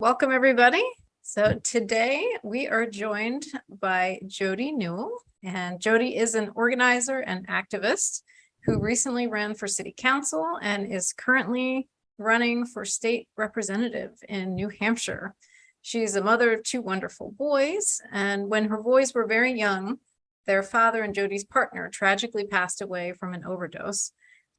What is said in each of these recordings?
welcome everybody. So today we are joined by Jodi Newell, and Jodi is an organizer and activist who recently ran for city council and is currently running for state representative in New Hampshire. She's a mother of two wonderful boys, and when her boys were very young, their father and Jodi's partner tragically passed away from an overdose.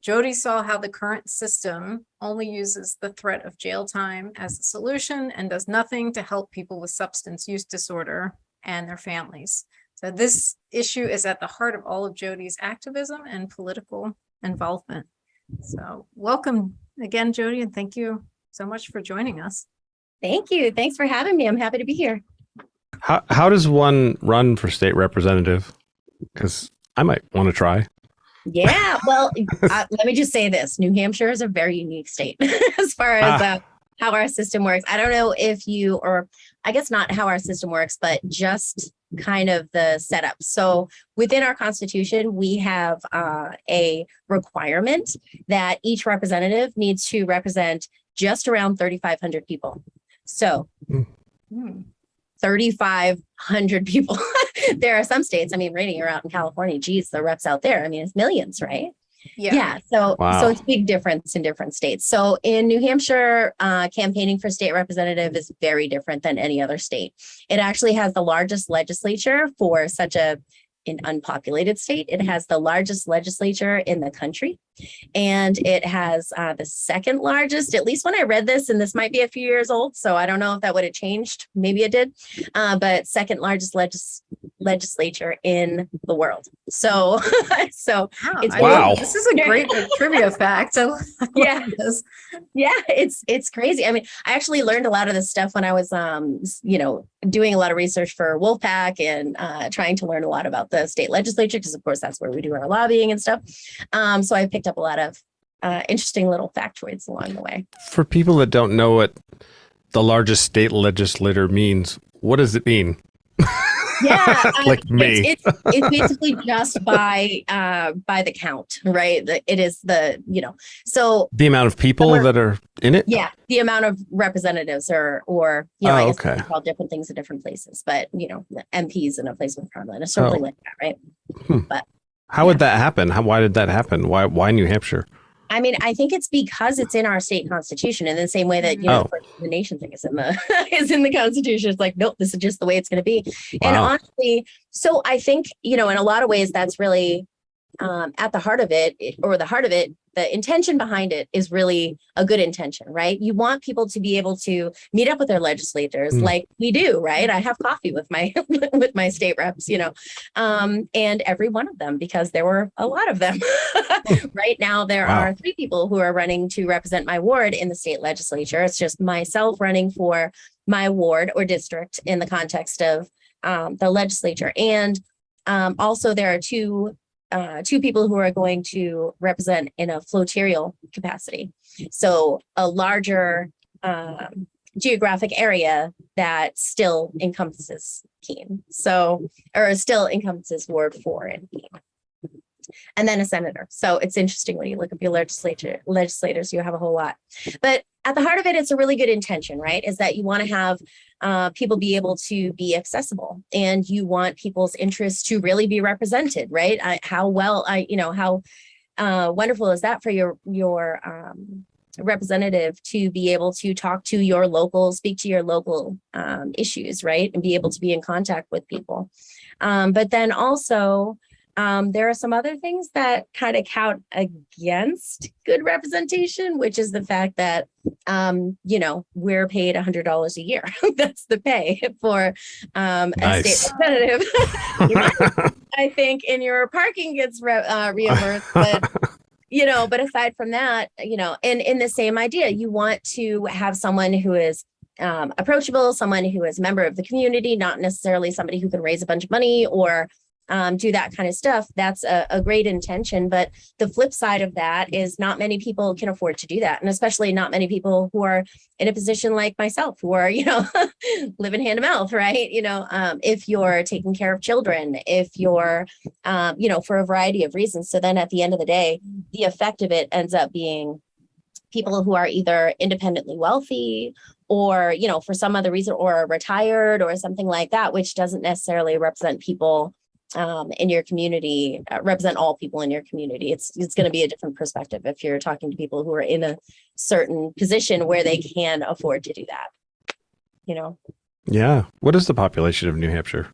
Jodi saw how the current system only uses the threat of jail time as a solution and does nothing to help people with substance use disorder and their families. So this issue is at the heart of all of Jodi's activism and political involvement. So welcome again, Jodi, and thank you so much for joining us. Thank you. Thanks for having me. I'm happy to be here. How does one run for state representative? Because I might want to try. Yeah, well, let me just say this. New Hampshire is a very unique state as far as how our system works. I don't know if you, or I guess not how our system works, but just kind of the setup. So within our Constitution, we have a requirement that each representative needs to represent just around 3,500 people. So 3,500 people. There are some states, I mean, Rena, you're out in California, geez, the reps out there, I mean, it's millions, right? Yeah. So it's a big difference in different states. So in New Hampshire, campaigning for state representative is very different than any other state. It actually has the largest legislature for such an unpopulated state. It has the largest legislature in the country. And it has the second largest, at least when I read this, and this might be a few years old, so I don't know if that would have changed. Maybe it did, but second largest legislature in the world. So, wow. This is a great trivia fact. Yeah, it's crazy. I mean, I actually learned a lot of this stuff when I was, doing a lot of research for Wolfpack and trying to learn a lot about the state legislature, because of course that's where we do our lobbying and stuff. So I picked up a lot of interesting little factoids along the way. For people that don't know what the largest state legislator means, what does it mean? Yeah, like me. It's basically just by the count, right? It is so the amount of people that are in it. Yeah, the amount of representatives I guess okay. they call different things in different places, but the MPs in a place with Parliament, it's something like that, right? But how would that happen? Why did that happen? Why New Hampshire? I mean, I think it's because it's in our state constitution, in the same way that the nation thing is in the Constitution. It's like, nope, this is just the way it's going to be. Wow. And honestly, so I think in a lot of ways that's really at the heart of it, the intention behind it is really a good intention, right? You want people to be able to meet up with their legislators like we do, right? I have coffee with my with my state reps, and every one of them, because there were a lot of them. Right now, there are 3 people who are running to represent my ward in the state legislature. It's just myself running for my ward or district in the context of the legislature. And also there are two people who are going to represent in a floterial capacity. So a larger geographic area that still encompasses Keene. Or still encompasses Ward 4 in Keene. And then a senator. So it's interesting when you look up your legislators, you have a whole lot. But at the heart of it, it's a really good intention, right? Is that you want to have people be able to be accessible, and you want people's interests to really be represented, right? How wonderful is that for your representative to be able to talk to your local, speak to your local issues, right? And be able to be in contact with people. But then also, there are some other things that kind of count against good representation, which is the fact that, we're paid $100 a year. That's the pay for a state representative. I think in your parking gets reimbursed, but aside from that, and in the same idea, you want to have someone who is approachable, someone who is a member of the community, not necessarily somebody who can raise a bunch of money or do that kind of stuff. That's a great intention. But the flip side of that is not many people can afford to do that. And especially not many people who are in a position like myself, who are, living hand to mouth, right? If you're taking care of children, if you're, for a variety of reasons. So then at the end of the day, the effect of it ends up being people who are either independently wealthy or, for some other reason, or retired or something like that, which doesn't necessarily represent people in your community, represent all people in your community. It's going to be a different perspective if you're talking to people who are in a certain position where they can afford to do that, Yeah. What is the population of New Hampshire?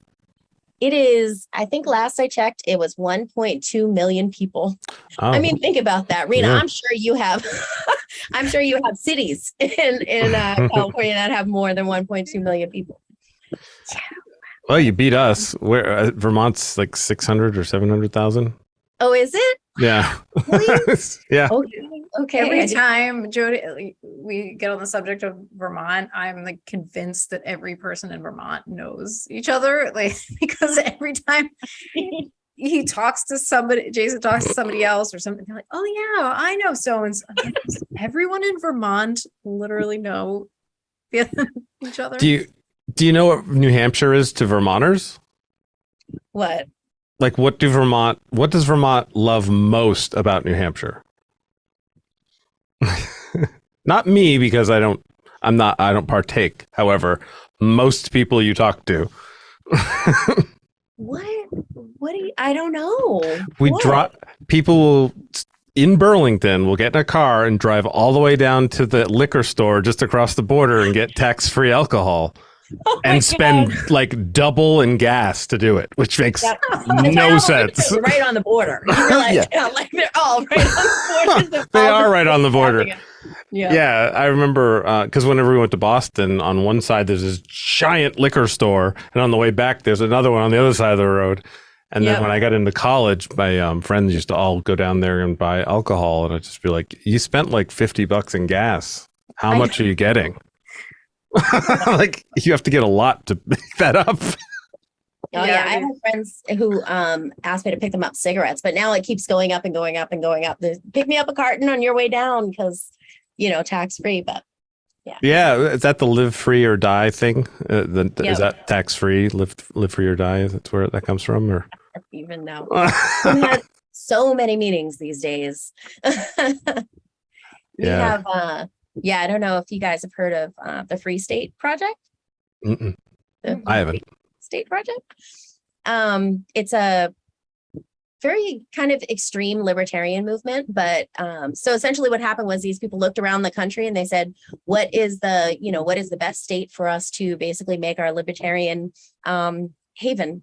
It is, I think last I checked, it was 1.2 million people. Oh. I mean, think about that, Rena. Yeah. I'm sure you have, cities in California that have more than 1.2 million people. Well, you beat us. Where Vermont's like 600 or 700,000. Oh, is it? Yeah. Really? Yeah. Okay. Every time, Jodi, we get on the subject of Vermont, I'm like convinced that every person in Vermont knows each other, like, because every time he talks to somebody, Jayson talks to somebody else or something, they're like, oh yeah, I know so and so. Does everyone in Vermont literally know each other? Do you know what New Hampshire is to Vermonters? What? Like, what does Vermont love most about New Hampshire? Not me, because I don't partake. However, most people you talk to. What do you, I don't know. People will, in Burlington, will get in a car and drive all the way down to the liquor store just across the border and get tax-free alcohol. And spend like double in gas to do it, which makes no sense. Right on the border. You realize, like they're all right on the border. They are right on the border. Yeah, I remember because whenever we went to Boston, on one side there's this giant liquor store, and on the way back there's another one on the other side of the road. And then when I got into college, my friends used to all go down there and buy alcohol, and I'd just be like, "You spent like $50 in gas. How much are you getting?" Like, you have to get a lot to make that up. I have friends who asked me to pick them up cigarettes, but now it keeps going up and going up and going up. Pick me up a carton on your way down because, tax free. But is that the live free or die thing? Is that tax free? Live free or die? That's where that comes from, or I don't even know. We had so many meetings these days. We have. I don't know if you guys have heard of the Free State Project. I haven't. State Project. It's a very kind of extreme libertarian movement, but so essentially what happened was these people looked around the country and they said, what is the best state for us to basically make our libertarian haven,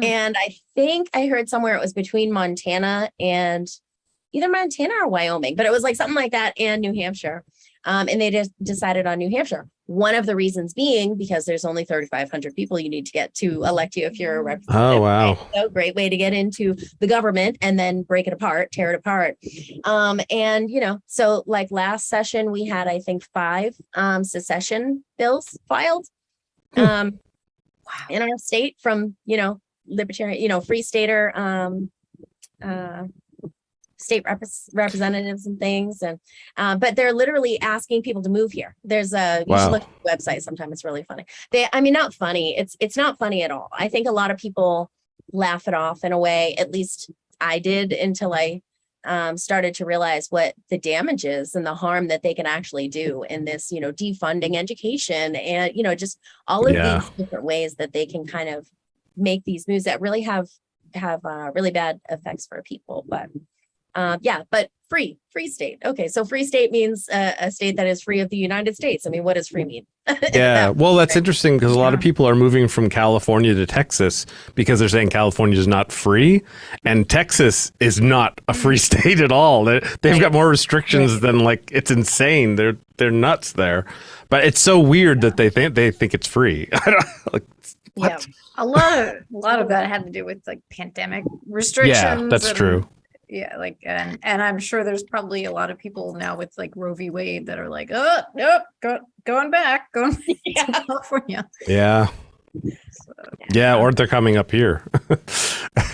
And I think I heard somewhere it was between Montana and either Montana or Wyoming, but it was like something like that, and New Hampshire. And they just decided on New Hampshire. One of the reasons being because there's only 3,500 people you need to get to elect you if you're a representative. Oh, wow. Right? So great way to get into the government and then break it apart, tear it apart. And, so like last session, we had, I think, 5 secession bills filed in our state from, libertarian, free stater, state representatives and things, and but they're literally asking people to move here. There's you should look at the website sometime. It's really funny. Not funny. It's not funny at all. I think a lot of people laugh it off in a way. At least I did until I started to realize what the damage is and the harm that they can actually do in this, defunding education and just all of these different ways that they can kind of make these moves that really have really bad effects for people, but. But free state. Okay, so free state means a state that is free of the United States. I mean, what does free mean? That's interesting because a lot of people are moving from California to Texas because they're saying California is not free, and Texas is not a free state at all. They've got more restrictions than it's insane. They're nuts there, but it's so weird that they think it's free. What? A lot of that had to do with pandemic restrictions. Yeah, that's true. Yeah, and I'm sure there's probably a lot of people now with Roe v. Wade that are like, oh, nope, going back to California. Yeah. Or they're coming up here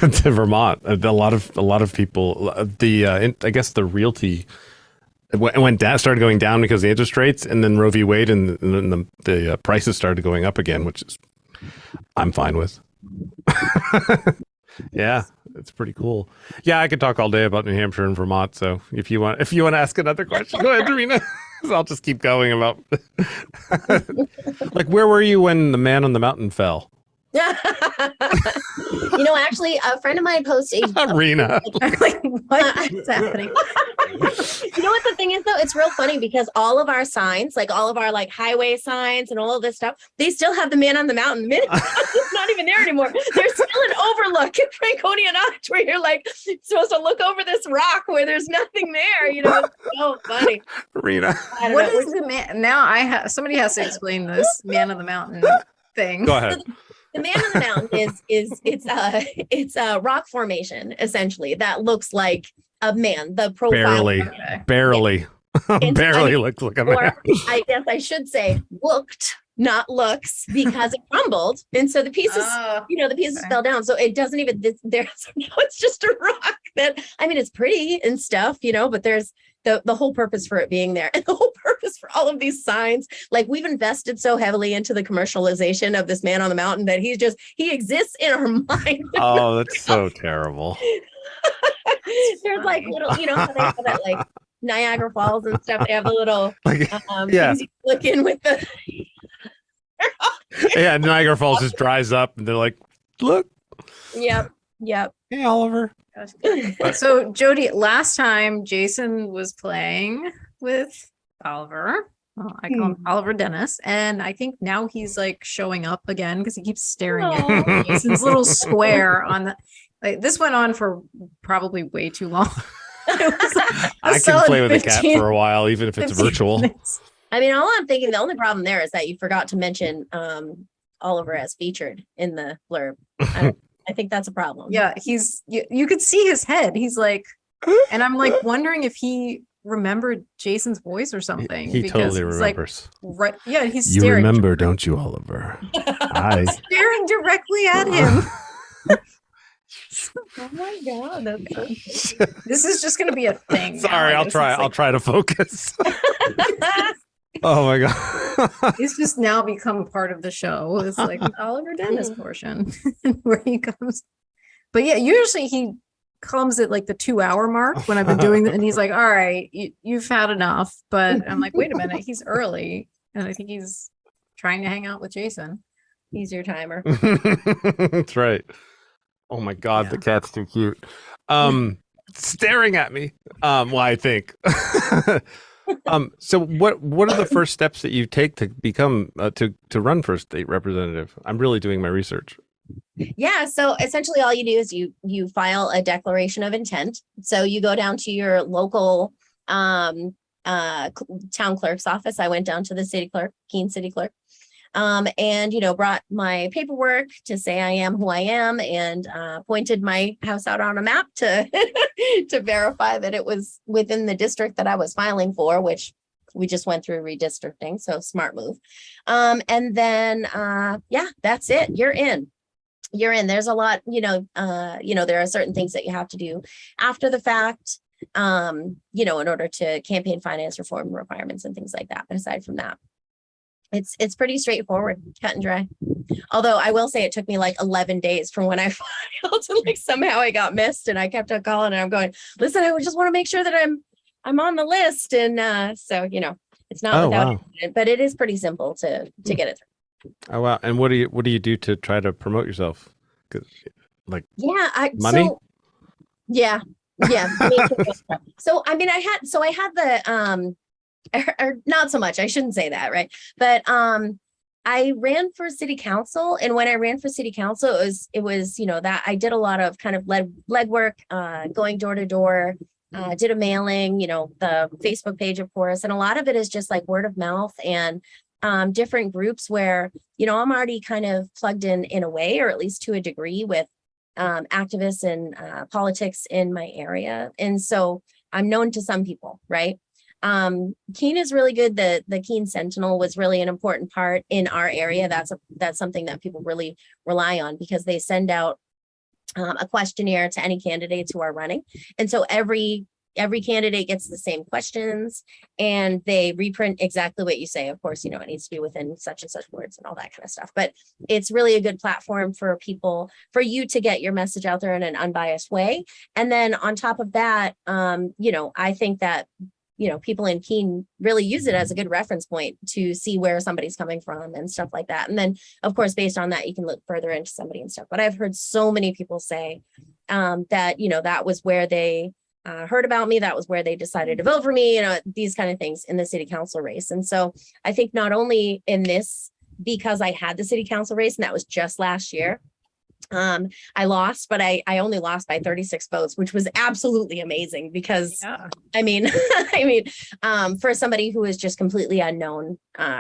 to Vermont. A lot of people. I guess the realty went down, started going down because of the interest rates, and then Roe v. Wade, and then the prices started going up again, which is I'm fine with. Yeah, it's pretty cool. Yeah, I could talk all day about New Hampshire and Vermont. So if you want to ask another question, go ahead, Rena. I'll just keep going about. Like, where were you when the man on the mountain fell? Actually, a friend of mine posted Rena. I'm like, what is happening? You know what the thing is though? It's real funny because all of our signs, like all of our like highway signs and all of this stuff, they still have the man on the mountain. It's not even there anymore. There's still an overlook at Franconia Notch where you're like supposed to look over this rock where there's nothing there. It's so funny. Rena. What is the man? Now somebody has to explain this man on the mountain thing. Go ahead. The man on the mountain it's a rock formation essentially that looks like a man. The profile barely looks like a man. Or I guess I should say looked, not looks, because it crumbled, and so the pieces, the pieces fell down. So it doesn't even there. So now it's just a rock that it's pretty and stuff, but there's the whole purpose for it being there, and the whole purpose for all of these signs. Like we've invested so heavily into the commercialization of this man on the mountain that he exists in our mind. Oh, that's so terrible. There's like little, how they have that like Niagara Falls and stuff. They have the little things you look in with the. Yeah, Niagara Falls just dries up, and they're like, "Look." Yep. Hey, Oliver. So Jodi, last time Jayson was playing with Oliver. Well, I call him Oliver Dennis, and I think now he's like showing up again because he keeps staring at Jason's little square on the. Like, this went on for probably way too long. I can play with a cat for a while, even if it's virtual. Minutes. All I'm thinking, the only problem there is that you forgot to mention Oliver as featured in the blurb. I think that's a problem. Yeah, you could see his head. He's like, and I'm like wondering if he remembered Jason's voice or something. He totally remembers. Like, right? Yeah, he's you staring. Remember, don't you, Oliver? Hi. Staring directly at him. Oh my God, that's so this is just going to be a thing. Sorry, I'll try to focus. Oh my God. It's just now become a part of the show. It's like Oliver Dennis portion where he comes. But yeah, usually he comes at like the 2-hour mark when I've been doing that. And he's like, all right, you've had enough. But I'm like, wait a minute, he's early. And I think he's trying to hang out with Jayson. He's your timer. That's right. Oh my God, the cat's too cute. Staring at me. Well, I think. So what are the first steps that you take to become to run for state representative? I'm really doing my research. Yeah, so essentially all you do is you file a declaration of intent. So you go down to your local town clerk's office. I went down to the city clerk, Keene city clerk. And brought my paperwork to say I am who I am, and pointed my house out on a map to to verify that it was within the district that I was filing for, which we just went through redistricting, so smart move. And then that's it. You're in. There's a lot, there are certain things that you have to do after the fact, in order to campaign finance reform requirements and things like that. But aside from that, it's pretty straightforward, cut and dry. Although I will say it took me like 11 days from when I filed, and like somehow I got missed, and I kept on calling, and I'm going, listen, I just want to make sure that I'm on the list. And so, it's not without it, but it is pretty simple to get it through. Oh, wow. And what do you do to try to promote yourself? Like, money? So, I had the, or not so much, I shouldn't say that, right? But I ran for city council, and when I ran for city council, it was that I did a lot of kind of legwork, going door to door, did a mailing, the Facebook page, of course, and a lot of it is just like word of mouth and different groups where I'm already kind of plugged in a way, or at least to a degree, with activists and politics in my area, and so I'm known to some people, right? Keene is really good. The Keene Sentinel was really an important part in our area. That's something that people really rely on, because they send out a questionnaire to any candidates who are running. And so every candidate gets the same questions, and they reprint exactly what you say. Of course, it needs to be within such and such words and all that kind of stuff. But it's really a good platform for you to get your message out there in an unbiased way. And then on top of that, I think that people in Keene really use it as a good reference point to see where somebody's coming from and stuff like that. And then, of course, based on that, you can look further into somebody and stuff. But I've heard so many people say that, that was where they heard about me. That was where they decided to vote for me, these kind of things in the city council race. And so I think not only in this, because I had the city council race, and that was just last year, I lost, but I only lost by 36 votes, which was absolutely amazing because for somebody who is just completely unknown,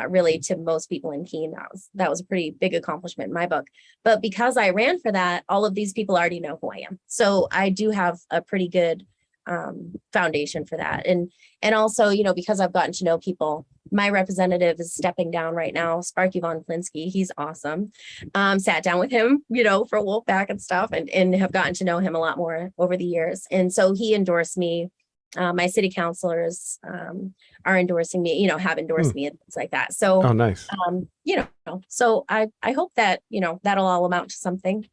really to most people in Keene, that was a pretty big accomplishment in my book. But because I ran for that, all of these people already know who I am. So I do have a pretty good foundation for that. And also, because I've gotten to know people, my representative is stepping down right now, Sparky Von Flinsky. He's awesome. Sat down with him, for Wolfpack and stuff, and have gotten to know him a lot more over the years. And so he endorsed me. My city councilors are endorsing me, have endorsed me and things like that. So, oh, nice. So I hope that, that'll all amount to something.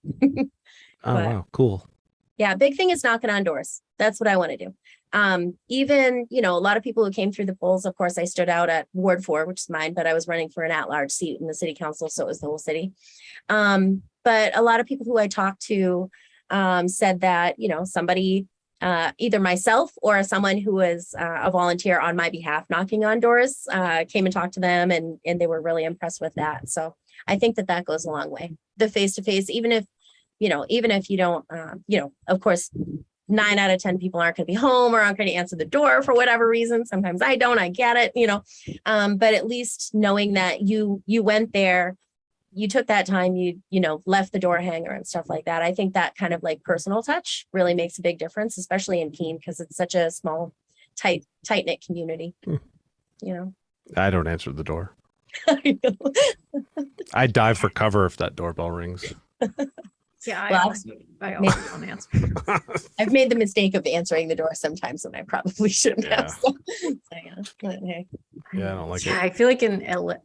Wow, cool. Yeah, big thing is knocking on doors. That's what I want to do. Even, a lot of people who came through the polls, of course, I stood out at Ward 4, which is mine, but I was running for an at-large seat in the city council, so it was the whole city. But a lot of people who I talked to said that, somebody, either myself or someone who was a volunteer on my behalf knocking on doors, came and talked to them, and they were really impressed with that. So I think that goes a long way. The face-to-face, even if you don't, of course, 9 out of 10 people aren't going to be home or aren't going to answer the door for whatever reason. Sometimes I don't, I get it, but at least knowing that you went there, you took that time, you left the door hanger and stuff like that. I think that kind of like personal touch really makes a big difference, especially in Keene, because it's such a small, tight-knit community, I don't answer the door. I dive for cover if that doorbell rings. Yeah, I also don't answer. I've made the mistake of answering the door sometimes when I probably shouldn't have. So, hey. Yeah, I don't like it. I feel like in LA,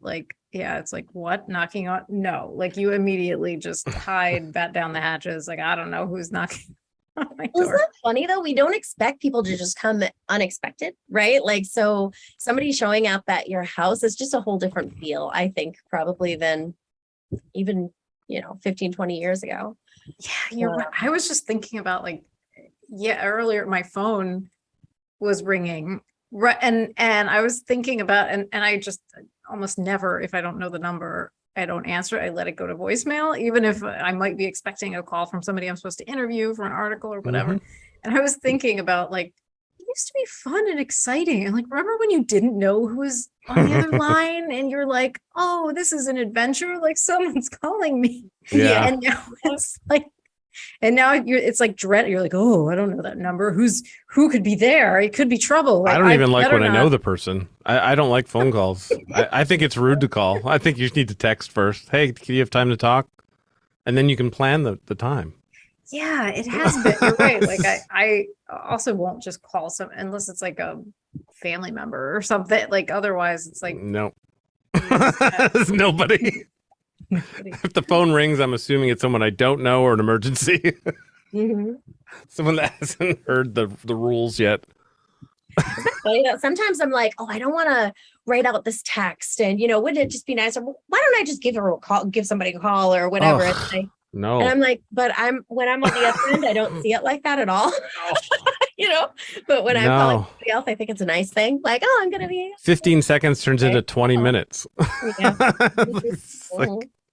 it's like, what, knocking on? No, like you immediately just hide, bat down the hatches. Like, I don't know who's knocking on my door. Isn't that funny though? We don't expect people to just come unexpected, right? Like, so somebody showing up at your house is just a whole different feel, I think, probably than even 15, 20 years ago. Yeah, you're right. I was just thinking about earlier my phone was ringing, right? And I was thinking about, and I just almost never, if I don't know the number, I don't answer. I let it go to voicemail, even if I might be expecting a call from somebody I'm supposed to interview for an article or whatever. And I was thinking about it used to be fun and exciting. And remember when you didn't know who was on the other line and you're like, oh, this is an adventure. Like someone's calling me. Yeah. And now it's it's like dread. You're like, oh, I don't know that number. Who could be there? It could be trouble. I don't even like when I know the person. I don't like phone calls. I think it's rude to call. I think you need to text first. Hey, can you have time to talk? And then you can plan the time. Yeah, it has been. You're right. I also won't just call unless it's like a family member or something. Otherwise it's like no. There's nobody. If the phone rings, I'm assuming it's someone I don't know or an emergency. Someone that hasn't heard the rules yet. Sometimes I'm like, oh, I don't want to write out this text, and wouldn't it just be nicer? Why don't I just give somebody a call or whatever? No. And I'm like, but when I'm on the other end, I don't see it like that at all. But when I'm calling somebody else, I think it's a nice thing. Like, oh, I'm gonna be 15 seconds turns into 20 minutes. Yeah.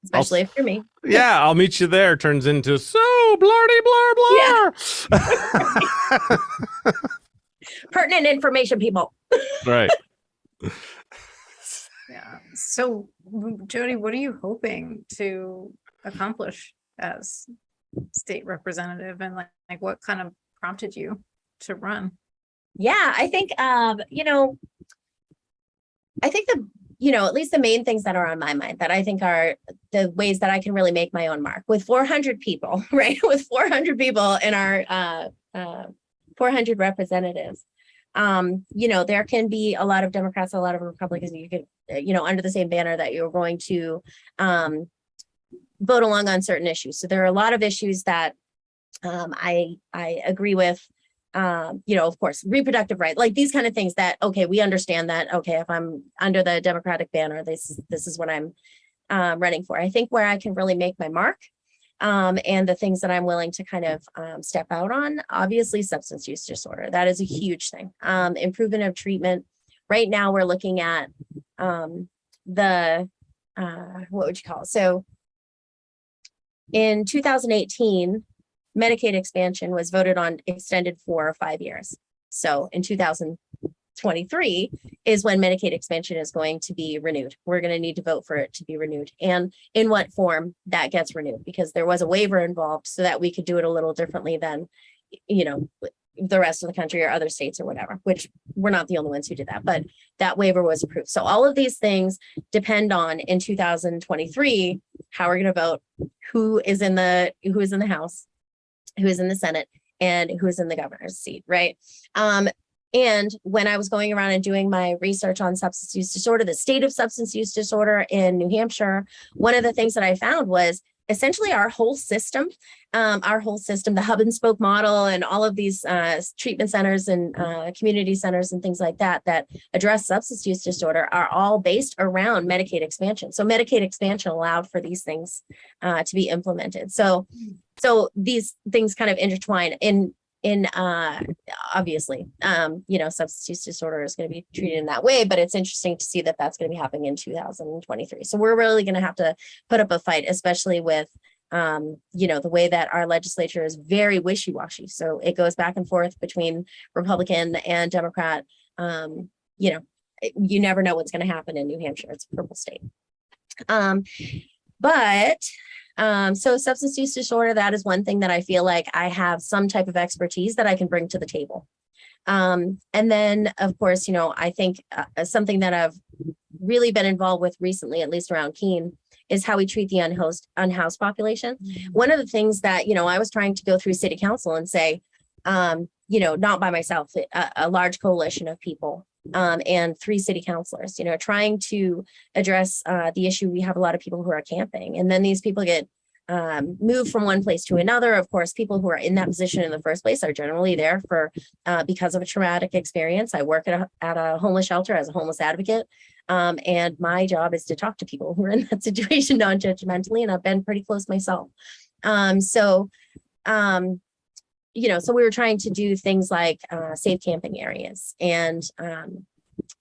Especially if you're me. Yeah, I'll meet you there turns into so blardy blar blar. Yeah. Pertinent information, people. Right. Yeah. So Jodi, what are you hoping to accomplish as state representative, and what kind of prompted you to run? Yeah, I think at least the main things that are on my mind that I think are the ways that I can really make my own mark with 400 people, right? With 400 people in our 400 representatives. There can be a lot of Democrats, a lot of Republicans, you could, under the same banner that you're going to vote along on certain issues. So there are a lot of issues that I agree with of course, reproductive rights, like these kind of things that, okay, we understand that, okay, if I'm under the Democratic banner, this is what I'm running for. I think where I can really make my mark, and the things that I'm willing to kind of step out on, obviously substance use disorder. That is a huge thing. Improvement of treatment. Right now we're looking at what would you call it? So in 2018, Medicaid expansion was voted on, extended for 5 years. So in 2023 is when Medicaid expansion is going to be renewed. We're going to need to vote for it to be renewed, and in what form that gets renewed, because there was a waiver involved so that we could do it a little differently than, the rest of the country or other states or whatever, which we're not the only ones who did that, but that waiver was approved. So all of these things depend on, in 2023, how we're going to vote, who is in the House, who is in the Senate, and who is in the governor's seat, right? And when I was going around and doing my research on substance use disorder, the state of substance use disorder in New Hampshire, one of the things that I found was essentially our whole system, the hub and spoke model, and all of these treatment centers and community centers and things like that address substance use disorder are all based around Medicaid expansion. So Medicaid expansion allowed for these things to be implemented. So these things kind of intertwine in obviously, substance use disorder is going to be treated in that way, but it's interesting to see that that's going to be happening in 2023. So we're really going to have to put up a fight, especially with, the way that our legislature is very wishy-washy. So it goes back and forth between Republican and Democrat. You never know what's going to happen in New Hampshire. It's a purple state. So substance use disorder, that is one thing that I feel like I have some type of expertise that I can bring to the table. And then, of course, I think something that I've really been involved with recently, at least around Keene, is how we treat the unhoused population. One of the things that, I was trying to go through city council and say, not by myself, a large coalition of people, and 3 city councilors, trying to address the issue. We have a lot of people who are camping, and then these people get moved from one place to another. Of course, people who are in that position in the first place are generally there for because of a traumatic experience. I work at a homeless shelter as a homeless advocate, and my job is to talk to people who are in that situation non-judgmentally, and I've been pretty close myself. So we were trying to do things like safe camping areas and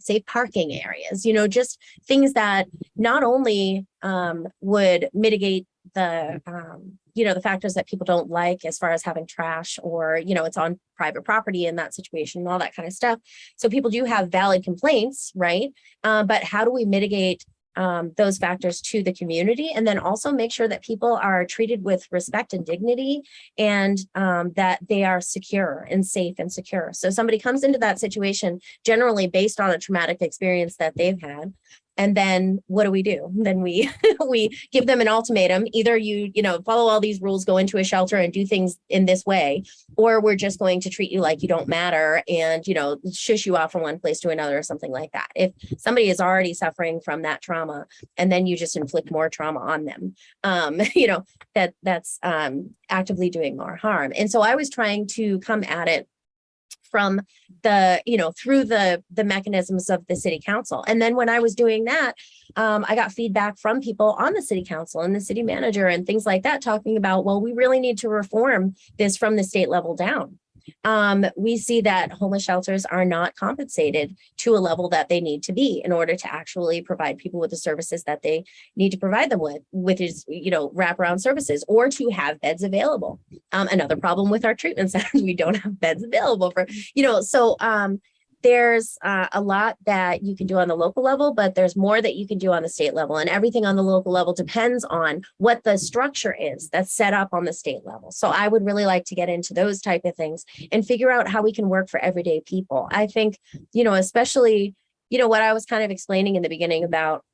safe parking areas, just things that not only would mitigate the factors that people don't like as far as having trash or, it's on private property in that situation and all that kind of stuff. So people do have valid complaints, right? But how do we mitigate those factors to the community, and then also make sure that people are treated with respect and dignity, and that they are secure and safe and secure. So somebody comes into that situation generally based on a traumatic experience that they've had. And then what do? Then we give them an ultimatum. Either you follow all these rules, go into a shelter and do things in this way, or we're just going to treat you like you don't matter and, shush you off from one place to another or something like that. If somebody is already suffering from that trauma and then you just inflict more trauma on them, that's actively doing more harm. And so I was trying to come at it from the, through the mechanisms of the city council. And then when I was doing that, I got feedback from people on the city council and the city manager and things like that, talking about, well, we really need to reform this from the state level down. We see that homeless shelters are not compensated to a level that they need to be in order to actually provide people with the services that they need to provide them with, which is, wraparound services, or to have beds available. Another problem with our treatment centers, we don't have beds available for, so there's a lot that you can do on the local level, but there's more that you can do on the state level, and everything on the local level depends on what the structure is that's set up on the state level. So I would really like to get into those type of things and figure out how we can work for everyday people. I think, especially, what I was kind of explaining in the beginning about,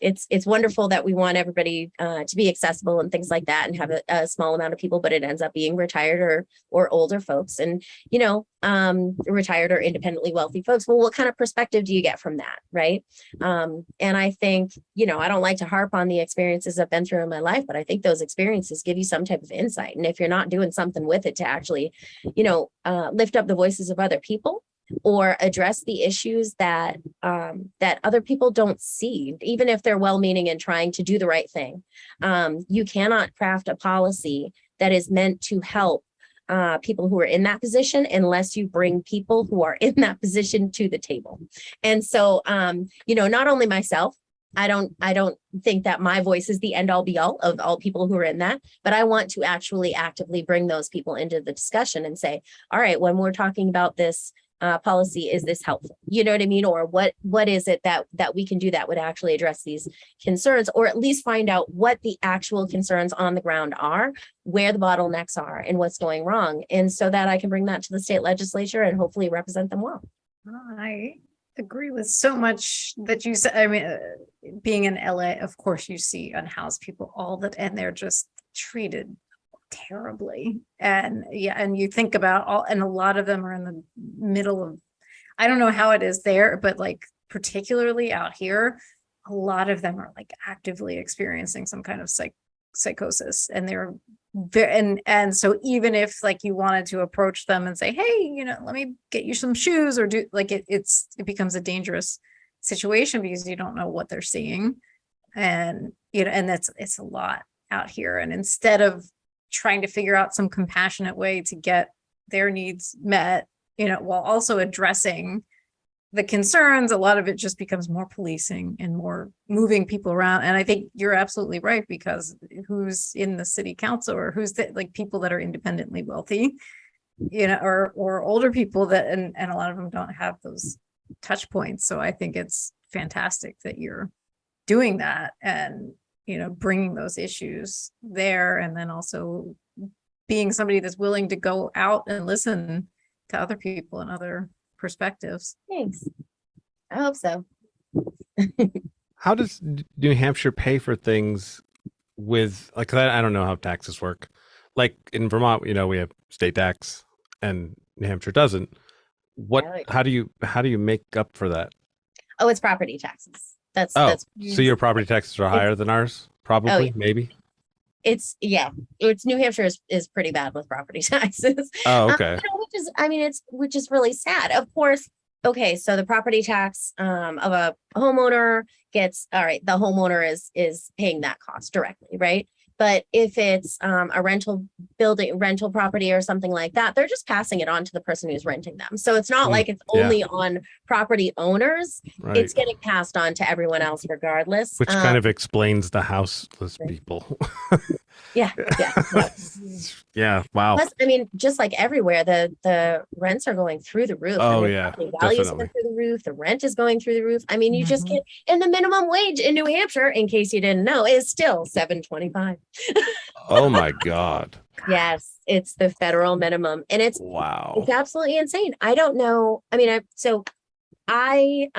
it's wonderful that we want everybody to be accessible and things like that and have a small amount of people, but it ends up being retired or older folks and, retired or independently wealthy folks. Well, what kind of perspective do you get from that? Right. And I think, I don't like to harp on the experiences I've been through in my life, but I think those experiences give you some type of insight. And if you're not doing something with it to actually, lift up the voices of other people, or address the issues that other people don't see, even if they're well-meaning and trying to do the right thing. You cannot craft a policy that is meant to help people who are in that position unless you bring people who are in that position to the table. And so, not only myself, I don't think that my voice is the end all be all of all people who are in that, but I want to actually actively bring those people into the discussion and say, all right, when we're talking about this policy, is this helpful? You know what I mean? Or what is it that we can do that would actually address these concerns, or at least find out what the actual concerns on the ground are, where the bottlenecks are, and what's going wrong. And so that I can bring that to the state legislature and hopefully represent them well. I agree with so much that you said. I mean, being in LA, of course, you see unhoused people and they're just treated terribly. And you think about and a lot of them are in the middle of, I don't know how it is there, but like particularly out here, a lot of them are like actively experiencing some kind of psychosis, and they're very, and so even if like you wanted to approach them and say, hey, let me get you some shoes, or do like it becomes a dangerous situation because you don't know what they're seeing. And and it's a lot out here. And instead of trying to figure out some compassionate way to get their needs met, while also addressing the concerns, a lot of it just becomes more policing and more moving people around. And I think you're absolutely right, because who's in the city council, or who's like people that are independently wealthy, or older people that, and a lot of them don't have those touch points. So I think it's fantastic that you're doing that and bringing those issues there, and then also being somebody that's willing to go out and listen to other people and other perspectives. Thanks. I hope so. How does New Hampshire pay for things with, like, I don't know how taxes work. Like in Vermont, we have state tax and New Hampshire doesn't. How do you make up for that? Oh, it's property taxes. That's so your property taxes are higher than ours, probably, maybe. It's New Hampshire is pretty bad with property taxes. Oh, okay. Which is really sad. Of course. Okay, so the property tax of a homeowner gets, all right, the homeowner is paying that cost directly, right? But if it's a rental property or something like that, they're just passing it on to the person who's renting them. So it's not like it's only on property owners. Right. It's getting passed on to everyone else regardless. Which kind of explains the houseless people. Yeah. Yeah. Wow. Plus, just like everywhere, the rents are going through the roof. Oh, yeah. The values going through the roof. The rent is going through the roof. You just can't. And the minimum wage in New Hampshire, in case you didn't know, is still $7.25. Oh my God. Yes, it's the federal minimum, and it's absolutely insane. I don't know. I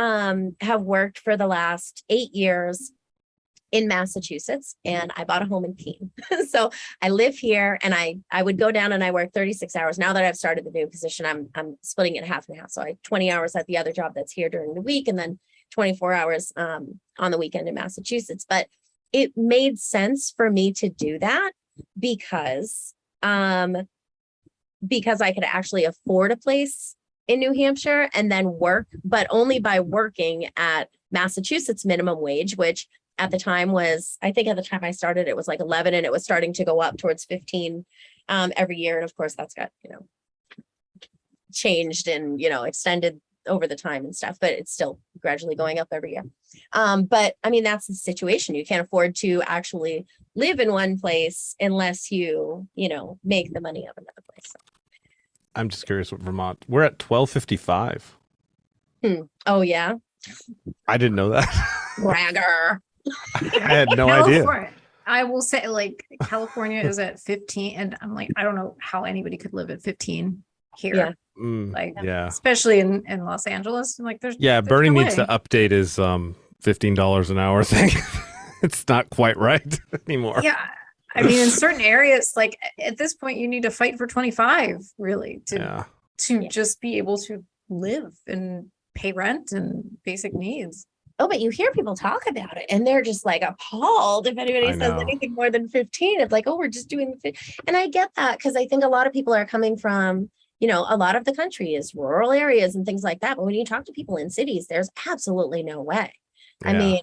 have worked for the last 8 years in Massachusetts, and I bought a home in Keene. So I live here, and I would go down and I work 36 hours. Now that I've started the new position, I'm splitting it half and half. So I 20 hours at the other job that's here during the week, and then 24 hours on the weekend in Massachusetts. But it made sense for me to do that because I could actually afford a place in New Hampshire and then work, but only by working at Massachusetts minimum wage, which at the time I think I started, it was like 11, and it was starting to go up towards 15 every year. And of course that's got, changed and, extended over the time and stuff, but it's still gradually going up every year. But that's the situation. You can't afford to actually live in one place unless you make the money of another place. So. I'm just curious what Vermont, we're at $12.55. Oh yeah. I didn't know that. Bragger. I had no idea. I will say, like, California is at 15, and I'm like, I don't know how anybody could live at 15 here. Yeah. Especially in Los Angeles. Like there's Bernie needs to update his $15 an hour thing. It's not quite right anymore. Yeah. I mean, in certain areas, like at this point, you need to fight for 25 really to just be able to live and pay rent and basic needs. Oh, but you hear people talk about it and they're just like appalled if anybody says anything more than 15. It's like, oh, we're just doing the and I get that because I think a lot of people are coming from, you know, a lot of the country is rural areas and things like that. But when you talk to people in cities, there's absolutely no way. I mean,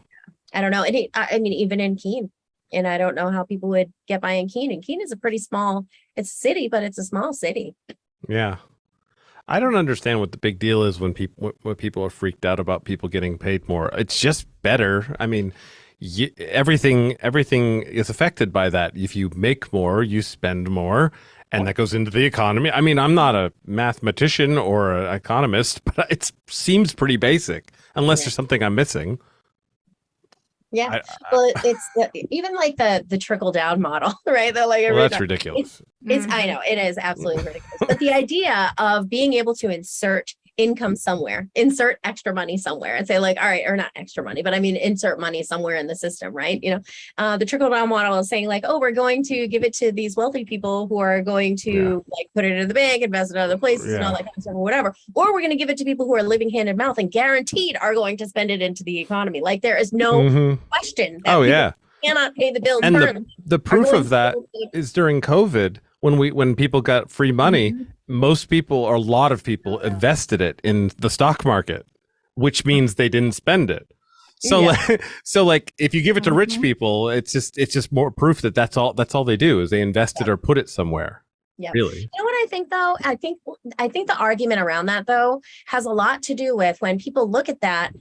I don't know. I mean, even in Keene, and I don't know how people would get by in Keene. And Keene is a pretty small, it's a city, but it's a small city. Yeah. I don't understand what the big deal is when people are freaked out about people getting paid more. It's just better. I mean, everything is affected by that. If you make more, you spend more, and that goes into the economy. I mean, I'm not a mathematician or an economist, but it seems pretty basic, unless there's something I'm missing. Yeah, well, it's even like the trickle down model, right? That like that's ridiculous. It's I know it is absolutely ridiculous. But the idea of being able to insert income somewhere, insert extra money somewhere, and say like, all right, or not extra money, but I mean insert money somewhere in the system, right? You know, the trickle down model is saying like, oh, we're going to give it to these wealthy people who are going to like put it in the bank, invest in other places, and all that kind of stuff, or whatever. Or we're going to give it to people who are living hand in mouth and guaranteed are going to spend it into the economy. Like there is no question that cannot pay the bills. And the proof of that is during COVID. When people got free money, most people or a lot of people invested it in the stock market, which means they didn't spend it. So like if you give it to rich people, it's just more proof that that's all they do is they invest it or put it somewhere. Yeah. Really. You know what I think though? I think the argument around that though has a lot to do with when people look at that.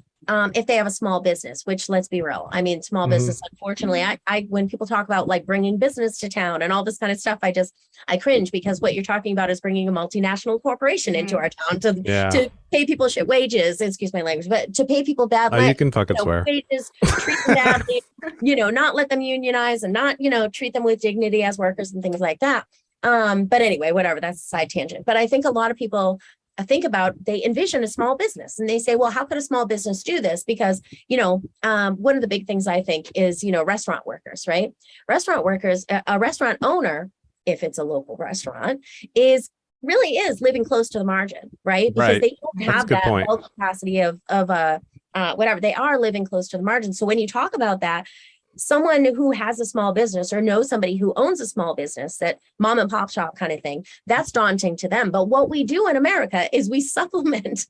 If they have a small business, which let's be real, I mean, small business, unfortunately, I when people talk about like bringing business to town and all this kind of stuff, I cringe because what you're talking about is bringing a multinational corporation into our town to pay people shit wages, excuse my language, but to pay people bad you can fucking swear. Wages, treat them badly, not let them unionize and not, treat them with dignity as workers and things like that. But anyway, whatever, that's a side tangent. But I think a lot of people they envision a small business and they say, well, how could a small business do this? Because, one of the big things I think is, restaurant workers, right? Restaurant workers, a restaurant owner, if it's a local restaurant, really is living close to the margin, right? Because they don't have that capacity of whatever. They are living close to the margin. So when you talk about that, someone who has a small business or knows somebody who owns a small business, that mom and pop shop kind of thing, that's daunting to them. But what we do in America is we supplement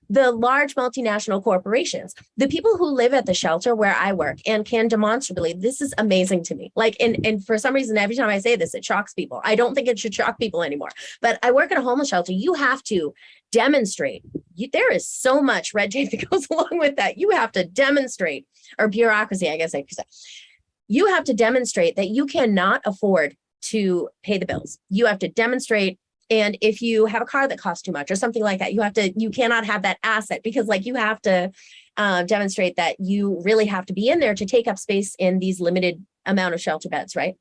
the large multinational corporations. The people who live at the shelter where I work and can demonstrably, this is amazing to me. Like, and for some reason, every time I say this, it shocks people. I don't think it should shock people anymore, but I work at a homeless shelter. You have to demonstrate. There is so much red tape that goes along with that. You have to demonstrate, or bureaucracy, I guess I could say. You have to demonstrate that you cannot afford to pay the bills. You have to demonstrate. And if you have a car that costs too much or something like that, you cannot have that asset because you have to demonstrate that you really have to be in there to take up space in these limited amount of shelter beds, right?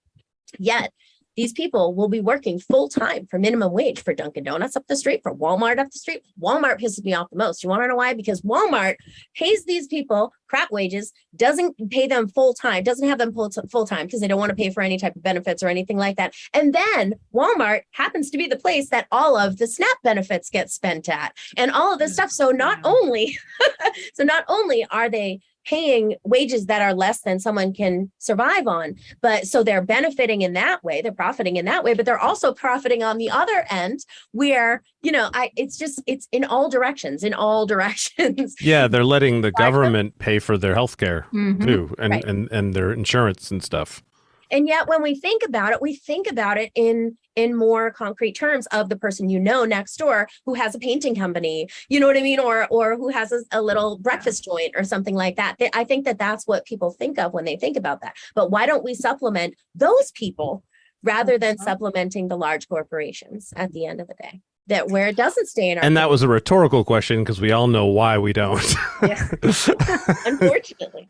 Yet these people will be working full time for minimum wage for Dunkin' Donuts up the street, for Walmart up the street. Walmart pisses me off the most. You want to know why? Because Walmart pays these people crap wages, doesn't pay them full time, doesn't have them full time because they don't want to pay for any type of benefits or anything like that. And then Walmart happens to be the place that all of the SNAP benefits get spent at and all of this stuff. So not only are they paying wages that are less than someone can survive on, but so they're benefiting in that way, they're profiting in that way, but they're also profiting on the other end where, it's in all directions. Yeah. They're letting the government pay for their healthcare too, and their insurance and stuff. And yet when we think about it in more concrete terms of the person next door who has a painting company, you know what I mean? Or who has a little breakfast joint or something like that. I think that's what people think of when they think about that. But why don't we supplement those people rather than supplementing the large corporations at the end of the day? That where it doesn't stay in our. And that was a rhetorical question because we all know why we don't. Yeah. Unfortunately.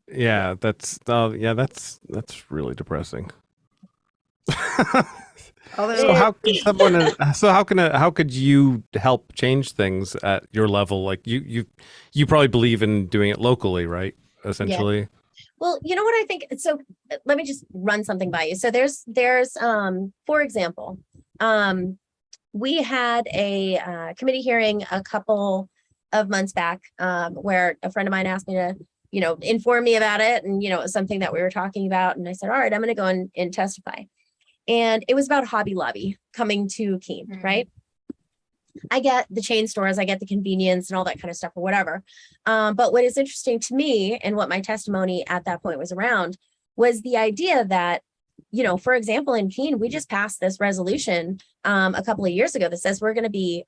Yeah, that's really depressing. Although, So how can someone? How could you help change things at your level? Like you probably believe in doing it locally, right? Essentially. Well, you know what I think? So let me just run something by you. So there's for example, we had a committee hearing a couple of months back where a friend of mine asked me to, inform me about it. And, it was something that we were talking about. And I said, all right, I'm going to go and testify. And it was about Hobby Lobby coming to Keene, right? I get the chain stores, I get the convenience and all that kind of stuff or whatever. But what is interesting to me and what my testimony at that point was around was the idea that, for example, in Keene, we just passed this resolution a couple of years ago that says we're going to be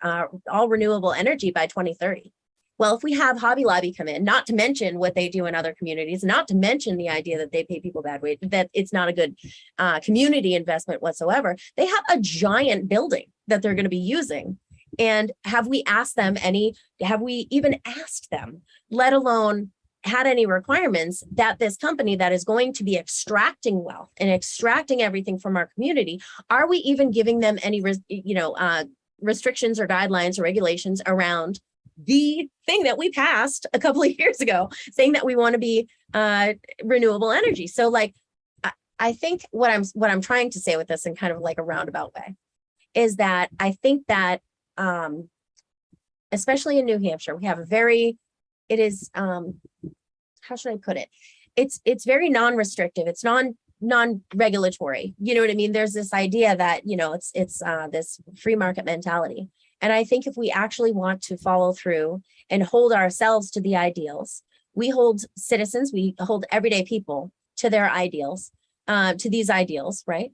all renewable energy by 2030. Well, if we have Hobby Lobby come in, not to mention what they do in other communities, not to mention the idea that they pay people bad wage, that it's not a good community investment whatsoever, they have a giant building that they're going to be using. And have we even asked them, let alone had any requirements that this company that is going to be extracting wealth and extracting everything from our community, are we even giving them any, restrictions or guidelines or regulations around the thing that we passed a couple of years ago, saying that we want to be renewable energy? So I think what I'm trying to say with this in kind of like a roundabout way is that I think that especially in New Hampshire, we have how should I put it? It's very non-restrictive. It's non-regulatory. You know what I mean? There's this idea that, it's this free market mentality. And I think if we actually want to follow through and hold ourselves to the ideals, we hold citizens, we hold everyday people to their ideals, to these ideals, right?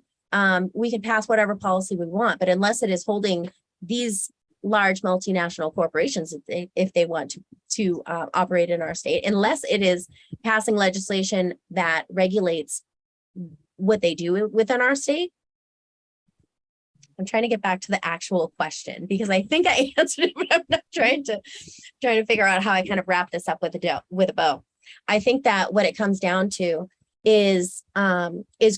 We can pass whatever policy we want, but unless it is holding these large multinational corporations, if they want to operate in our state, unless it is passing legislation that regulates what they do within our state. I'm trying to get back to the actual question because I think I answered it, but I'm not trying to figure out how I kind of wrap this up with a bow. I think that what it comes down to is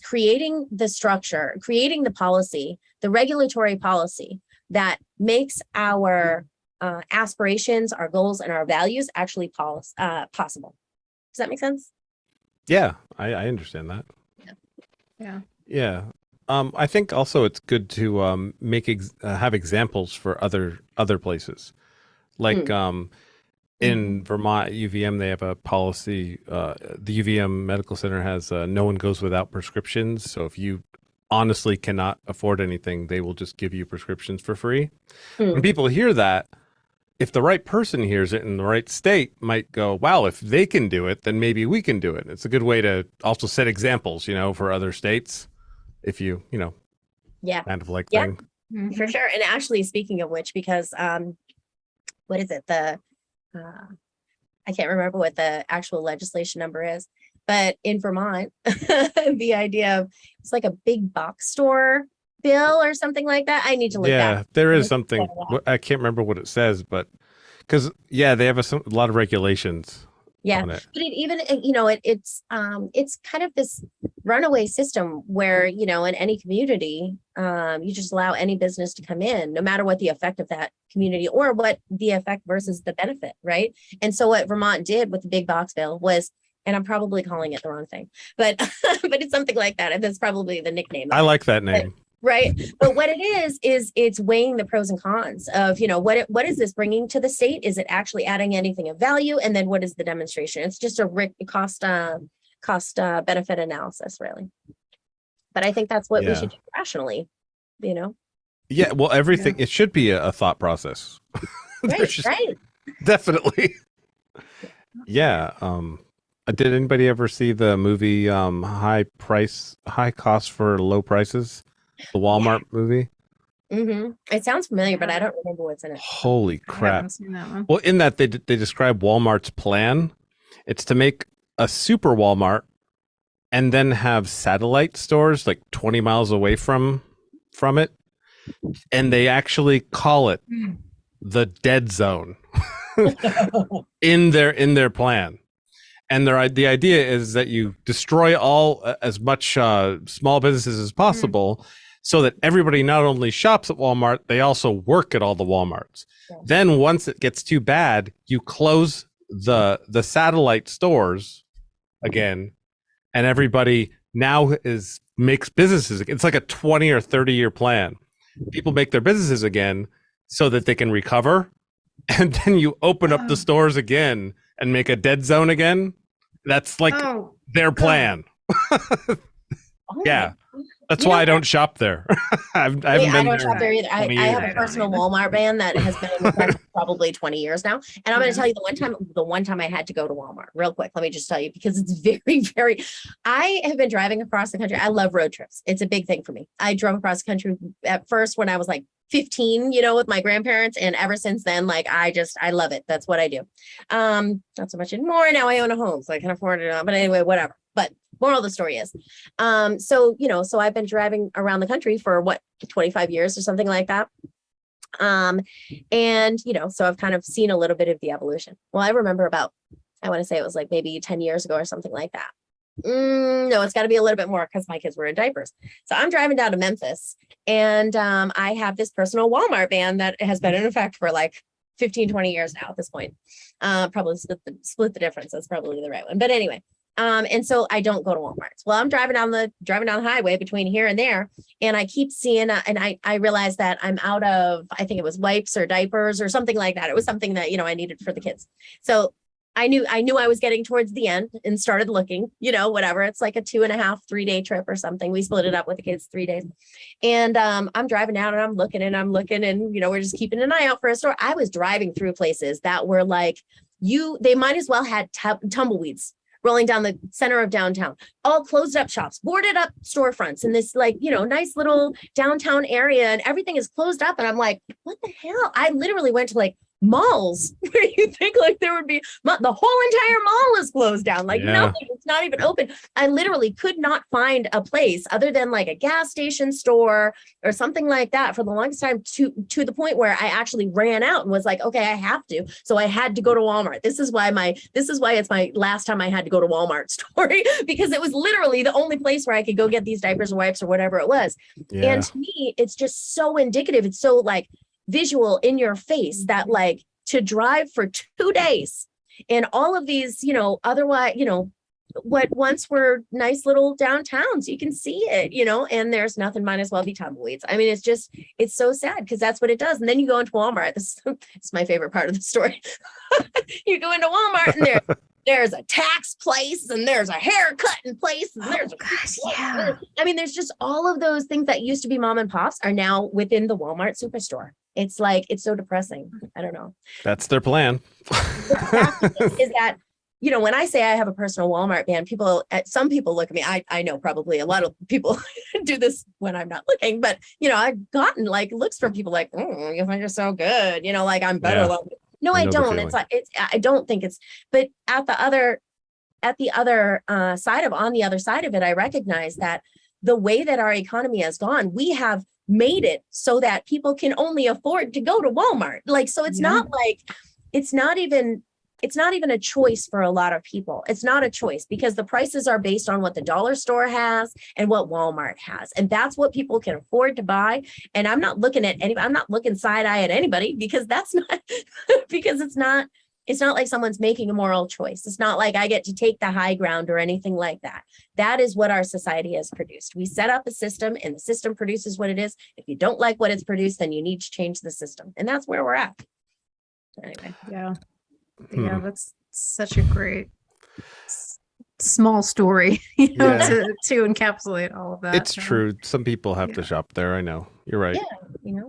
creating the structure, creating the policy, the regulatory policy that makes our aspirations, our goals, and our values actually possible. Does that make sense? Yeah, I understand that. Yeah. I think also it's good to have examples for other places, like in Vermont, UVM, they have a policy. The UVM Medical Center has no one goes without prescriptions. So if you honestly cannot afford anything, they will just give you prescriptions for free. When people hear that, if the right person hears it in the right state, might go, wow, if they can do it, then maybe we can do it. It's a good way to also set examples, for other states. If you, kind of like thing. For sure. And actually, speaking of which, because what is it? I can't remember what the actual legislation number is, but in Vermont, the idea of it's like a big box store bill or something like that. I need to look that up. There is something. I can't remember what it says, but because they have a lot of regulations. Yeah, but it's kind of this runaway system where, in any community, you just allow any business to come in, no matter what the effect of that community or what the effect versus the benefit, right? And so what Vermont did with the big box bill was, and I'm probably calling it the wrong thing, but but it's something like that. And that's probably the nickname. I like that name. Right. But what it is it's weighing the pros and cons of, what is this bringing to the state? Is it actually adding anything of value? And then what is the demonstration? It's just a cost benefit analysis, really. But I think that's what we should do rationally, Yeah. Well, everything, it should be a thought process. Right. Definitely. Yeah. Did anybody ever see the movie High Cost for Low Prices? The Walmart movie? It sounds familiar, but I don't remember what's in it. Holy crap. I haven't seen that one. Well, in that they describe Walmart's plan. It's to make a super Walmart and then have satellite stores like 20 miles away from it. And they actually call it the dead zone in their plan. And the idea is that you destroy as much small businesses as possible so that everybody not only shops at Walmart, they also work at all the Walmarts. Yeah. Then once it gets too bad, you close the satellite stores again, and everybody now makes businesses. It's like a 20 or 30-year plan. People make their businesses again so that they can recover, and then you open up the stores again and make a dead zone again. That's like their plan. Yeah. That's why I don't shop there. I don't shop there either. I have a personal Walmart ban that has been in effect for probably 20 years now. And I'm going to tell you the one time I had to go to Walmart real quick. Let me just tell you, because it's very, I have been driving across the country. I love road trips. It's a big thing for me. I drove across the country at first when I was like 15, with my grandparents. And ever since then, like, I love it. That's what I do. Not so much anymore. Now I own a home, so I can afford it. But anyway, whatever. But moral of the story is, so I've been driving around the country for 25 years or something like that. And, so I've kind of seen a little bit of the evolution. Well, I remember I want to say it was like maybe 10 years ago or something like that. No, it's got to be a little bit more because my kids were in diapers. So I'm driving down to Memphis, and I have this personal Walmart ban that has been in effect for like 15, 20 years now at this point. Probably split the difference. That's probably the right one. But anyway. And so I don't go to Walmart. Well, I'm driving down the highway between here and there, and I keep seeing, and I realized that I'm out of, I think it was wipes or diapers or something like that. It was something that, I needed for the kids. So I knew I was getting towards the end and started looking, whatever. It's like a 2.5, 3-day trip or something. We split it up with the kids 3 days. And I'm driving down and I'm looking and we're just keeping an eye out for a store. I was driving through places that were like, they might as well had tumbleweeds rolling down the center of downtown, all closed up shops, boarded up storefronts in this like, nice little downtown area, and everything is closed up. And I'm like, what the hell? I literally went to like malls where you think like there would be, the whole entire mall is closed down. Like nothing, it's not even open. I literally could not find a place other than like a gas station store or something like that for the longest time, to the point where I actually ran out and was like, okay, I have to. So I had to go to Walmart. This is why it's my last time I had to go to Walmart story, because it was literally the only place where I could go get these diapers or wipes or whatever it was. Yeah. And to me, it's just so indicative. It's so like visual in your face that like to drive for 2 days and all of these, otherwise, what once were nice little downtowns, you can see it, and there's nothing, might as well be tumbleweeds. I mean, it's so sad because that's what it does. And then you go into Walmart. This is my favorite part of the story. You go into Walmart and there's a tax place and there's a haircutting place. And there's there's just all of those things that used to be mom and pops are now within the Walmart superstore. It's like, it's so depressing. I don't know. That's their plan. Is that, when I say I have a personal Walmart ban, some people look at me. I know probably a lot of people do this when I'm not looking, but I've gotten like looks from people like, you think you're so good, like I'm better. Yeah. No, I don't. It's like, I don't think it's, but on the other side of it, I recognize that the way that our economy has gone, we have made it so that people can only afford to go to Walmart. Like, so it's not like, it's not even a choice for a lot of people. It's not a choice because the prices are based on what the dollar store has and what Walmart has. And that's what people can afford to buy. And I'm not looking side eye at anybody because that's not, because it's not like someone's making a moral choice. It's not like I get to take the high ground or anything like that. That is what our society has produced. We set up a system and the system produces what it is. If you don't like what it's produced, then you need to change the system. And that's where we're at. Anyway. Yeah. Yeah, that's such a great small story, to encapsulate all of that. It's true. Some people have to shop there. I know. You're right. Yeah,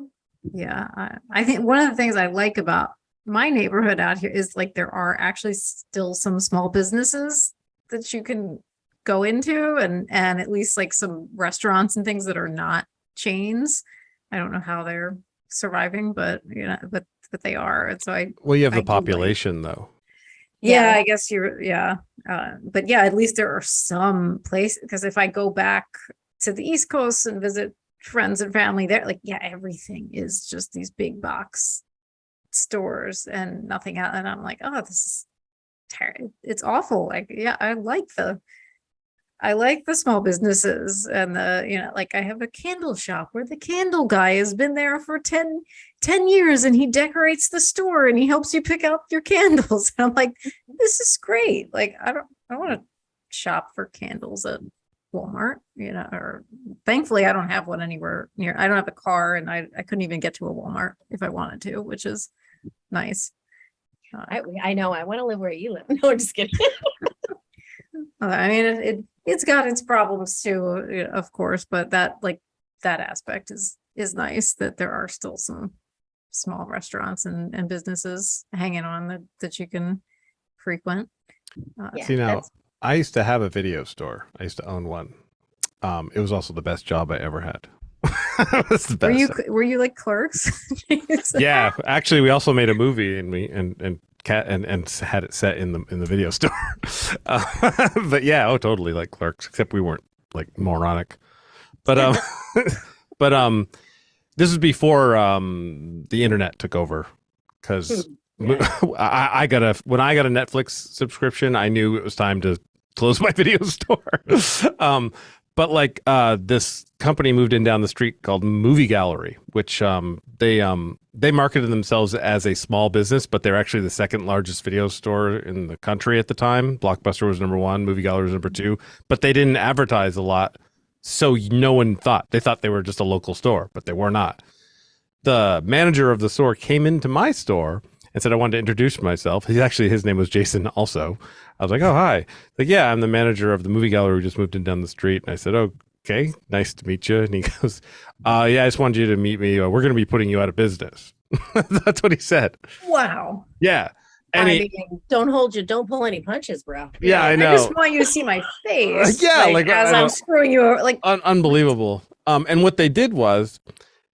Yeah. I think one of the things I like about my neighborhood out here is like there are actually still some small businesses that you can go into and at least like some restaurants and things that are not chains. I don't know how they're surviving, but but they are. And so you have the population though. Yeah, I guess but yeah, at least there are some places, because if I go back to the East Coast and visit friends and family there, like, everything is just these big box stores and nothing else. And I'm like, oh, this is terrible. It's awful. Like, I like I like the small businesses and like I have a candle shop where the candle guy has been there for 10 years and he decorates the store and he helps you pick out your candles. And I'm like, this is great. Like, I want to shop for candles at Walmart, or thankfully I don't have one anywhere near. I don't have a car and I couldn't even get to a Walmart if I wanted to, which is nice. I know. I want to live where you live. No, I'm just kidding. I mean, it's got its problems too, of course, but that aspect is nice that there are still some small restaurants and businesses hanging on that you can frequent. See, now I used to have a video store. I used to own one. It was also the best job I ever had. It was the best. Were you like Clerks? Yeah, actually, we also made a movie and had it set in the video store. But yeah, totally like Clerks, except we weren't like moronic. But this was before the internet took over, because when I got a Netflix subscription, I knew it was time to close my video store. But like this company moved in down the street called Movie Gallery, which they marketed themselves as a small business, but they're actually the second largest video store in the country at the time. Blockbuster was number 1, Movie Gallery was number 2, but they didn't advertise a lot, so no one thought. They thought they were just a local store, but they were not. The manager of the store came into my store and said I wanted to introduce myself. His name was Jayson also. I was like, oh, hi. Like, yeah, I'm the manager of the Movie Gallery. We just moved in down the street. And I said, okay, nice to meet you. And he goes, yeah, I just wanted you to meet me. We're going to be putting you out of business. That's what he said. Wow. Yeah. And don't pull any punches, bro. Yeah, I know. I just want you to see my face. Yeah, as I'm screwing you over. Like, unbelievable. And what they did was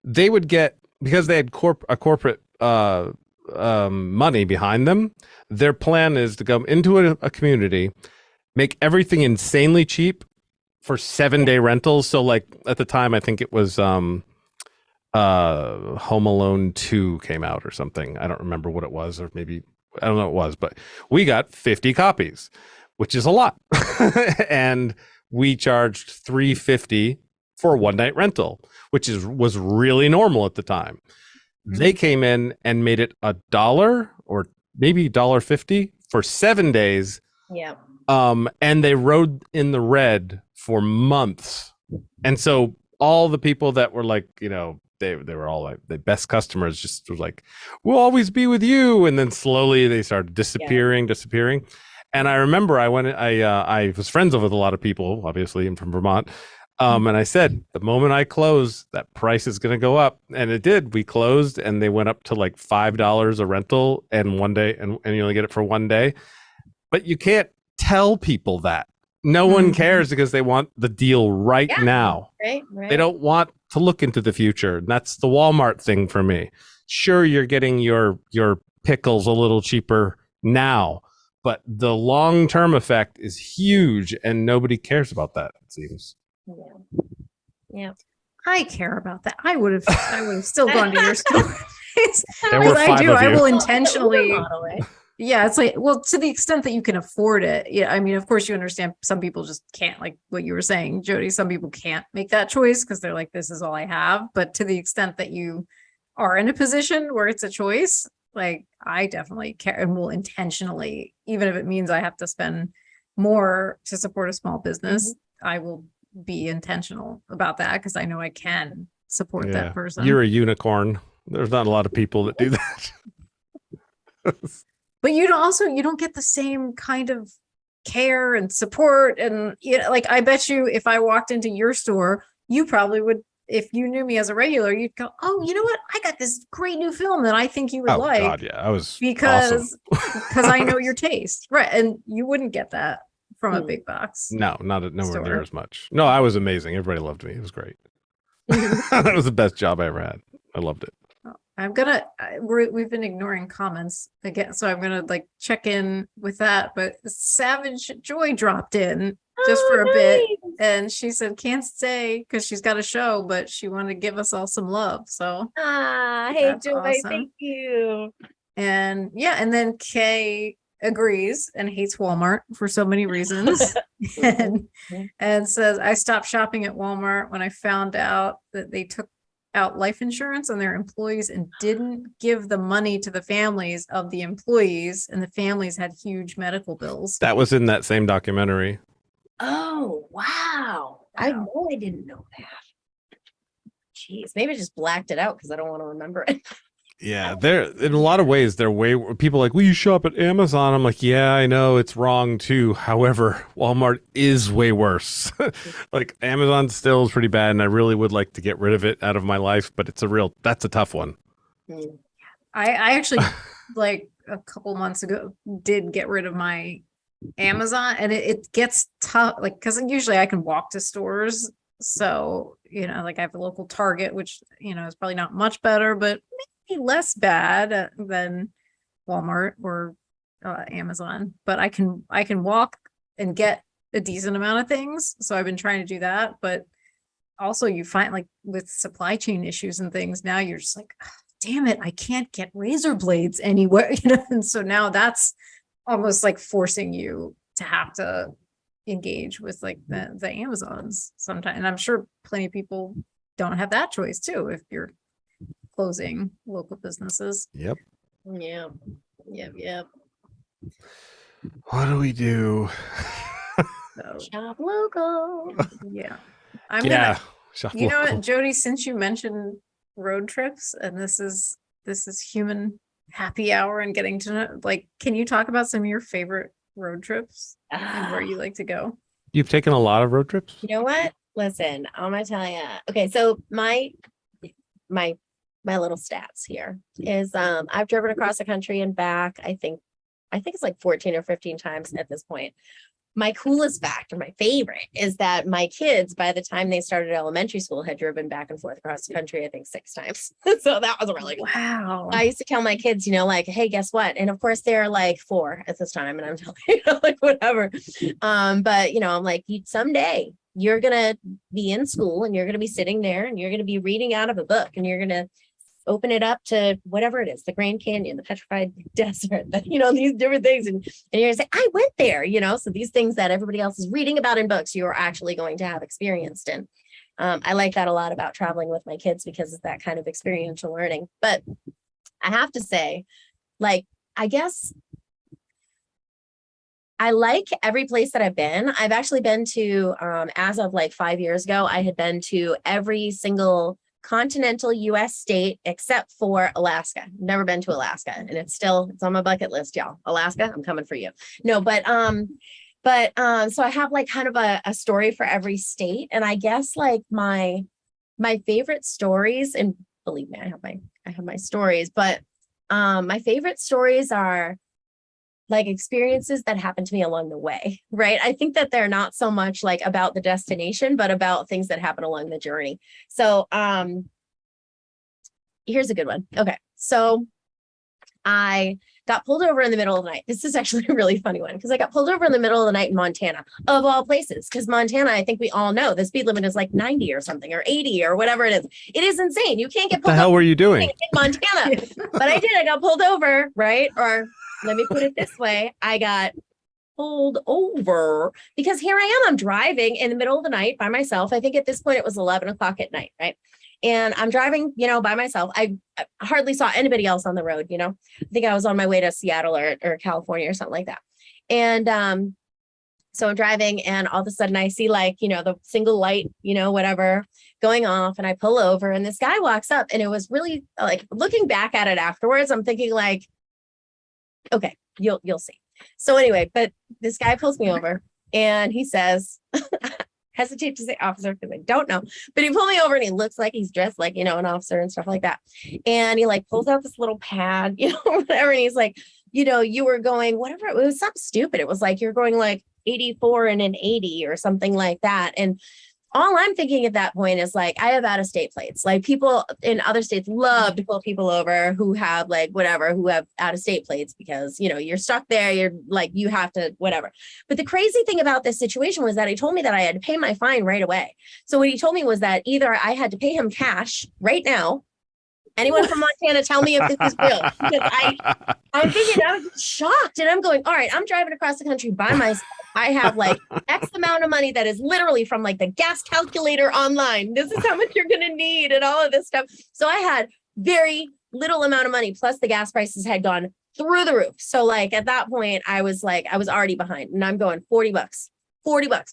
they would get, because they had a corporate money behind them, their plan is to go into a community, make everything insanely cheap for 7-day rentals. So like at the time, I think it was Home Alone 2 came out or something. I don't remember what it was, or maybe I don't know what it was, but we got 50 copies, which is a lot. And we charged $350 for a 1-night rental, which was really normal at the time. They came in and made it $1 or maybe $1.50 for 7 days. Yeah. And they rode in the red for months. And so all the people that were like, they were all like the best customers, just were like, we'll always be with you. And then slowly they started disappearing. And I remember I was friends with a lot of people, obviously, I'm from Vermont. And I said, the moment I close, that price is going to go up. And it did. We closed and they went up to like $5 a rental and 1 day, and you only get it for 1 day. But you can't tell people that. No one cares, because they want the deal right now. Right. They don't want to look into the future. And that's the Walmart thing for me. Sure, you're getting your pickles a little cheaper now, but the long-term effect is huge and nobody cares about that, it seems. Yeah. I care about that. I would have still gone to your store. There were 5 of you. I will intentionally. Yeah, it's like, well, to the extent that you can afford it. Yeah, I mean, of course, you understand some people just can't, like what you were saying, Jodi. Some people can't make that choice because they're like, this is all I have. But to the extent that you are in a position where it's a choice, like I definitely care and will intentionally, even if it means I have to spend more to support a small business, I will be intentional about that because I know I can support that person. You're a unicorn. There's not a lot of people that do that. But you don't get the same kind of care and support. And like, I bet you if I walked into your store, you probably would, if you knew me as a regular, you'd go, oh, you know what? I got this great new film that I think you would like. God, yeah. I was because awesome. I know your taste. Right. And you wouldn't get that from a big box. No, nowhere near as much. No, I was amazing. Everybody loved me. It was great. That was the best job I ever had. I loved it. We've been ignoring comments again, so I'm gonna like check in with that. But Savage Joy dropped in just for a bit, and she said can't stay because she's got a show, but she wanted to give us all some love. So hey Joy, awesome. Thank you. And yeah, and then Kay agrees and hates Walmart for so many reasons. and says, I stopped shopping at Walmart when I found out that they took out life insurance on their employees and didn't give the money to the families of the employees, and the families had huge medical bills. That was in that same documentary. Oh, wow. I know I didn't know that. Jeez, maybe I just blacked it out because I don't want to remember it. Yeah, they're in a lot of ways, they're way people are like, well, you shop at Amazon. I'm like, yeah, I know it's wrong too. However, Walmart is way worse. Like Amazon still is pretty bad, and I really would like to get rid of it out of my life, but that's a tough one. I actually like a couple months ago did get rid of my Amazon, and it gets tough, like, because usually I can walk to stores. So, like I have a local Target, which, is probably not much better, but less bad than Walmart or Amazon, but I can walk and get a decent amount of things. So I've been trying to do that, but also you find like with supply chain issues and things, now you're just like, oh, damn it, I can't get razor blades anywhere, and so now that's almost like forcing you to have to engage with like the Amazons sometimes. And I'm sure plenty of people don't have that choice too if you're closing local businesses. Yep. Yep. What do we do? So, shop local. Yeah. Shop You know local. what, Jodi, since you mentioned road trips, and this is human happy hour and getting to know, like, can you talk about some of your favorite road trips and where you like to go? You've taken a lot of road trips? You know what? Listen, I'm gonna tell you. Okay, so my little stats here is I've driven across the country and back. I think it's like 14 or 15 times at this point. My coolest fact, or my favorite, is that my kids, by the time they started elementary school, had driven back and forth across the country, I think 6 times. So that was really cool. Wow. I used to tell my kids, like, hey, guess what? And of course they're like 4 at this time. And I'm telling you, like, whatever. But I'm like, someday you're going to be in school and you're going to be sitting there and you're going to be reading out of a book and you're going to open it up to whatever it is, the Grand Canyon, the petrified desert, these different things. And you're gonna say, I went there, so these things that everybody else is reading about in books, you're actually going to have experienced. And I like that a lot about traveling with my kids because it's that kind of experiential learning. But I have to say, like, I guess I like every place that I've been. I've actually been to, as of like 5 years ago, I had been to every single continental US state except for Alaska. Never been to Alaska, and it's on my bucket list, y'all. Alaska, I'm coming for you. No, but so I have like kind of a story for every state, and I guess like my favorite stories, and believe me, I have my stories, but my favorite stories are like experiences that happened to me along the way, right? I think that they're not so much like about the destination, but about things that happen along the journey. So here's a good one. Okay. So I got pulled over in the middle of the night. This is actually a really funny one because I got pulled over in the middle of the night in Montana, of all places. Because Montana, I think we all know the speed limit is like 90 or something, or 80 or whatever it is. It is insane. You can't get pulled over. What the hell were you doing in Montana? But I did. I got pulled over, right? Or let me put it this way. I got pulled over because here I am. I'm driving in the middle of the night by myself. I think at this point it was 11 o'clock at night, right? And I'm driving, by myself. I hardly saw anybody else on the road, I think I was on my way to Seattle or California or something like that. And so I'm driving and all of a sudden I see like, the single light, whatever going off, and I pull over and this guy walks up, and it was really like, looking back at it afterwards, I'm thinking like, okay, you'll see. So anyway, but this guy pulls me over and he says, hesitate to say officer because I don't know, but he pulled me over and he looks like he's dressed like, an officer and stuff like that. And he like pulls out this little pad, whatever. And he's like, you were going, whatever, it was something stupid. It was like, you're going like 84 and an 80 or something like that. And all I'm thinking at that point is like, I have out of state plates. Like people in other states love to pull people over who have like whatever, who have out of state plates because, you're stuck there. You're like, you have to whatever. But the crazy thing about this situation was that he told me that I had to pay my fine right away. So what he told me was that either I had to pay him cash right now, Anyone from Montana, tell me if this is real. Because I'm thinking, I was shocked. And I'm going, all right, I'm driving across the country by myself. I have like X amount of money that is literally from like the gas calculator online. This is how much you're going to need and all of this stuff. So I had very little amount of money. Plus the gas prices had gone through the roof. So like at that point, I was already behind, and I'm going $40,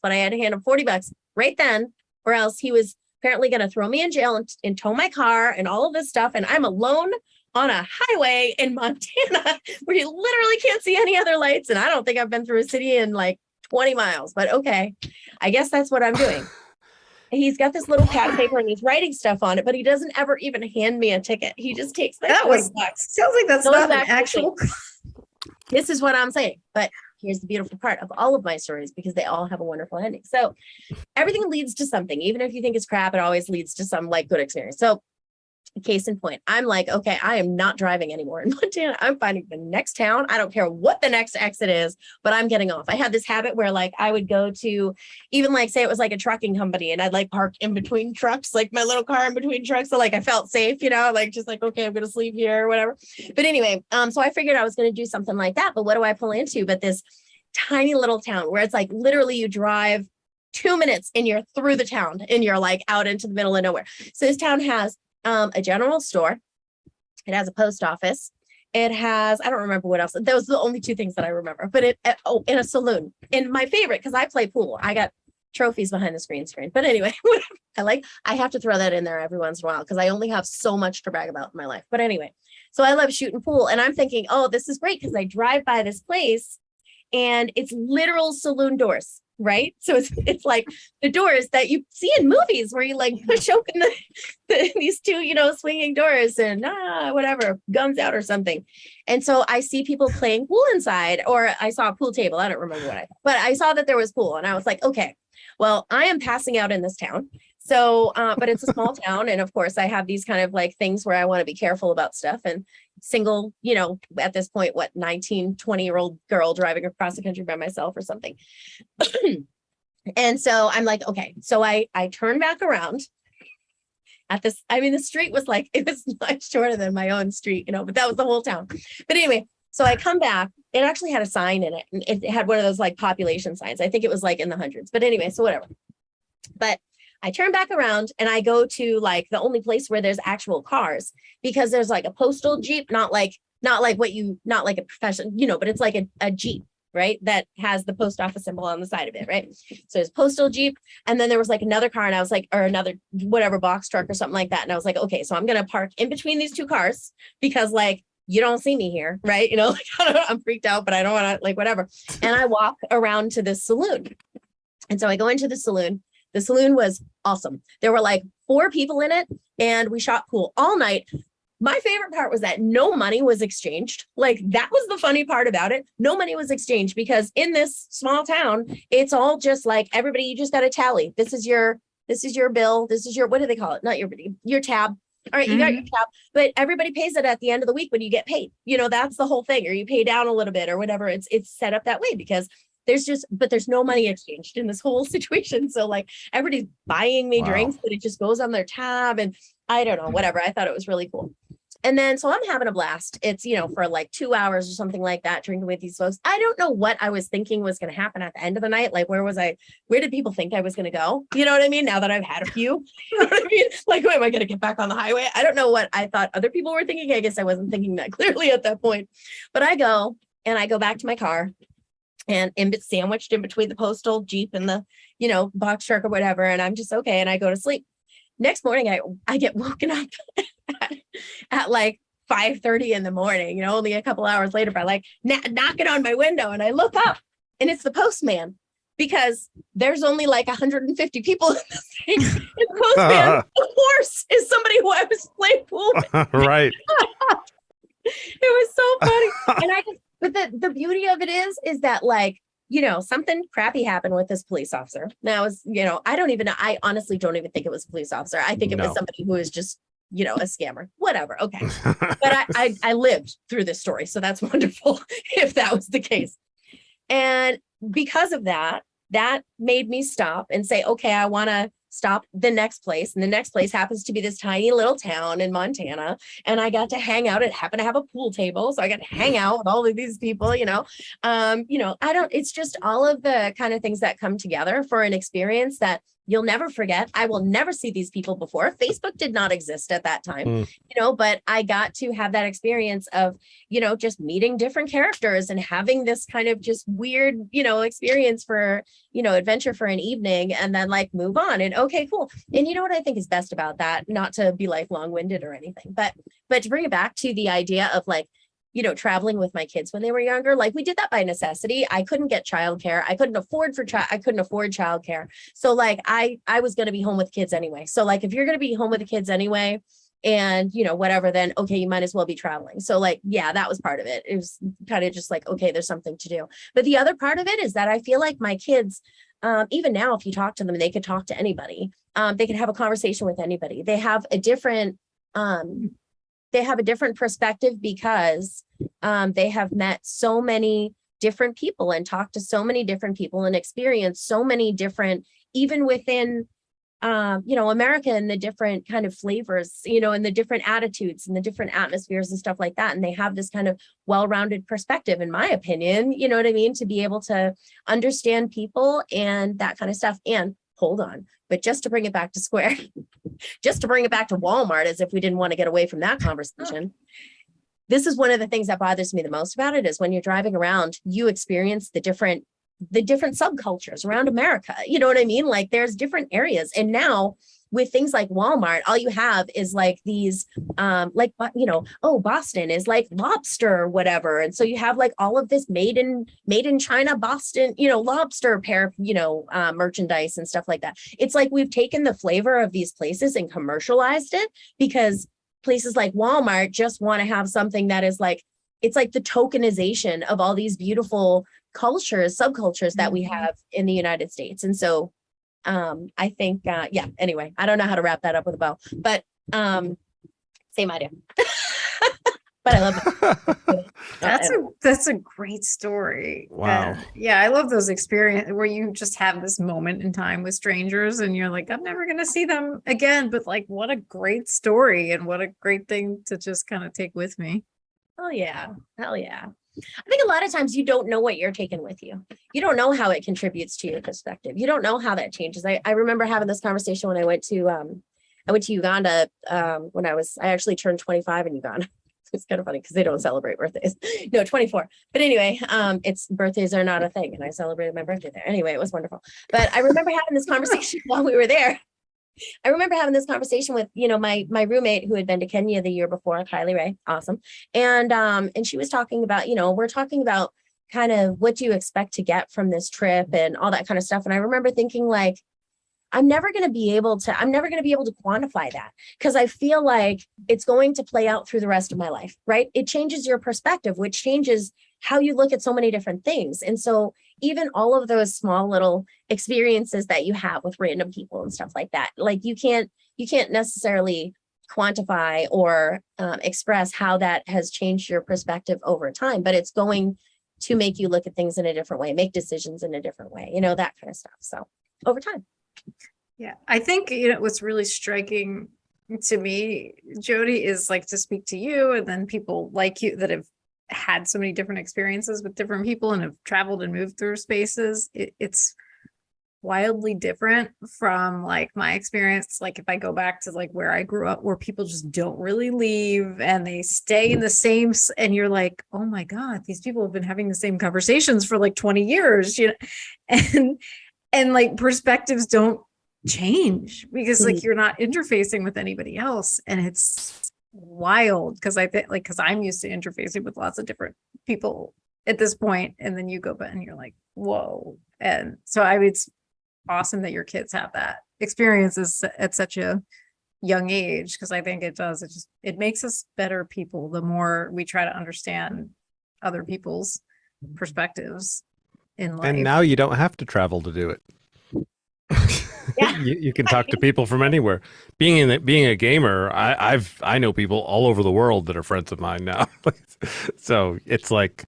but I had to hand him $40 right then, or else he was apparently going to throw me in jail and tow my car and all of this stuff. And I'm alone on a highway in Montana where you literally can't see any other lights. And I don't think I've been through a city in like 20 miles, but okay, I guess that's what I'm doing. He's got this little pad of paper and he's writing stuff on it, but he doesn't ever even hand me a ticket. He just takes my $40. Sounds like that's not an actual. This is what I'm saying. But here's the beautiful part of all of my stories, because they all have a wonderful ending. So everything leads to something. Even if you think it's crap, it always leads to some like good experience. So case in point, I'm like, okay, I am not driving anymore in Montana. I'm finding the next town. I don't care what the next exit is, but I'm getting off. I had this habit where like I would go to, even like say it was like a trucking company, and I'd like park in between trucks, like my little car in between trucks. So like I felt safe, like just like, okay, I'm going to sleep here or whatever. But anyway, so I figured I was going to do something like that. But what do I pull into but this tiny little town where it's like literally you drive 2 minutes and you're through the town and you're like out into the middle of nowhere. So this town has a general store. It has a post office. It has, I don't remember what else. Those are the only two things that I remember. But in a saloon. And my favorite, because I play pool. I got trophies behind the screen. But anyway, I have to throw that in there every once in a while because I only have so much to brag about in my life. But anyway, so I love shooting pool. And I'm thinking, oh, this is great because I drive by this place and it's literal saloon doors. Right. So it's like the doors that you see in movies where you like push open these two, swinging doors and whatever, guns out or something. And so I see people playing pool inside, or I saw a pool table. I don't remember what but I saw that there was pool and I was like, okay, well, I am passing out in this town. So, but it's a small town. And of course I have these kind of like things where I want to be careful about stuff, and single, at this point, 19, 20-year-old girl driving across the country by myself or something. And so I'm like, okay, so I turn back around at this. I mean, the street was like, it was much shorter than my own street, but that was the whole town. But anyway, so I come back. It actually had a sign in it, and it had one of those like population signs. I think it was like in the hundreds, but anyway, so whatever. But I turn back around and I go to like the only place where there's actual cars, because there's like a postal Jeep, not like a professional, but it's like a Jeep, right? That has the post office symbol on the side of it, right? So there's postal Jeep. And then there was like another car, and I was like, or another whatever box truck or something like that. And I was like, okay, so I'm going to park in between these two cars because like, you don't see me here, right? I'm freaked out, but I don't want to like whatever. And I walk around to this saloon. And so I go into the saloon. The saloon was awesome. There were like 4 people in it, and we shot pool all night. My favorite part was that no money was exchanged. Like that was the funny part about it. No money was exchanged because in this small town, it's all just like everybody, you just got to tally. This is your bill. This is your, what do they call it? Not your tab. All right, you got your tab, but everybody pays it at the end of the week when you get paid. That's the whole thing, or you pay down a little bit or whatever. It's set up that way because there's no money exchanged in this whole situation. So like everybody's buying me drinks, but it just goes on their tab, and I don't know, whatever. I thought it was really cool. And then, so I'm having a blast. It's, for like 2 hours or something like that, drinking with these folks. I don't know what I was thinking was going to happen at the end of the night. Like, where did people think I was going to go? You know what I mean? Now that I've had a few, you know what I mean? Like, am I going to get back on the highway? I don't know what I thought other people were thinking. I guess I wasn't thinking that clearly at that point, but I go back to my car, and sandwiched in between the postal Jeep and the, box truck or whatever. And I'm just okay. And I go to sleep. Next morning, I get woken up at like 5:30 in the morning, only a couple hours later, by like knocking on my window. And I look up, and it's the postman, because there's only like 150 people in this thing. And the postman, of course, is somebody who I was playing pool with. Right. It was so funny. And but the beauty of it is that like, something crappy happened with this police officer. Now I don't even know. I honestly don't even think it was a police officer. I think it was somebody who was just, a scammer, whatever. Okay. But I lived through this story. So that's wonderful if that was the case. And because of that made me stop and say, okay, I want to stop the next place. And the next place happens to be this tiny little town in Montana. And I got to hang out. It happened to have a pool table. So I got to hang out with all of these people, it's just all of the kind of things that come together for an experience that you'll never forget. I will never see these people before. Facebook did not exist at that time, but I got to have that experience of, just meeting different characters and having this kind of just weird, experience for, adventure for an evening, and then like move on and okay, cool. And you know what I think is best about that, not to be like long-winded or anything, but to bring it back to the idea of like, traveling with my kids when they were younger, like we did that by necessity. I couldn't get childcare. I couldn't afford childcare. So like I was going to be home with kids anyway. So like, if you're going to be home with the kids anyway, and whatever, then okay, you might as well be traveling. So like, yeah, that was part of it. It was kind of just like, okay, there's something to do. But the other part of it is that I feel like my kids, even now, if you talk to them, they could talk to anybody. They could have a conversation with anybody. They have a different perspective because they have met so many different people and talked to so many different people and experienced so many different, even within, America, and the different kind of flavors, and the different attitudes and the different atmospheres and stuff like that. And they have this kind of well-rounded perspective, in my opinion, you know what I mean, to be able to understand people and that kind of stuff. And hold on, but just to bring it back to Square, just to bring it back to Walmart, as if we didn't want to get away from that conversation. This is one of the things that bothers me the most about it, is when you're driving around, you experience the different subcultures around America. You know what I mean? Like there's different areas. And now with things like Walmart, all you have is like these, Boston is like lobster or whatever. And so you have like all of this made in China, Boston, lobster merchandise and stuff like that. It's like we've taken the flavor of these places and commercialized it, because places like Walmart just want to have something that is like, it's like the tokenization of all these beautiful subcultures that we have in the United States. And so I think, anyway, I don't know how to wrap that up with a bow, but same idea. But I love it. That's a great story. Wow. I love those experiences where you just have this moment in time with strangers and you're like, I'm never going to see them again. But like, what a great story, and what a great thing to just kind of take with me. Oh yeah. Hell yeah. I think a lot of times you don't know what you're taking with you. You don't know how it contributes to your perspective. You don't know how that changes. I remember having this conversation when I went to Uganda when I actually turned 25 in Uganda. It's kind of funny because they don't celebrate birthdays. No, 24. But anyway, birthdays are not a thing. And I celebrated my birthday there. Anyway, it was wonderful. But I remember having this conversation while we were there. I remember having this conversation with, my roommate who had been to Kenya the year before, Kylie Ray. Awesome. And she was talking about, we're talking about kind of what do you expect to get from this trip and all that kind of stuff. And I remember thinking like, I'm never going to be able to quantify that, because I feel like it's going to play out through the rest of my life, right? It changes your perspective, which changes how you look at so many different things. And so even all of those small little experiences that you have with random people and stuff like that, like you can't necessarily quantify or express how that has changed your perspective over time, but it's going to make you look at things in a different way, make decisions in a different way, that kind of stuff. So over time. Yeah, I think, what's really striking to me, Jodi, is like to speak to you and then people like you that have had so many different experiences with different people and have traveled and moved through spaces. It's wildly different from like my experience. Like if I go back to like where I grew up, where people just don't really leave and they stay in the same, and you're like, oh my God, these people have been having the same conversations for like 20 years, and like perspectives don't change because like you're not interfacing with anybody else. And it's wild because I think because I'm used to interfacing with lots of different people at this point, and then you go back and you're like, whoa. And so it's awesome that your kids have that experiences at such a young age, because I think it makes us better people the more we try to understand other people's perspectives in life. And now you don't have to travel to do it. Yeah. You can talk to people from anywhere. Being a gamer, I know people all over the world that are friends of mine now. So it's like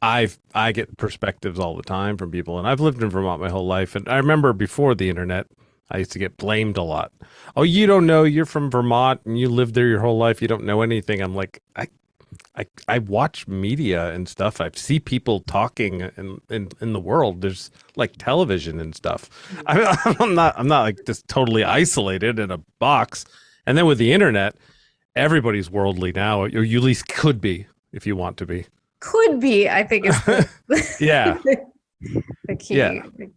I get perspectives all the time from people, and I've lived in Vermont my whole life. And I remember before the internet, I used to get blamed a lot. Oh, you don't know, you're from Vermont and you lived there your whole life. You don't know anything. I'm like, I watch media and stuff. I see people talking in the world. There's like television and stuff. I'm not like just totally isolated in a box. And then with the internet, everybody's worldly now, or you at least could be if you want to be. Could be, I think is Yeah. the key.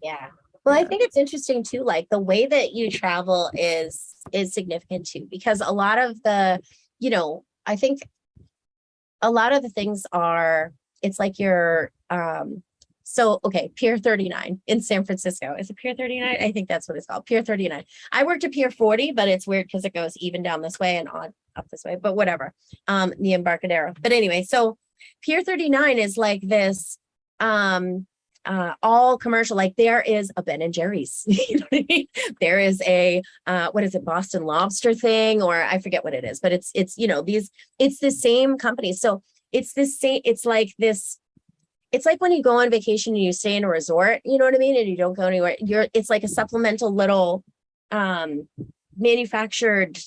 Yeah. Well, I think it's interesting too, like the way that you travel is significant too, because a lot of the, I think a lot of the things are, it's like you're, Pier 39 in San Francisco. Is it Pier 39? I think that's what it's called. Pier 39. I worked at Pier 40, but it's weird because it goes even down this way and on up this way, but whatever. The Embarcadero. But anyway, so Pier 39 is like this, all commercial, like there is a Ben and Jerry's, you know what I mean? There is a what is it, Boston Lobster thing, or I forget what it is, but it's it's the same company. So it's the same, it's like when you go on vacation and you stay in a resort, you know what I mean, and you don't go anywhere, it's like a supplemental little manufactured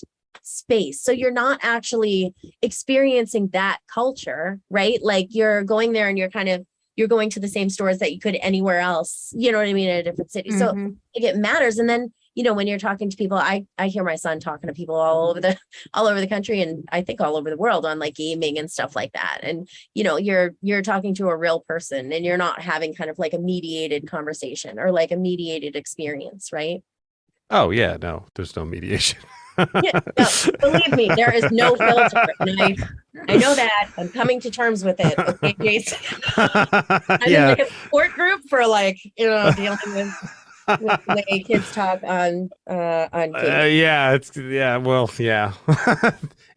space. So you're not actually experiencing that culture, right? Like you're going there and you're going to the same stores that you could anywhere else, you know what I mean, in a different city. So I think it matters. And then, when you're talking to people, I hear my son talking to people all over the country, and I think all over the world on like gaming and stuff like that. And, you're talking to a real person and you're not having kind of like a mediated conversation or like a mediated experience, right? Oh yeah, no, there's no mediation. Yeah, no, believe me, there is no filter. And I know that. I'm coming to terms with it. Okay, Jayson. I'm in like a support group for like, dealing with the way kids talk on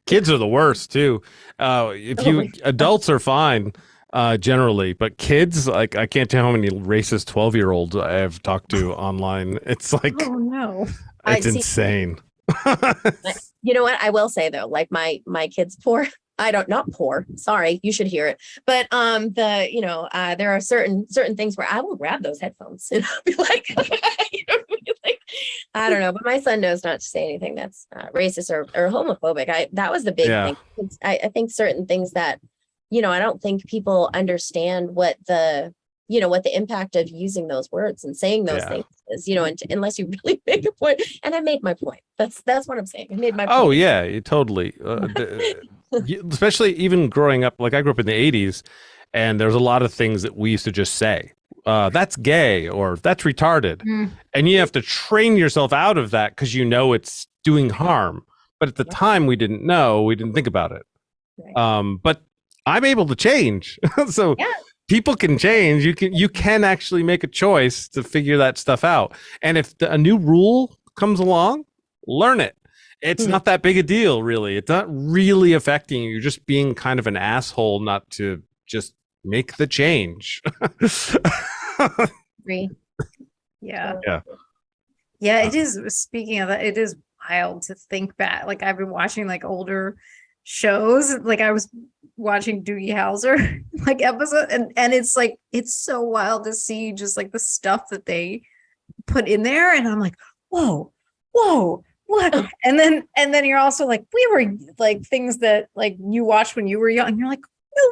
Kids are the worst too. Adults are fine generally, but kids, like I can't tell how many racist 12-year-olds I have talked to online. It's like, oh no, it's insane. You know what I will say though, like my kids poor, not poor, sorry, you should hear it, but there are certain things where I will grab those headphones and I'll be like, I don't know, but my son knows not to say anything that's racist or homophobic. That was the big thing. I think certain things that I don't think people understand what the impact of using those words and saying those things is, unless you really make a point. And I made my point. That's what I'm saying. I made my point. Oh yeah, totally. Especially even growing up, like I grew up in the 80s, and there's a lot of things that we used to just say. That's gay or that's retarded. And you have to train yourself out of that because it's doing harm. But at the time we didn't know, we didn't think about it. Right. But I'm able to change. So people can change. You can actually make a choice to figure that stuff out. And if a new rule comes along, learn it. It's not that big a deal, really. It's not really affecting you. You're just being kind of an asshole not to just make the change. Agree. Yeah. Yeah. It is. Speaking of that, it is wild to think back. Like I've been watching like older shows. Like I was watching Doogie Howser like episode, and it's like it's so wild to see just like the stuff that they put in there, and I'm like, whoa, what? And then you're also like, we were like things that like you watched when you were young, and you're like, no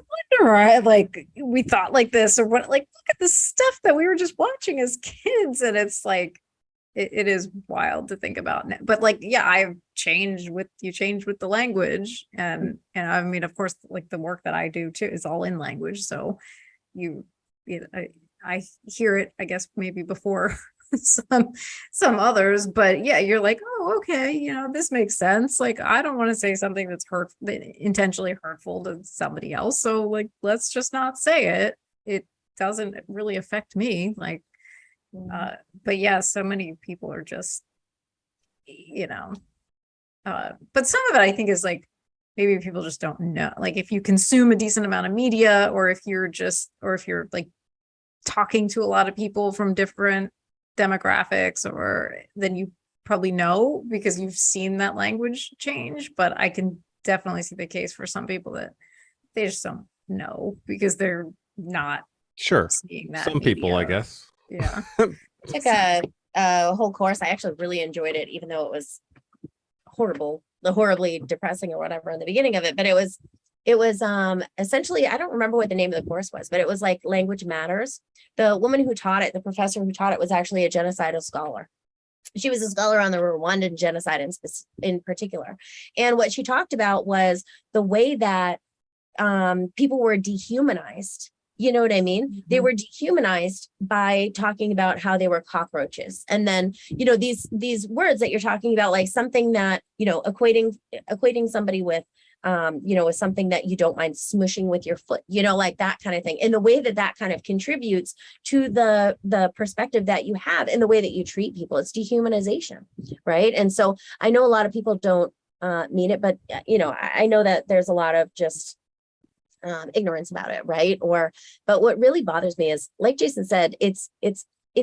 wonder we thought like this, or what, like look at the stuff that we were just watching as kids. And it's like it is wild to think about. But like, yeah, I've changed with the language, and I mean, of course, like the work that I do too is all in language, so I hear it, I guess, maybe before some others, but yeah, you're like, oh, okay, this makes sense. Like, I don't want to say something that's intentionally hurtful to somebody else, so like, let's just not say it. It doesn't really affect me. Like, but yeah, so many people are just, but some of it I think is like, maybe people just don't know. Like, if you consume a decent amount of media, or if you're like talking to a lot of people from different demographics, or then you probably know because you've seen that language change. But I can definitely see the case for some people that they just don't know because they're not sure seeing that some media. people, I guess. Yeah. It's like whole course. I actually really enjoyed it, even though it was horribly depressing or whatever in the beginning of it. But it was essentially, I don't remember what the name of the course was, but it was like language matters. The woman who taught it, the professor who taught it, was actually a genocidal scholar. She was a scholar on the Rwandan genocide in particular. And what she talked about was the way that people were dehumanized. You know what I mean? Mm-hmm. They were dehumanized by talking about how they were cockroaches. And then, these words that you're talking about, like something that, equating somebody with, with something that you don't mind smushing with your foot, like that kind of thing. And the way that kind of contributes to the perspective that you have and the way that you treat people, it's dehumanization, right? And so I know a lot of people don't mean it, but, I know that there's a lot of just ignorance about it, right? But what really bothers me is, like Jayson said, it's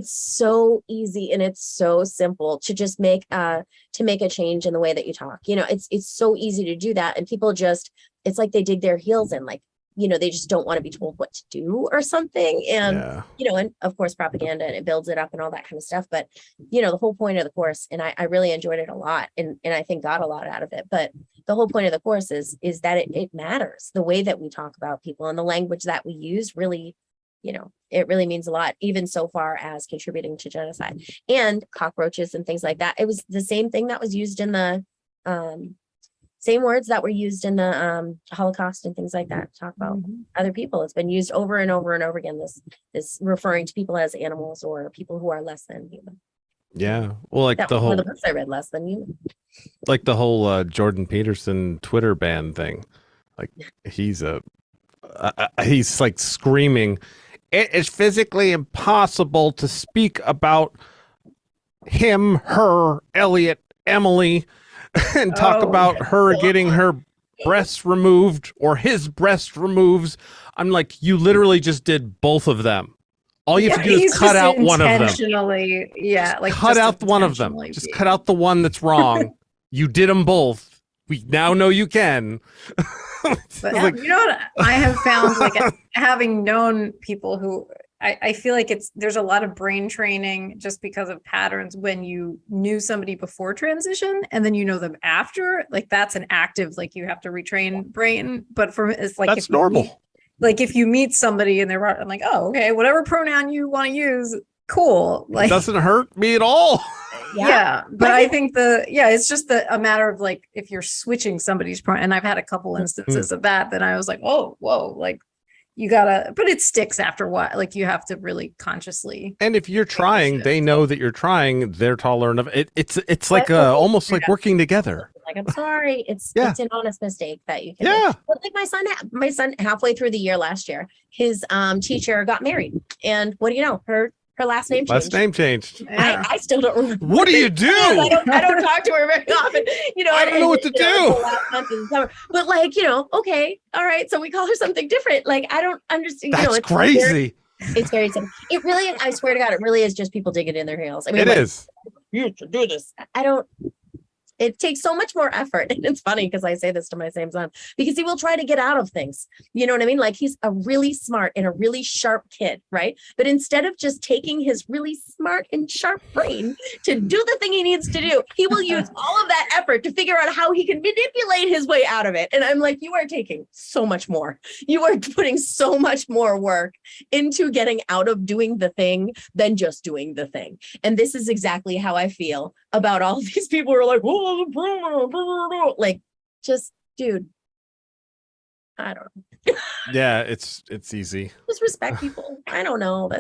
so easy and it's so simple to just make a change in the way that you talk. It's so easy to do that, and people just, it's like they dig their heels in, like, they just don't want to be told what to do or something. And and of course propaganda, and it builds it up and all that kind of stuff. But the whole point of the course, and I really enjoyed it a lot, and I think got a lot out of it. But the whole point of the course is that it matters. The way that we talk about people and the language that we use really, it really means a lot, even so far as contributing to genocide and cockroaches and things like that. It was the same thing that was used in the same words that were used in the Holocaust and things like that. Talk about other people. It's been used over and over and over again. This referring to people as animals or people who are less than human. Yeah. Well, like that the was whole, one of the books I read, Less Than Human. Like the whole Jordan Peterson Twitter ban thing. Like he's like screaming, "It is physically impossible to speak about him, her, Elliot, Emily, and talk about her getting her breasts removed or his breast removes." I'm like, you literally just did both of them. All you have to do is cut out one of them. Intentionally, like cut out one of them. Just cut out the one that's wrong. You did them both. We now know you can. But like, what I have found, like having known people who I feel like there's a lot of brain training just because of patterns. When you knew somebody before transition and then you know them after, like that's an active, like you have to retrain brain. But it's like, that's normal. If you meet somebody and I'm like, oh, okay, whatever pronoun you want to use, cool. Like, it doesn't hurt me at all. Yeah. But I think it's just a matter of like, if you're switching somebody's pronoun, and I've had a couple instances of that, then I was like, oh, whoa, like you gotta, but it sticks after a while. Like you have to really consciously. And if you're trying, they know that you're trying, they're tolerant of it. It's like almost like working together. Like, I'm sorry. It's an honest mistake that you can make. But like my son halfway through the year last year, his teacher got married. And what do you know? Her last name changed. Last name changed. Yeah. I still don't remember. What do you do? I don't talk to her very often. I don't know what to do. But like, okay, all right. So we call her something different. Like, I don't understand. That's crazy. It's very simple. It really, I swear to God, it really is just people digging in their heels. I mean, it is. You should do this. It takes so much more effort. And it's funny because I say this to my same son, because he will try to get out of things. You know what I mean? Like, he's a really smart and a really sharp kid, right? But instead of just taking his really smart and sharp brain to do the thing he needs to do, he will use all of that effort to figure out how he can manipulate his way out of it. And I'm like, you are taking so much more. You are putting so much more work into getting out of doing the thing than just doing the thing. And this is exactly how I feel about all of these people who are like, like, just, dude, I don't know. Yeah, it's easy. Just respect people. I don't know.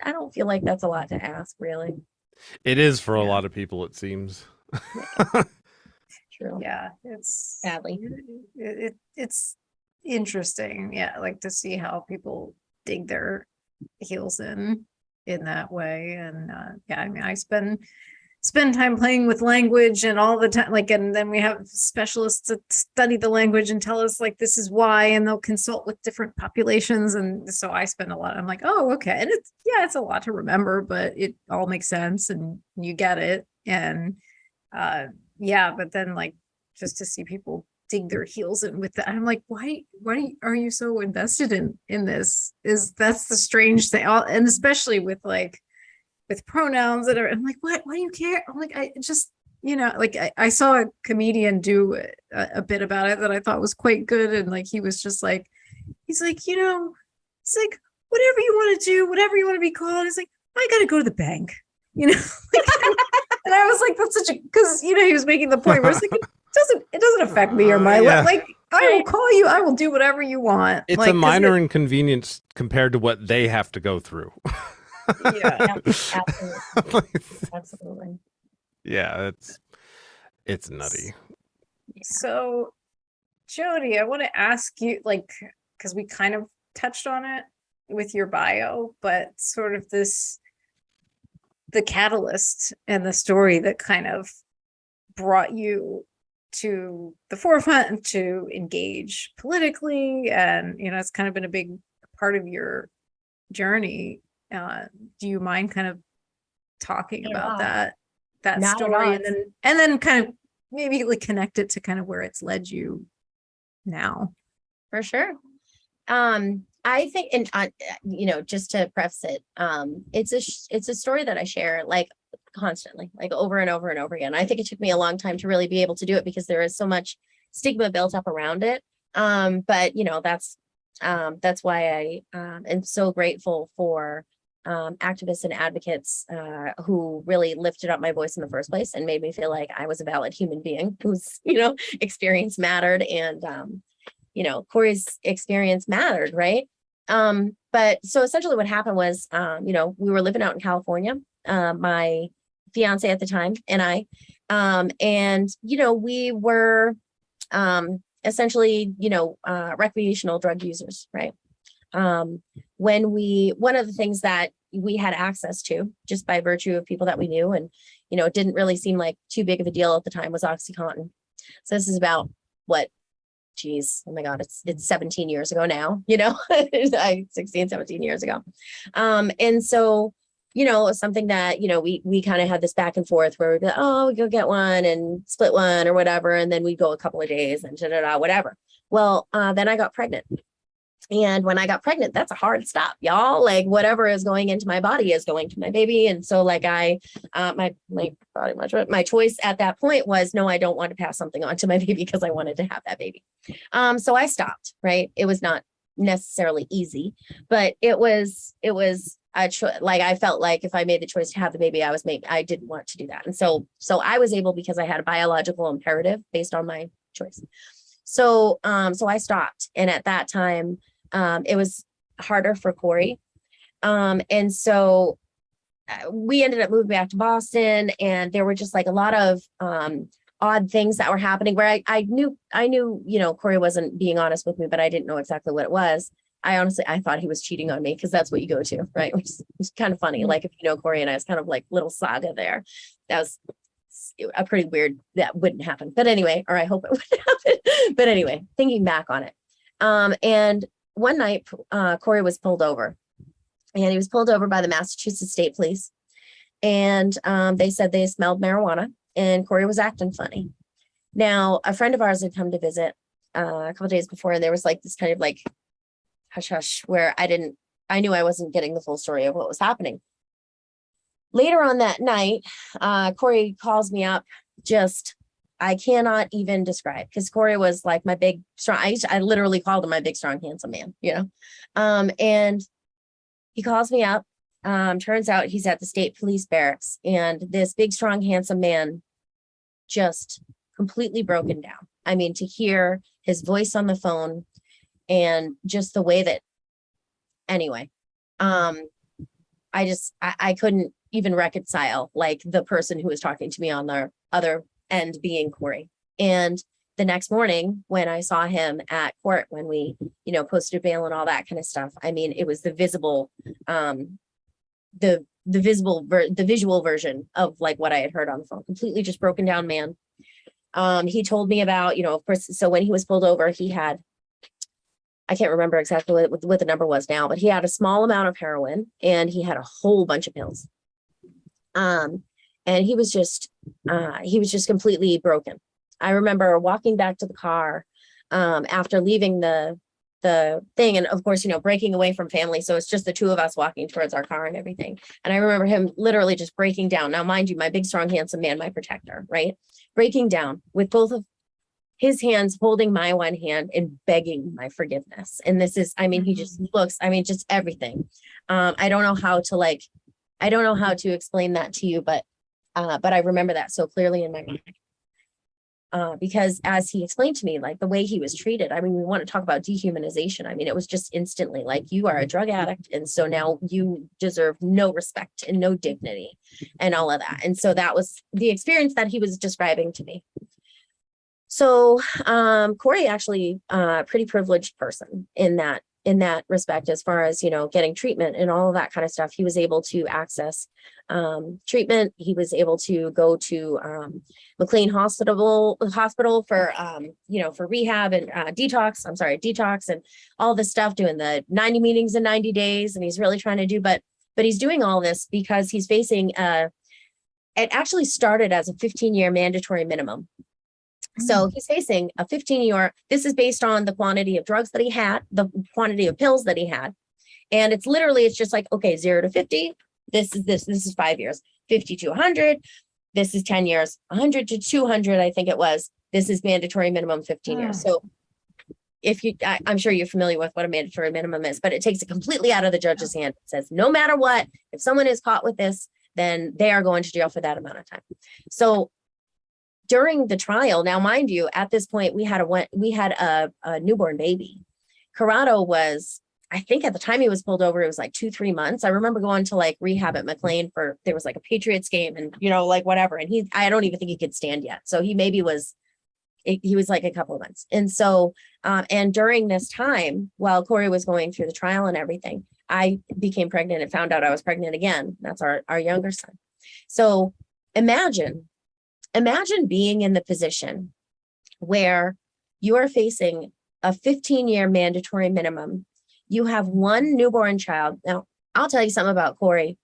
I don't feel like that's a lot to ask, really. It is for a lot of people, it seems. True. Yeah, it's sadly. It's interesting. Yeah, like to see how people dig their heels in that way. And I mean, I spend time playing with language and all the time, like, and then we have specialists that study the language and tell us like this is why, and they'll consult with different populations. And so I spend a lot. I'm like, oh, okay. And it's a lot to remember, but it all makes sense and you get it. And but then like just to see people dig their heels in with that, I'm like, why are you so invested in this? That's the strange thing. And especially with like with pronouns and I'm like, what? Why do you care? I'm like, I just, like I saw a comedian do a bit about it that I thought was quite good. And like, he was just like, he's like, it's like, whatever you want to do, whatever you want to be called. He's like, I got to go to the bank, like, and I was like, that's such a, cause he was making the point where it's like, it doesn't affect me or my life. Like, I will call you. I will do whatever you want. It's like, a minor inconvenience compared to what they have to go through. Yeah, absolutely. Absolutely. Yeah, it's nutty. So, Jodi, I want to ask you, like, because we kind of touched on it with your bio, but sort of the catalyst and the story that kind of brought you to the forefront to engage politically, and it's kind of been a big part of your journey. Do you mind kind of talking about that Not story, and then kind of maybe like connect it to kind of where it's led you now? For sure. I think, and just to preface it, it's a story that I share like constantly, like over and over and over again. I think it took me a long time to really be able to do it because there is so much stigma built up around it. But that's why I am so grateful for activists and advocates who really lifted up my voice in the first place and made me feel like I was a valid human being whose experience mattered, and Corey's experience mattered, right? But so essentially what happened was, we were living out in California, my fiance at the time and I, and we were essentially recreational drug users, right? One of the things that we had access to just by virtue of people that we knew, and it didn't really seem like too big of a deal at the time, was OxyContin. So this is about oh my God, it's 17 years ago now, 16, 17 years ago. And so, something that, we kind of had this back and forth where we'd be like, oh, we go get one and split one or whatever. And then we'd go a couple of days and whatever. Well, then I got pregnant. And when I got pregnant, that's a hard stop, y'all. Like whatever is going into my body is going to my baby. And so like my choice at that point was, no, I don't want to pass something on to my baby because I wanted to have that baby. So I stopped, right? It was not necessarily easy, but it was a choice. Like I felt like if I made the choice to have the baby, I didn't want to do that. And so I was able because I had a biological imperative based on my choice. So I stopped. And at that time, it was harder for Corey. And so we ended up moving back to Boston, and there were just like a lot of odd things that were happening where I knew, Corey wasn't being honest with me, but I didn't know exactly what it was. I thought he was cheating on me because that's what you go to, right? Which is kind of funny. Like if Corey and I, it's kind of like little saga there. That was a pretty weird, that wouldn't happen. But anyway, or I hope it wouldn't happen. But anyway, thinking back on it. And one night, Corey was pulled over, and he was pulled over by the Massachusetts State Police. And they said they smelled marijuana, and Corey was acting funny. Now, a friend of ours had come to visit a couple of days before, and there was like this kind of like hush hush where I knew I wasn't getting the full story of what was happening. Later on that night, Corey calls me up, I cannot even describe, because Corey was like my big, strong, I literally called him my big, strong, handsome man, and he calls me up. Turns out he's at the state police barracks, and this big, strong, handsome man just completely broken down. I mean, to hear his voice on the phone and just the way that, anyway, I couldn't even reconcile like the person who was talking to me on the other end being Corey. And the next morning when I saw him at court, when we, posted bail and all that kind of stuff, I mean, it was the visual version of like what I had heard on the phone, completely just broken down man. He told me about, of course, so when he was pulled over, he had, I can't remember exactly what the number was now, but he had a small amount of heroin and he had a whole bunch of pills. And he was just completely broken. I remember walking back to the car after leaving the the thing. And of course, breaking away from family. So it's just the two of us walking towards our car and everything. And I remember him literally just breaking down. Now, mind you, my big, strong, handsome man, my protector, right? Breaking down with both of his hands holding my one hand and begging my forgiveness. And this is, he just looks, just everything. I don't know how to explain that to you, but I remember that so clearly in my mind. Because as he explained to me, like the way he was treated, we want to talk about dehumanization. It was just instantly like, you are a drug addict. And so now you deserve no respect and no dignity and all of that. And so that was the experience that he was describing to me. So Corey actually pretty privileged person in that respect, as far as, getting treatment and all of that kind of stuff. He was able to access treatment. He was able to go to McLean Hospital for, for rehab and detox and all this stuff, doing the 90 meetings in 90 days. And he's really trying to do, but he's doing all this because he's facing, it actually started as a 15-year mandatory minimum. So he's facing a 15-year, this is based on the quantity of drugs that he had, the quantity of pills that he had. And it's just like, okay, 0 to 50, this is 5 years, 50 to 100, this is 10 years, 100 to 200, I think it was, this is mandatory minimum 15 years. So I'm sure you're familiar with what a mandatory minimum is, but it takes it completely out of the judge's hand. It says, no matter what, if someone is caught with this, then they are going to jail for that amount of time. So during the trial, now, mind you, at this point, we had a newborn baby. Corrado was, I think at the time he was pulled over, it was like 2-3 months. I remember going to like rehab at McLean there was like a Patriots game and, like whatever. And I don't even think he could stand yet. So he was like a couple of months. And so, and during this time, while Corey was going through the trial and everything, I became pregnant and found out I was pregnant again. That's our younger son. So imagine being in the position where you are facing a 15-year mandatory minimum. You have one newborn child. Now, I'll tell you something about Corey.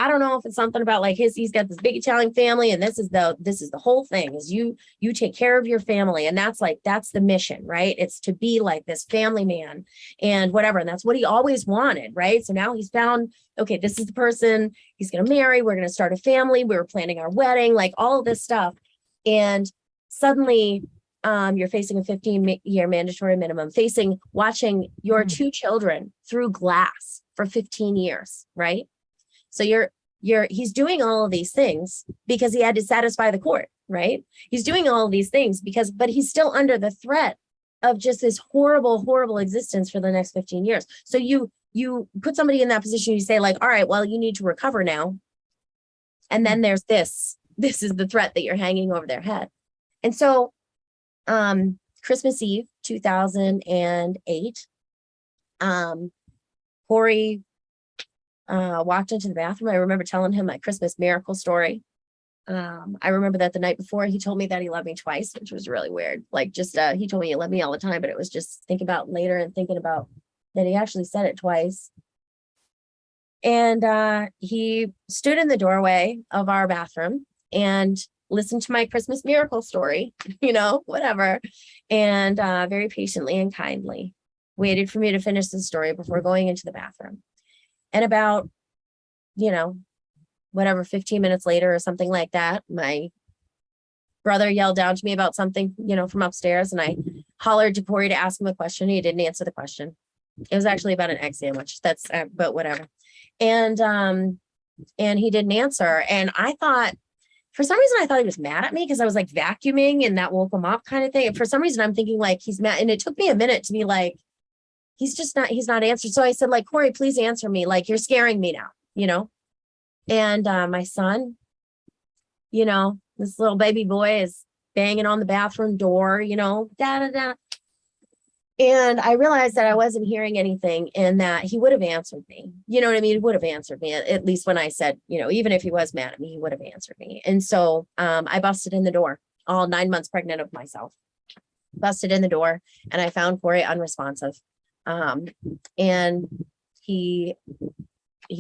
I don't know if it's something about like he's got this big Italian family, and this is the whole thing is you take care of your family. And that's the mission, right? It's to be like this family man and whatever. And that's what he always wanted, right? So now he's found, okay, this is the person he's going to marry. We're going to start a family. We were planning our wedding, like all of this stuff. And suddenly you're facing a 15-year mandatory minimum, watching your two children through glass for 15 years, right? So he's doing all of these things because he had to satisfy the court, right? He's doing all of these things but he's still under the threat of just this horrible, horrible existence for the next 15 years. So you put somebody in that position, you say like, all right, well, you need to recover now. And then there's this is the threat that you're hanging over their head. And so, Christmas Eve, 2008, Corey walked into the bathroom. I remember telling him my Christmas miracle story. I remember that the night before he told me that he loved me twice, which was really weird. Like he told me he loved me all the time, but it was just thinking about later and thinking about that he actually said it twice. And he stood in the doorway of our bathroom and listened to my Christmas miracle story, whatever. And very patiently and kindly waited for me to finish the story before going into the bathroom. And about, 15 minutes later or something like that, my brother yelled down to me about something, from upstairs. And I hollered to Corey to ask him a question. He didn't answer the question. It was actually about an egg sandwich. But whatever. And he didn't answer. And for some reason, I thought he was mad at me because I was like vacuuming and that woke him up kind of thing. And for some reason, I'm thinking like he's mad. And it took me a minute to be like, he's not answered. So I said, like, Corey, please answer me. Like, you're scaring me now, And my son, this little baby boy is banging on the bathroom door, da, da, da. And I realized that I wasn't hearing anything and that he would have answered me. You know what I mean? He would have answered me, at least when I said, even if he was mad at me, he would have answered me. And so I busted in the door, all 9 months pregnant of myself, busted in the door, and I found Corey unresponsive. And he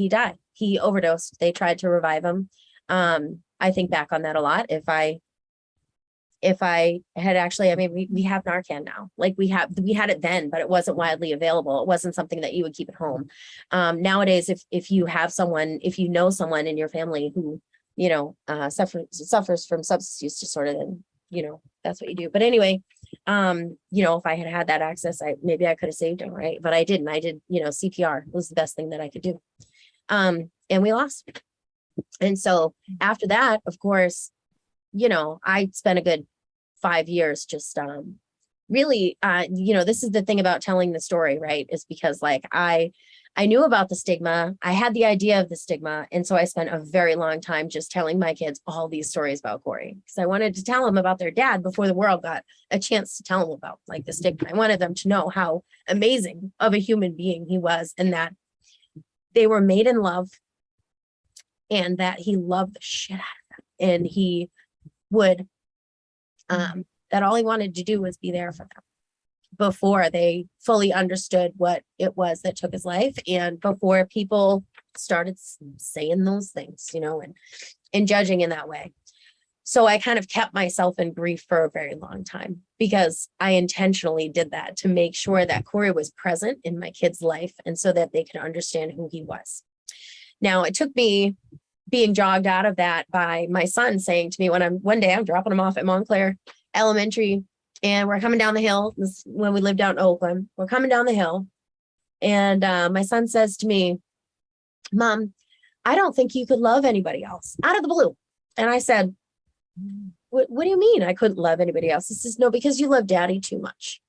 died. He overdosed. They tried to revive him. I think back on that a lot. If I if I had actually, I mean, we have Narcan now. Like we had it then, but it wasn't widely available. It wasn't something that you would keep at home. Nowadays, if you have someone, if you know someone in your family who, suffers from substance use disorder, then, that's what you do. But anyway, if I had had that access, maybe I could have saved him, right? But I didn't. I did, CPR was the best thing that I could do. And we lost. And so after that, of course, I spent a good 5 years just really, this is the thing about telling the story, right? Is because like I knew about the stigma. I had the idea of the stigma. And so I spent a very long time just telling my kids all these stories about Corey, because I wanted to tell them about their dad before the world got a chance to tell them about like the stigma. I wanted them to know how amazing of a human being he was, and that they were made in love, and that he loved the shit out of them. And he would, that all he wanted to do was be there for them before they fully understood what it was that took his life, and before people started saying those things, and judging in that way. So I kind of kept myself in grief for a very long time, because I intentionally did that to make sure that Corey was present in my kid's life, and so that they could understand who he was. Now, it took me being jogged out of that by my son saying to me one day I'm dropping him off at Montclair Elementary, and we're coming down the hill. This is when we lived out in Oakland. We're coming down the hill, and my son says to me, "Mom, I don't think you could love anybody else," out of the blue. And I said, what do you mean I couldn't love anybody else? He says, "No, because you love Daddy too much."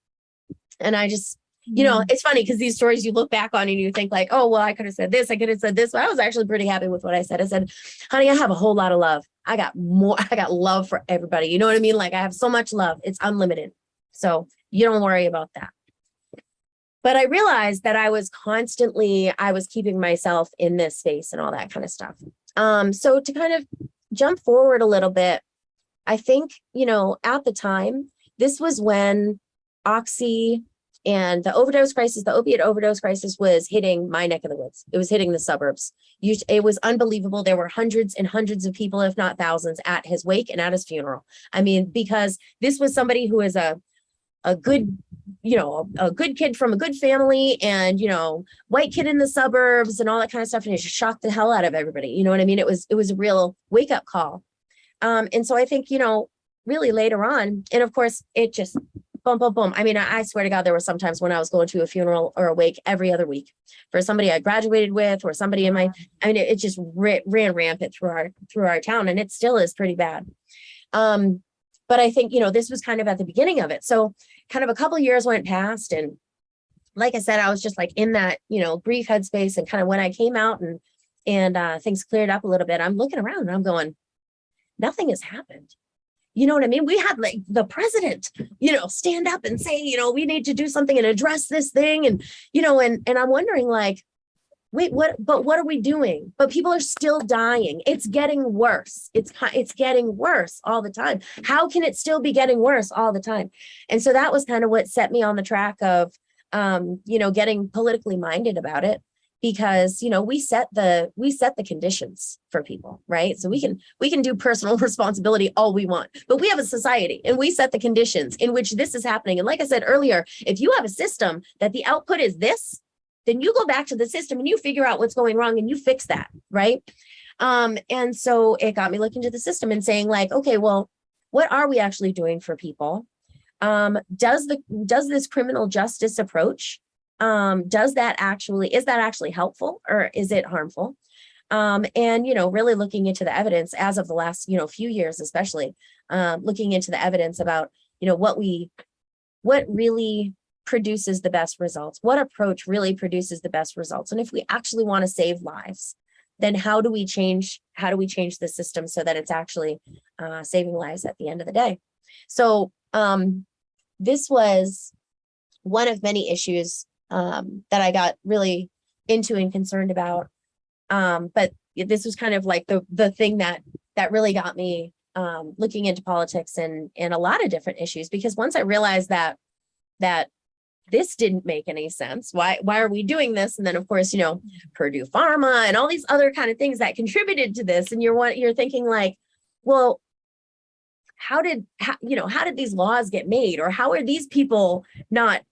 And I just, it's funny because these stories you look back on and you think like, oh, well, I could have said this, I could have said this. But I was actually pretty happy with what I said. I said, "Honey, I have a whole lot of love. I got love for everybody." You know what I mean? Like I have so much love. It's unlimited. So you don't worry about that. But I realized that I was keeping myself in this space and all that kind of stuff. So to kind of jump forward a little bit, I think, at the time, this was when Oxy and the opiate overdose crisis was hitting my neck of the woods. It was hitting the suburbs. It was unbelievable. There were hundreds and hundreds of people, if not thousands, at his wake and at his funeral. I mean, because this was somebody who is a good, a good kid from a good family, and, white kid in the suburbs and all that kind of stuff. And it just shocked the hell out of everybody. You know what I mean? It was a real wake up call. And so I think, really later on, and of course it just boom, boom, boom. I mean, I swear to God, there were some times when I was going to a funeral or a wake every other week for somebody I graduated with, or somebody in it just ran rampant through our town, and it still is pretty bad. But I think, this was kind of at the beginning of it. So kind of a couple of years went past, and like I said, I was just like in that, grief headspace. And kind of when I came out and things cleared up a little bit, I'm looking around and I'm going, nothing has happened. You know what I mean? We had like the president, stand up and say, we need to do something and address this thing. And, and I'm wondering like, wait, what are we doing? But people are still dying. It's getting worse. It's getting worse all the time. How can it still be getting worse all the time? And so that was kind of what set me on the track of, getting politically minded about it. Because, we set the conditions for people, right? So we can do personal responsibility all we want, but we have a society and we set the conditions in which this is happening. And like I said earlier, if you have a system that the output is this, then you go back to the system and you figure out what's going wrong and you fix that, right? And so it got me looking to the system and saying like, okay, well, what are we actually doing for people? Does this criminal justice approach, is that actually helpful, or is it harmful? And, really looking into the evidence as of the last, few years, especially, looking into the evidence about, what really produces the best results, what approach really produces the best results. And if we actually want to save lives, then how do we change the system so that it's actually saving lives at the end of the day? So this was one of many issues that I got really into and concerned about. But this was kind of like the thing that really got me looking into politics and a lot of different issues, because once I realized that this didn't make any sense. Why are we doing this? And then of course, Purdue Pharma and all these other kind of things that contributed to this. And you're thinking like, well, how did these laws get made, or how are these people not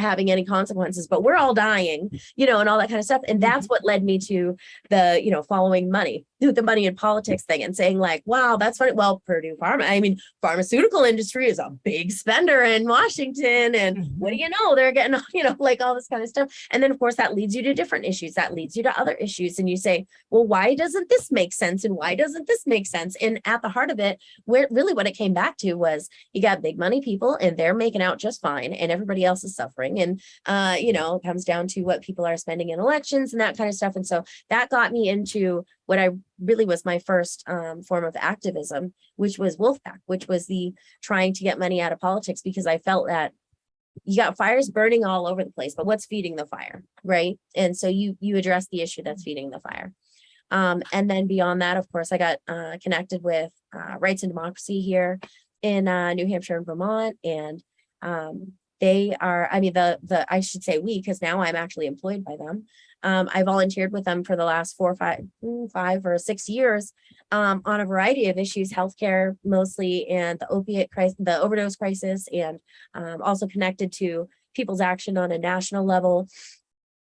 having any consequences, but we're all dying, and all that kind of stuff. And that's what led me to the, following the money in politics thing and saying like, wow, that's funny. Well, pharmaceutical industry is a big spender in Washington. And what do you know? They're getting, like all this kind of stuff. And then of course that leads you to different issues. That leads you to other issues. And you say, well, why doesn't this make sense? And why doesn't this make sense? And at the heart of it, what it came back to was you got big money people and they're making out just fine and everybody else is suffering. And, it comes down to what people are spending in elections and that kind of stuff. And so that got me into what I really was my first form of activism, which was Wolfpack, which was the trying to get money out of politics, because I felt that you got fires burning all over the place, but what's feeding the fire, right? And so you address the issue that's feeding the fire. And then beyond that, of course, I got connected with Rights and Democracy here in New Hampshire and Vermont. And they are, I should say we, because now I'm actually employed by them. I volunteered with them for the last 5 or 6 years on a variety of issues, healthcare mostly, and the opiate crisis, the overdose crisis, and also connected to People's Action on a national level,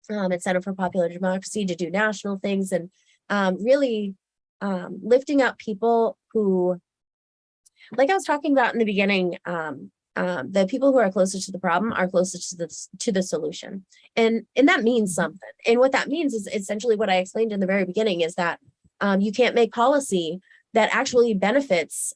and Center for Popular Democracy to do national things, and really lifting up people who, like I was talking about in the beginning, the people who are closest to the problem are closest to the solution. And that means something. And what that means is essentially what I explained in the very beginning, is that you can't make policy that actually benefits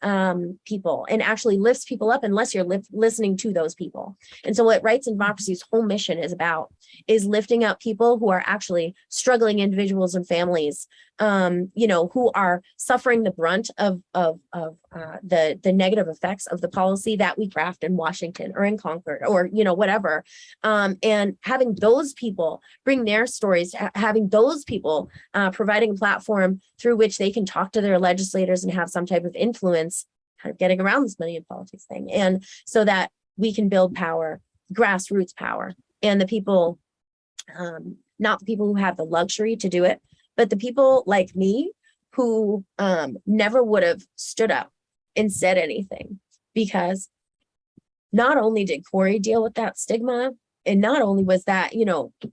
people and actually lifts people up unless you're listening to those people. And so what Rights and Democracy's whole mission is about is lifting up people who are actually struggling individuals and families, who are suffering the brunt of the negative effects of the policy that we craft in Washington or in Concord or, whatever. And having those people bring their stories, having those people providing a platform through which they can talk to their legislators and have some type of influence, kind of getting around this money in politics thing. And so that we can build power, grassroots power, and the people, not the people who have the luxury to do it, but the people like me who never would have stood up and said anything, because not only did Corey deal with that stigma, and not only was that,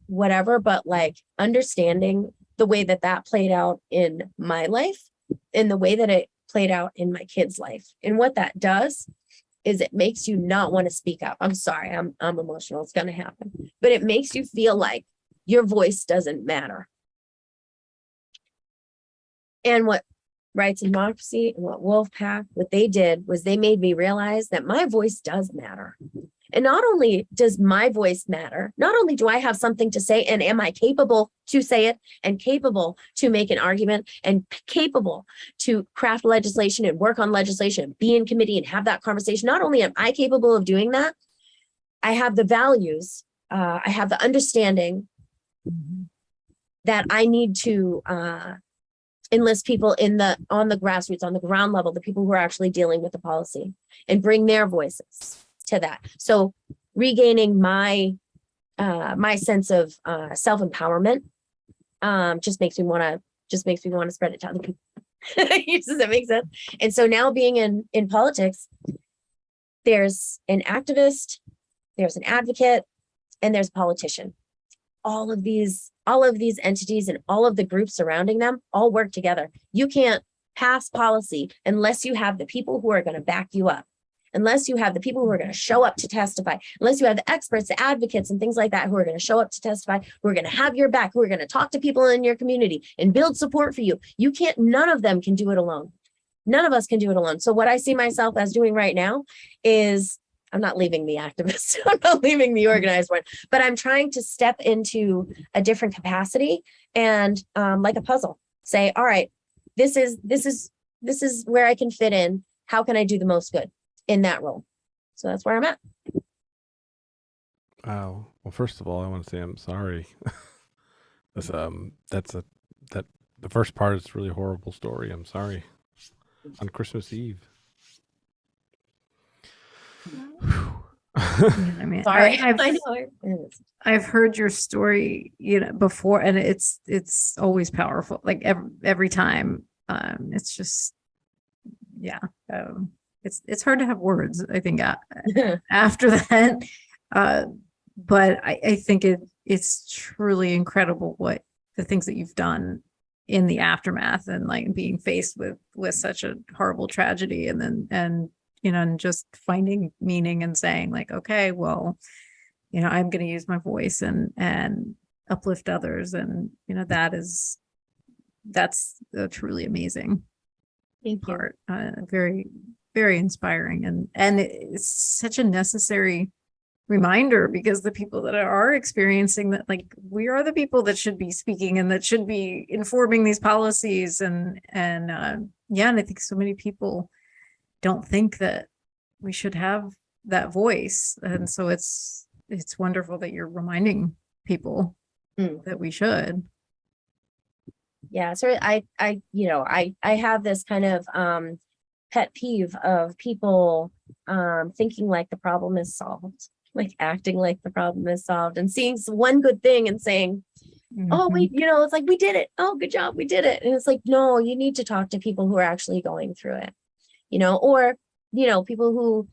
whatever, but like understanding the way that played out in my life and the way that it played out in my kid's life. And what that does is it makes you not want to speak up. I'm sorry, I'm emotional. It's going to happen. But it makes you feel like your voice doesn't matter. And what Rights and Democracy and what Wolfpack, what they did was they made me realize that my voice does matter. And not only does my voice matter, not only do I have something to say, and am I capable to say it, and capable to make an argument, and capable to craft legislation and work on legislation, be in committee and have that conversation. Not only am I capable of doing that, I have the values, I have the understanding that I need to enlist people on the grassroots, on the ground level, the people who are actually dealing with the policy, and bring their voices to that. So regaining my sense of self-empowerment just makes me want to spread it to other people. Does that make sense? And so now being in politics, there's an activist, there's an advocate, and there's a politician. All of these entities and all of the groups surrounding them all work together. You can't pass policy unless you have the people who are going to back you up, unless you have the people who are going to show up to testify, unless you have the experts, the advocates, and things like that who are going to show up to testify, who are going to have your back, who are going to talk to people in your community and build support for you. None of them can do it alone. None of us can do it alone. So what I see myself as doing right now is, I'm not leaving the activist, I'm not leaving the organized one, but I'm trying to step into a different capacity and like a puzzle, say, all right, this is where I can fit in. How can I do the most good in that role? So that's where I'm at. Wow. Well, first of all, I want to say I'm sorry. The first part is a really horrible story. I'm sorry. On Christmas Eve. I mean, Sorry. I've heard your story, before, and it's always powerful. Like every time, it's just, yeah, it's hard to have words, I think, after that. But I think it's truly incredible what the things that you've done in the aftermath, and like being faced with such a horrible tragedy, and then, and and just finding meaning and saying like, okay, well, I'm going to use my voice and uplift others. And, that's a truly amazing part. Very, very inspiring. And it's such a necessary reminder, because the people that are experiencing that, like, we are the people that should be speaking and that should be informing these policies. And I think so many people don't think that we should have that voice. And so it's wonderful that you're reminding people that we should. Yeah. So I have this kind of pet peeve of people thinking like the problem is solved, like acting like the problem is solved, and seeing one good thing and saying, oh, wait, it's like, we did it. Oh, good job. We did it. And it's like, no, you need to talk to people who are actually going through it, or, people who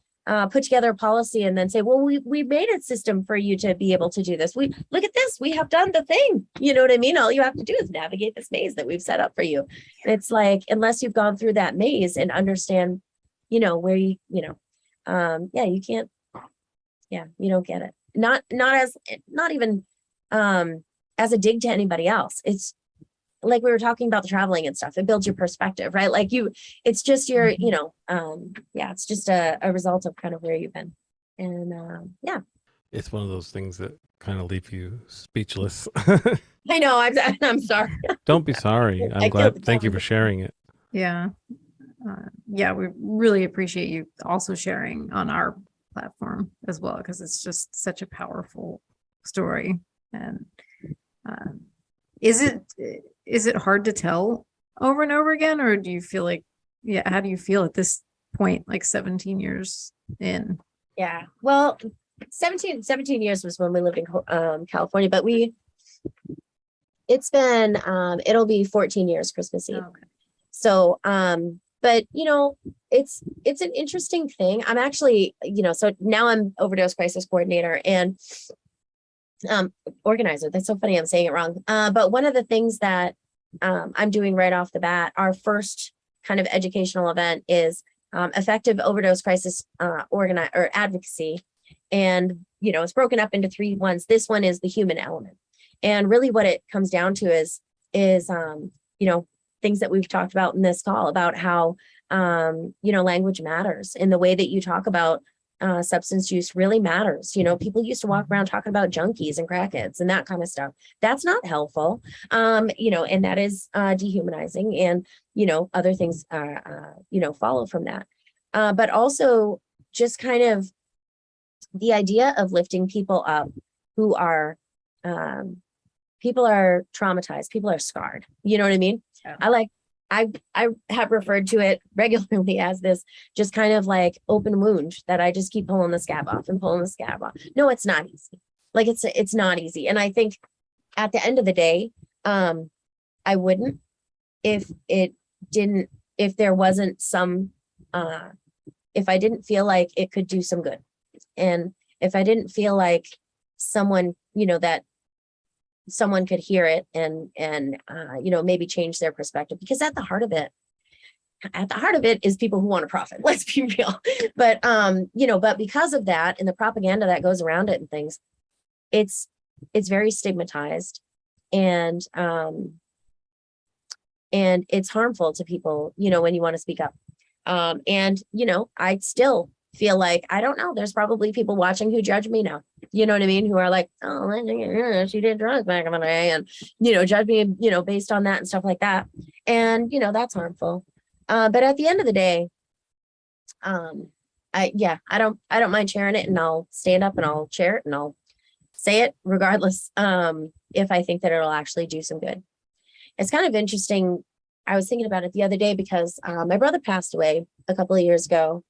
put together a policy and then say, well, we made a system for you to be able to do this. We look at this, we have done the thing. You know what I mean? All you have to do is navigate this maze that we've set up for you. And it's like, unless you've gone through that maze and understand, where you can't, you don't get it. Not even as a dig to anybody else. It's like we were talking about the traveling and stuff. It builds your perspective, right? Like it's just your, it's just a result of kind of where you've been. And it's one of those things that kind of leave you speechless. I know. I'm sorry. Don't be sorry. I'm glad. Thank you for sharing it. Yeah. We really appreciate you also sharing on our platform as well, because it's just such a powerful story. And is it hard to tell over and over again, or do you feel like, how do you feel at this point, like 17 years in? Yeah, well, 17 years was when we lived in California, but it's been it'll be 14 years Christmas Eve. Okay. So but it's an interesting thing. I'm actually, so now I'm overdose crisis coordinator and organizer. That's so funny, I'm saying it wrong. But one of the things that I'm doing right off the bat, our first kind of educational event is effective overdose crisis advocacy. And it's broken up into 3 ones. This one is the human element. And really what it comes down to is things that we've talked about in this call about how language matters, and the way that you talk about substance use really matters. People used to walk around talking about junkies and crackheads and that kind of stuff. That's not helpful. And that is dehumanizing, and other things follow from that. But also just kind of the idea of lifting people up who are people are traumatized, people are scarred. You know what I mean? Yeah. I have referred to it regularly as this just kind of like open wound that I just keep pulling the scab off and pulling the scab off. No, it's not easy. Like it's not easy. And I think at the end of the day, I wouldn't if there wasn't some, if I didn't feel like it could do some good. And if I didn't feel like someone, that someone could hear it and maybe change their perspective, because at the heart of it is people who want to profit. Let's be real. But but because of that and the propaganda that goes around it and things, it's very stigmatized, and it's harmful to people, when you want to speak up. And I still feel like, I don't know, there's probably people watching who judge me now, you know what I mean, who are like, oh, she did drugs back in the day, and judge me, based on that and stuff like that. And that's harmful. But at the end of the day, I don't mind sharing it, and I'll stand up and I'll share it and I'll say it regardless, if I think that it'll actually do some good. It's kind of interesting. I was thinking about it the other day because my brother passed away a couple of years ago,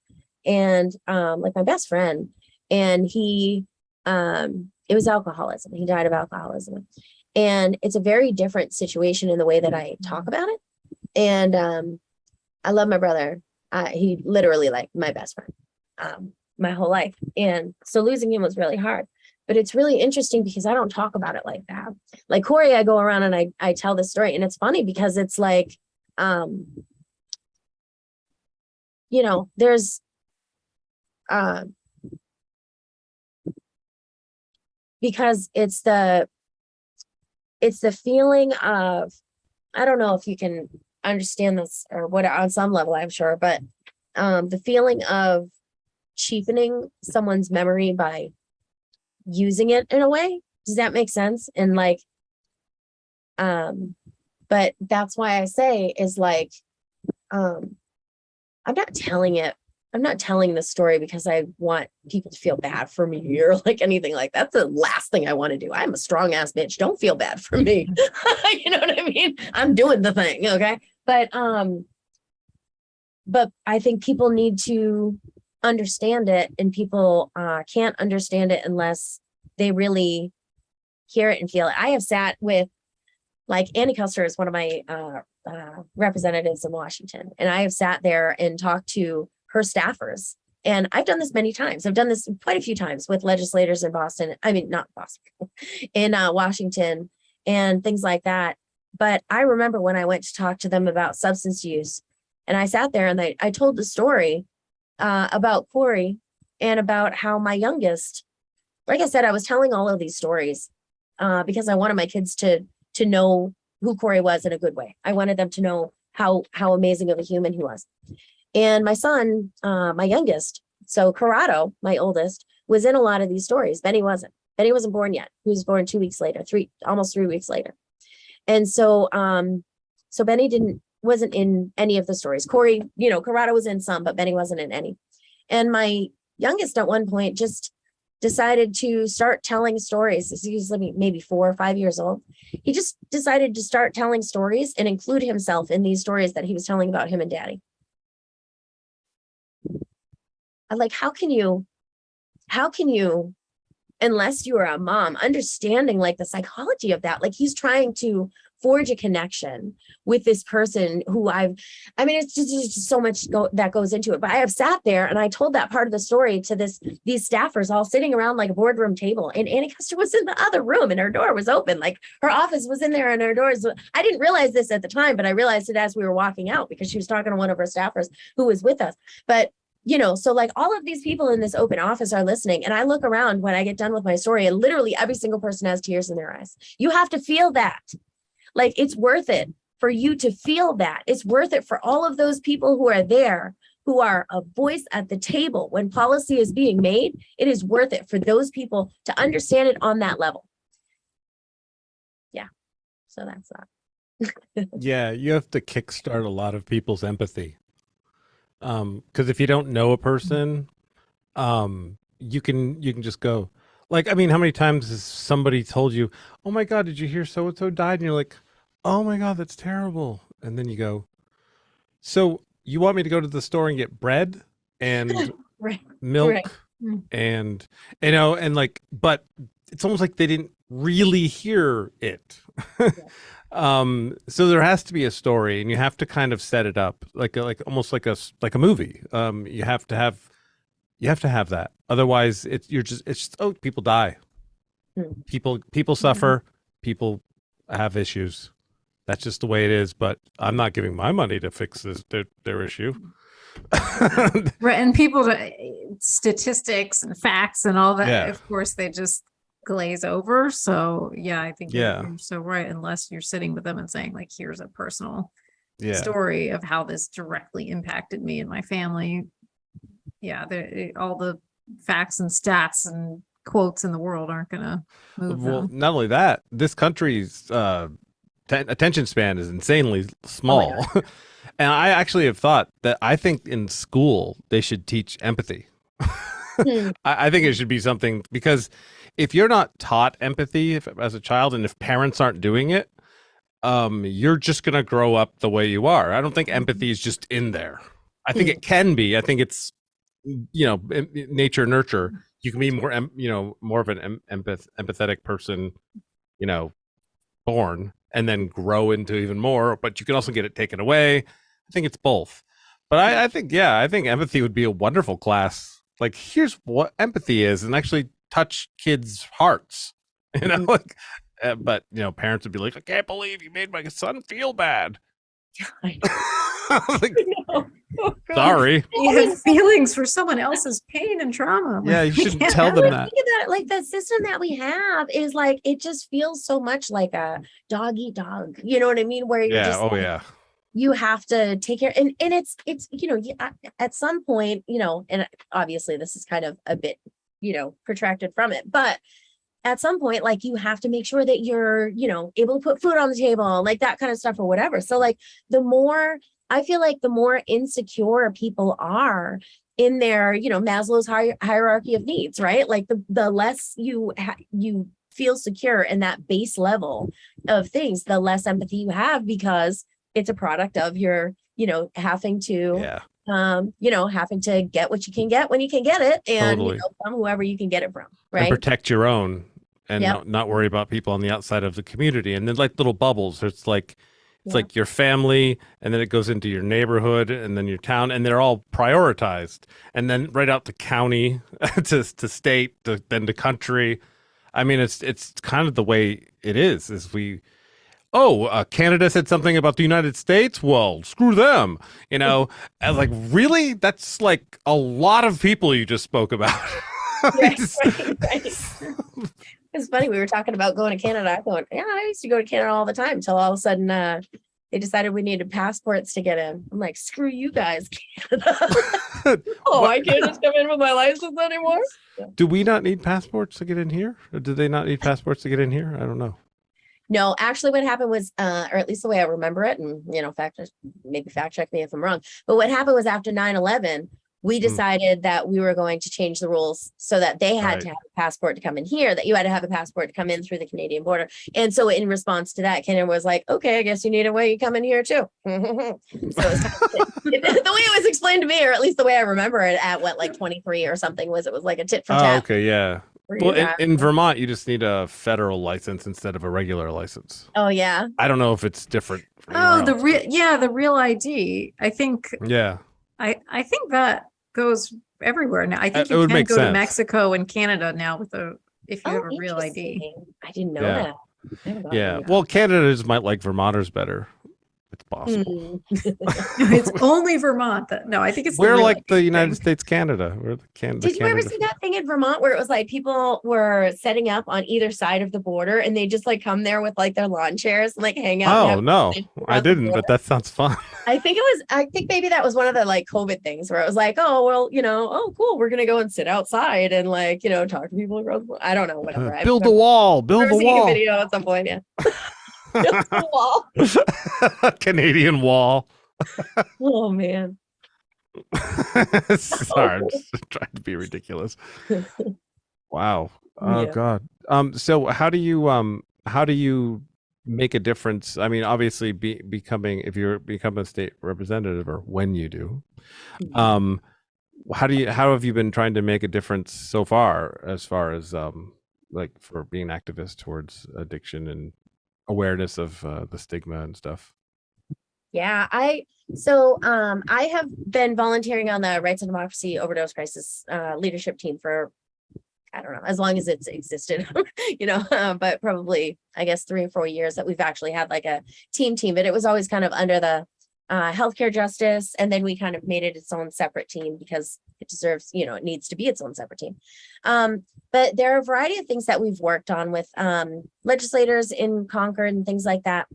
and like my best friend, and he it was alcoholism. He died of alcoholism, and it's a very different situation in the way that I talk about it. And I love my brother. he literally like my best friend, my whole life. And so losing him was really hard. But it's really interesting because I don't talk about it like that. Like Corey, I go around and I tell this story, and it's funny because it's like, you know, there's, because it's the feeling of, I don't know if you can understand this or what on some level, I'm sure, but the feeling of cheapening someone's memory by using it in a way. Does that make sense? And like, but that's why I say is like, I'm not telling the story because I want people to feel bad for me or like anything like that. That's the last thing I want to do. I'm a strong ass bitch. Don't feel bad for me. You know what I mean? I'm doing the thing. Okay. But I think people need to understand it, and people can't understand it unless they really hear it and feel it. I have sat with, like, Annie Custer is one of my representatives in Washington, and I have sat there and talked to her staffers. And I've done this many times. I've done this quite a few times with legislators in Boston. I mean, not Boston, in Washington and things like that. But I remember when I went to talk to them about substance use, and I sat there and I told the story about Corey and about how my youngest, like I said, I was telling all of these stories because I wanted my kids to know who Corey was in a good way. I wanted them to know how amazing of a human he was. And my son, my youngest, so Corrado, my oldest, was in a lot of these stories. Benny wasn't. Benny wasn't born yet. He was born 2 weeks later, almost 3 weeks later. And so, so Benny wasn't in any of the stories. Corey, you know, Corrado was in some, but Benny wasn't in any. And my youngest at one point just decided to start telling stories. He was maybe 4 or 5 years old. He just decided to start telling stories and include himself in these stories that he was telling about him and daddy. I'm like, how can you, unless you are a mom, understanding like the psychology of that, like he's trying to forge a connection with this person who it's just so much that goes into it. But I have sat there and I told that part of the story to these staffers all sitting around like a boardroom table, and Annie Custer was in the other room and her door was open. Like her office was in there and her doors. I didn't realize this at the time, but I realized it as we were walking out because she was talking to one of her staffers who was with us. But you know, so like all of these people in this open office are listening. And I look around when I get done with my story and literally every single person has tears in their eyes. You have to feel that. Like it's worth it for you to feel that. It's worth it for all of those people who are there, who are a voice at the table when policy is being made. It is worth it for those people to understand it on that level. Yeah. So that's that. Yeah, you have to kickstart a lot of people's empathy. Because if you don't know a person, you can just go, like, I mean, how many times has somebody told you, oh my God, did you hear so-and-so died? And you're like, oh my God, that's terrible. And then you go, so you want me to go to the store and get bread and Right. milk Right. and, you know, and like, but it's almost like they didn't really hear it. So there has to be a story, and you have to kind of set it up like almost like a movie. You have to have that. Otherwise it's just, oh, people die. People suffer, people have issues. That's just the way it is, but I'm not giving my money to fix their issue. Right. And people, statistics and facts and all that, Yeah. of course, they just glaze over. So yeah, I think Yeah. you're so right. Unless you're sitting with them and saying like, here's a personal Yeah. story of how this directly impacted me and my family. Yeah. All the facts and stats and quotes in the world aren't going to move Well, them. not only that, this country's attention span is insanely small. And I actually have thought that I think in school they should teach empathy. I think it should be something, because if you're not taught empathy as a child, and if parents aren't doing it, you're just going to grow up the way you are. I don't think empathy is just in there. I think it can be. I think it's, you know, nature, nurture. You can be more, more of an empathetic person, you know, born, and then grow into even more, but you can also get it taken away. I think it's both. But I think, I think empathy would be a wonderful class. Like, here's what empathy is, and actually touch kids' hearts. Mhm. Like, but parents would be like, I can't believe you made my son feel bad. I Like, know. Oh, God. sorry. You have feelings for someone else's pain and trauma. Yeah, you We shouldn't can't tell have them Like, that. think about it, like the system that we have is like, it just feels so much like a dog eat dog. You know what I mean? Where you're Yeah. just Oh, like, yeah. you have to take care, and it's at some point, and obviously this is kind of a bit protracted from it, but at some point, like, you have to make sure that you're able to put food on the table, like that kind of stuff or whatever. So like, the more I feel like the more insecure people are in their Maslow's hierarchy of needs, right? Like the less you feel secure in that base level of things, the less empathy you have, because it's a product of your having to Yeah. having to get what you can get when you can get it, and Totally. from whoever you can get it from, And right? protect your own, and Yep. not worry about people on the outside of the community. And then, like, little bubbles. It's like Yep. your family, and then it goes into your neighborhood, and then your town, and they're all prioritized. And then right out to county, to state, then to country. I mean, it's kind of the way it is. Canada said something about the United States. Well, screw them. I was like, really? That's like a lot of people you just spoke about. Right. It's funny, we were talking about going to Canada. I used to go to Canada all the time, until all of a sudden they decided we needed passports to get in. I'm like, screw you guys, Canada. I can't just come in with my license anymore. Do we not need passports to get in here? Or do they not need passports to get in here? I don't know. No, actually what happened was, or at least the way I remember it, and maybe fact check me if I'm wrong, but what happened was, after 9/11, we decided that we were going to change the rules so that they had to have a passport to come in here, that you had to have a passport to come in through the Canadian border. And so in response to that, Canada was like, okay, I guess you need a way you come in here too. So it's the way it was explained to me, or at least the way I remember it at 23 or something, was it was like a tit for tat. Okay, yeah. for Well, you guys. in Vermont, you just need a federal license instead of a regular license. Oh yeah. I don't know if it's different. Oh, the real. the real ID. I think Yeah. I think that goes everywhere now. I think It you would can make go sense. to Mexico and Canada now if you have a real ID. Interesting. I didn't know Yeah. that. I haven't Yeah. gotten Well, Canada might like Vermonters better. It's possible. It's only Vermont that I think it's the We're real like the ID United thing. States, Canada. We're the Canada. Did you ever see that thing in Vermont where it was like people were setting up on either side of the border, and they just like come there with like their lawn chairs and like hang out? Oh no, I didn't. But that sounds fun. I think maybe that was one of the like COVID things where it was like, oh, well, oh, cool, we're going to go and sit outside and like, talk to people across. I don't know, whatever. Build a wall. Build a seeing a wall. video at some point. Yeah. Build a wall. Canadian wall. Oh man. Sorry, I'm just trying to be ridiculous. Wow. Oh Yeah. God. So how do you make a difference? I mean, obviously if you become a state representative, or when you do, how have you been trying to make a difference so far as like for being an activist towards addiction and awareness of the stigma and stuff? Yeah, I have been volunteering on the Rights and Democracy Overdose Crisis leadership team for, I don't know, as long as it's existed, but probably, I guess, 3 or 4 years that we've actually had like a team, but it was always kind of under the healthcare justice. And then we kind of made it its own separate team because it deserves, it needs to be its own separate team. But there are a variety of things that we've worked on with legislators in Concord and things like that.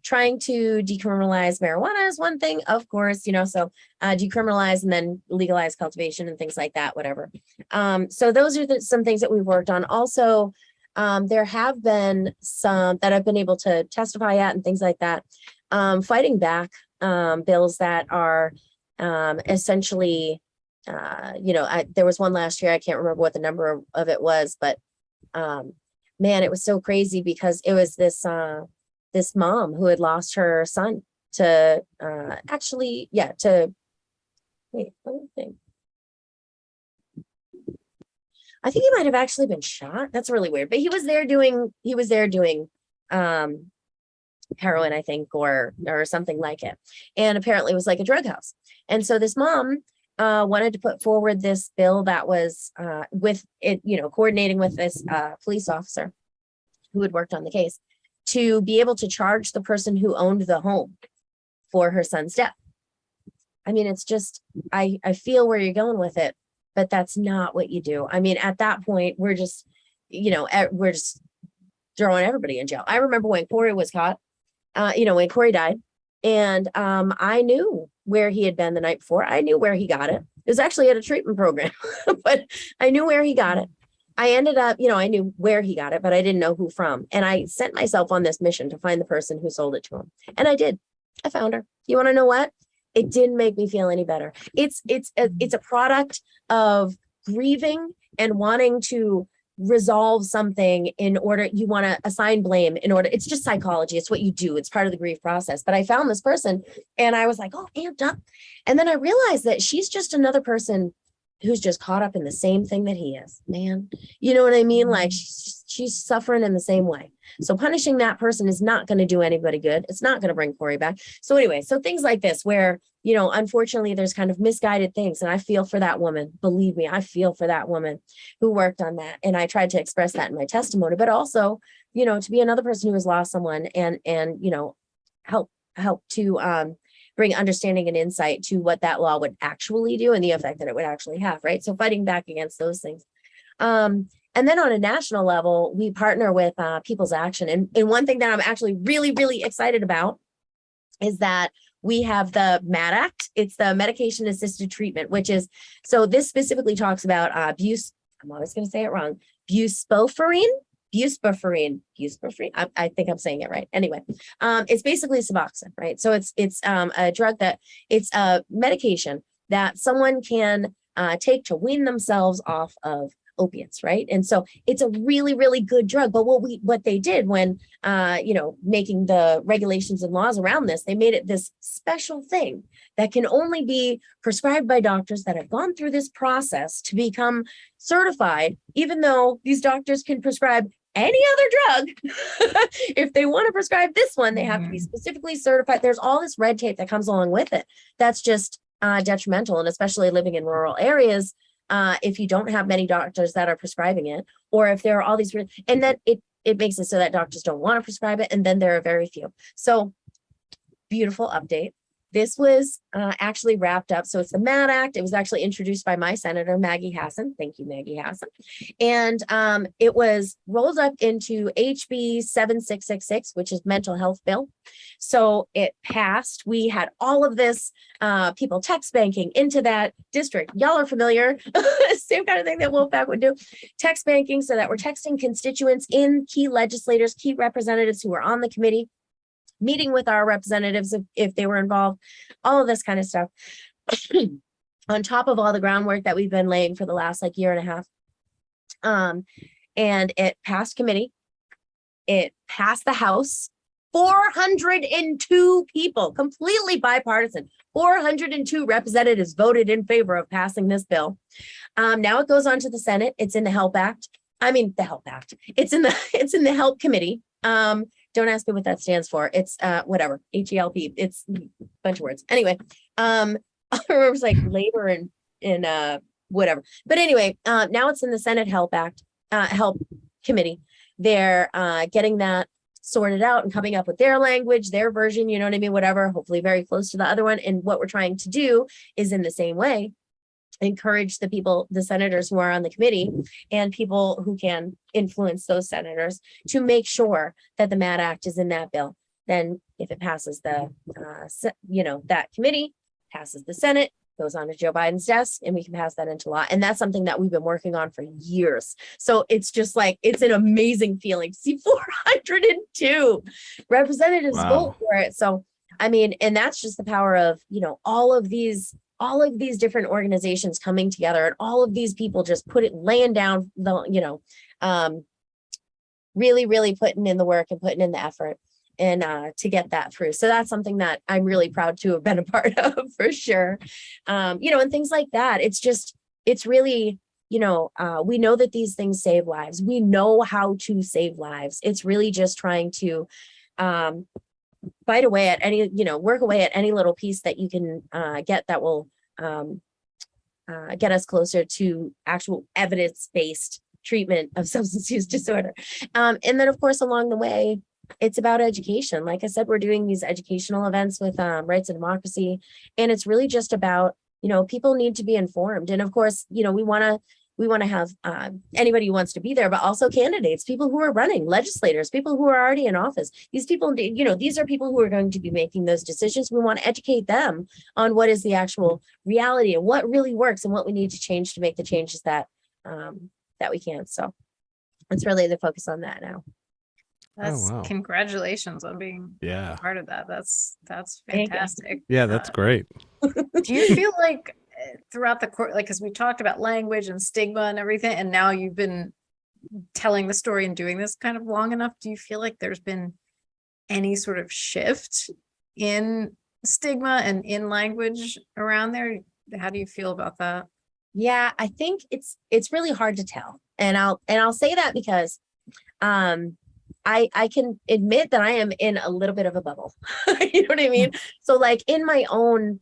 Trying to decriminalize marijuana is one thing, of course, so decriminalize and then legalize cultivation and things like that, whatever. So those are some things that we've worked on. Also, there have been some that I've been able to testify at and things like that, fighting back bills that are essentially, there was one last year, I can't remember what the number of it was, but man, it was so crazy because it was this mom who had lost her son to wait, let me think. I think he might have actually been shot. That's really weird. But he was there doing heroin, I think, or something like it. And apparently it was like a drug house. And so this mom wanted to put forward this bill that was with it, coordinating with this police officer who had worked on the case to be able to charge the person who owned the home for her son's death. I mean, it's just, I feel where you're going with it, but that's not what you do. I mean, at that point, we're just throwing everybody in jail. I remember when Corey was caught, when Corey died, and I knew where he had been the night before. I knew where he got it. It was actually at a treatment program, but I knew where he got it. I ended up, I knew where he got it, but I didn't know who from. And I sent myself on this mission to find the person who sold it to him. And I did. I found her. You want to know what? It didn't make me feel any better. It's a product of grieving and wanting to resolve something in order, you want to assign blame in order. It's just psychology. It's what you do. It's part of the grief process. But I found this person and I was like, oh, amped up. And then I realized that she's just another person who's just caught up in the same thing that he is, man. You know what I mean? Like she's suffering in the same way. So punishing that person is not going to do anybody good. It's not going to bring Corey back. So anyway, so things like this where, unfortunately there's kind of misguided things. And I feel for that woman. Believe me, I feel for that woman who worked on that. And I tried to express that in my testimony, but also, to be another person who has lost someone and help to, bring understanding and insight to what that law would actually do and the effect that it would actually have, right? So fighting back against those things. And then on a national level, we partner with People's Action. And one thing that I'm actually really, really excited about is that we have the MAT Act. It's the medication assisted treatment, which is, so this specifically talks about I'm always going to say it wrong, buspofurine. I think I'm saying it right. Anyway, it's basically Suboxone, right? So it's a drug it's a medication that someone can take to wean themselves off of opiates, right? And so it's a really, really good drug. But what they did when making the regulations and laws around this, they made it this special thing that can only be prescribed by doctors that have gone through this process to become certified, even though these doctors can prescribe any other drug. If they want to prescribe this one, they have to be specifically certified. There's all this red tape that comes along with it. That's just detrimental. And especially living in rural areas, if you don't have many doctors that are prescribing it, or if there are all these, and then it makes it so that doctors don't want to prescribe it. And then there are very few. So beautiful update. This was actually wrapped up. So it's the MAT Act. It was actually introduced by my senator, Maggie Hassan. Thank you, Maggie Hassan. And it was rolled up into HB 7666, which is mental health bill. So it passed. We had all of this people text banking into that district. Y'all are familiar. Same kind of thing that Wolfpack would do. Text banking so that we're texting constituents in, key legislators, key representatives who are on the committee, meeting with our representatives if they were involved, all of this kind of stuff. On top of all the groundwork that we've been laying for the last year and a half. And it passed committee. It passed the House. 402 people, completely bipartisan. 402 representatives voted in favor of passing this bill. Now it goes on to the Senate. It's in the Help Act. The Help Act. It's in the Help Committee. Don't ask me what that stands for. It's whatever, HELP. It's a bunch of words. Anyway, I remember it's like labor and whatever. But anyway, now it's in the Senate Help Committee. They're getting that sorted out and coming up with their language, their version, you know what I mean? Whatever, hopefully very close to the other one. And what we're trying to do is in the same way, encourage the people, the senators who are on the committee and people who can influence those senators to make sure that the MAT Act is in that bill. Then if it passes the, that committee, passes the Senate, goes on to Joe Biden's desk, and we can pass that into law. And that's something that we've been working on for years. So it's just it's an amazing feeling to see 402 representatives vote for it. So, and that's just the power of, all of these different organizations coming together and all of these people just laying down the, really, really putting in the work and putting in the effort and to get that through. So that's something that I'm really proud to have been a part of for sure. And things like that. It's really, we know that these things save lives. We know how to save lives. It's really just trying to fight away at any, work away at any little piece that you can get that will get us closer to actual evidence-based treatment of substance use disorder. And then, of course, along the way, it's about education. Like I said, we're doing these educational events with Rights and Democracy, and it's really just about, people need to be informed. And of course, we want to have anybody who wants to be there, but also candidates, people who are running, legislators, people who are already in office. These people, these are people who are going to be making those decisions. We want to educate them on what is the actual reality and what really works and what we need to change to make the changes that that we can. So it's really the focus on that now. That's wow. Congratulations on being part of that. That's fantastic. Yeah, that's great. Do you feel like throughout the course, like, because we talked about language and stigma and everything, and now you've been telling the story and doing this kind of long enough, do you feel like there's been any sort of shift in stigma and in language around there? How do you feel about that? Yeah, I think it's really hard to tell. And I'll say that because I can admit that I am in a little bit of a bubble. You know what I mean? So like in my own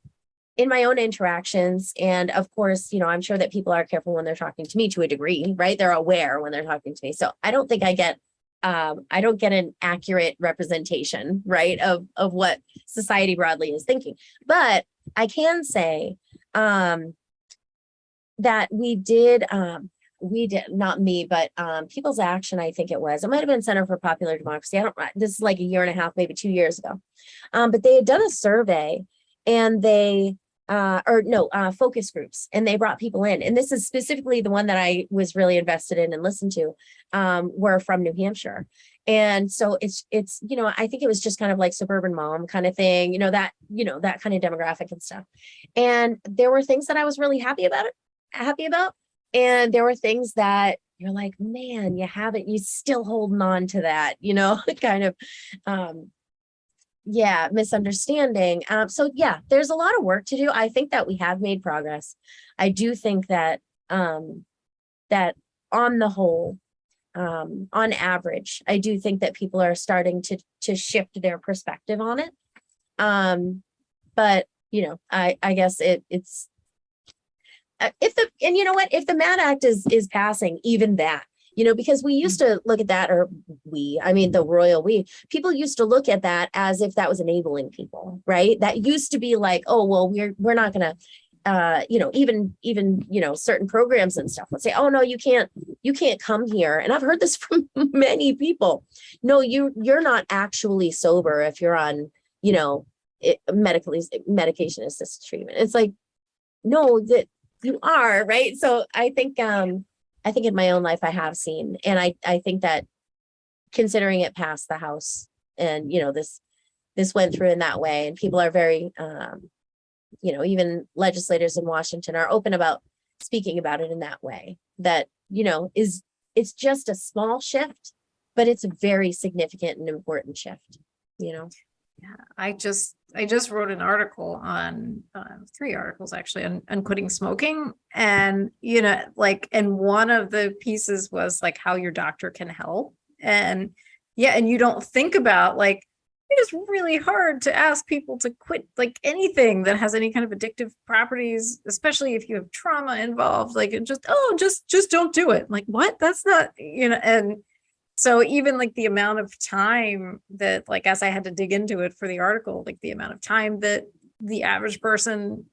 interactions, and of course, I'm sure that people are careful when they're talking to me to a degree, right? They're aware when they're talking to me. So I don't think I don't get an accurate representation, right, of what society broadly is thinking. But I can say that we did, not me, but People's Action, I think it might have been Center for Popular Democracy. This is like a year and a half, maybe 2 years ago. But they had done a survey, and they, focus groups, and they brought people in. And this is specifically the one that I was really invested in and listened to, were from New Hampshire. And so it's, I think it was just kind of like suburban mom kind of thing, that kind of demographic and stuff. And there were things that I was really happy about. And there were things that you're like, man, you still holding on to that, kind of, misunderstanding. So yeah, there's a lot of work to do. I think that we have made progress. I do think that, that on the whole, on average, I do think that people are starting to shift their perspective on it. But I guess it's, if the MAD Act is passing, even that, because we used to look at that, the royal people used to look at that as if that was enabling people, right? That used to be like, oh, well, we're not going to, even certain programs and stuff would say, oh no, you can't come here. And I've heard this from many people. No, you're not actually sober if you're on, medication assisted treatment. It's like, no, that you are, right? So I think in my own life I have seen, and I think that considering it passed the House, and this went through in that way, and people are very even legislators in Washington are open about speaking about it in that way, that it's just a small shift, but it's a very significant and important shift. Yeah, I just wrote an article on 3 articles actually on quitting smoking, and and one of the pieces was like how your doctor can help, and you don't think about like it is really hard to ask people to quit like anything that has any kind of addictive properties, especially if you have trauma involved. Like just don't do it. Like what? That's not and. So even like the amount of time that, like, as I had to dig into it for the article, like the amount of time that the average person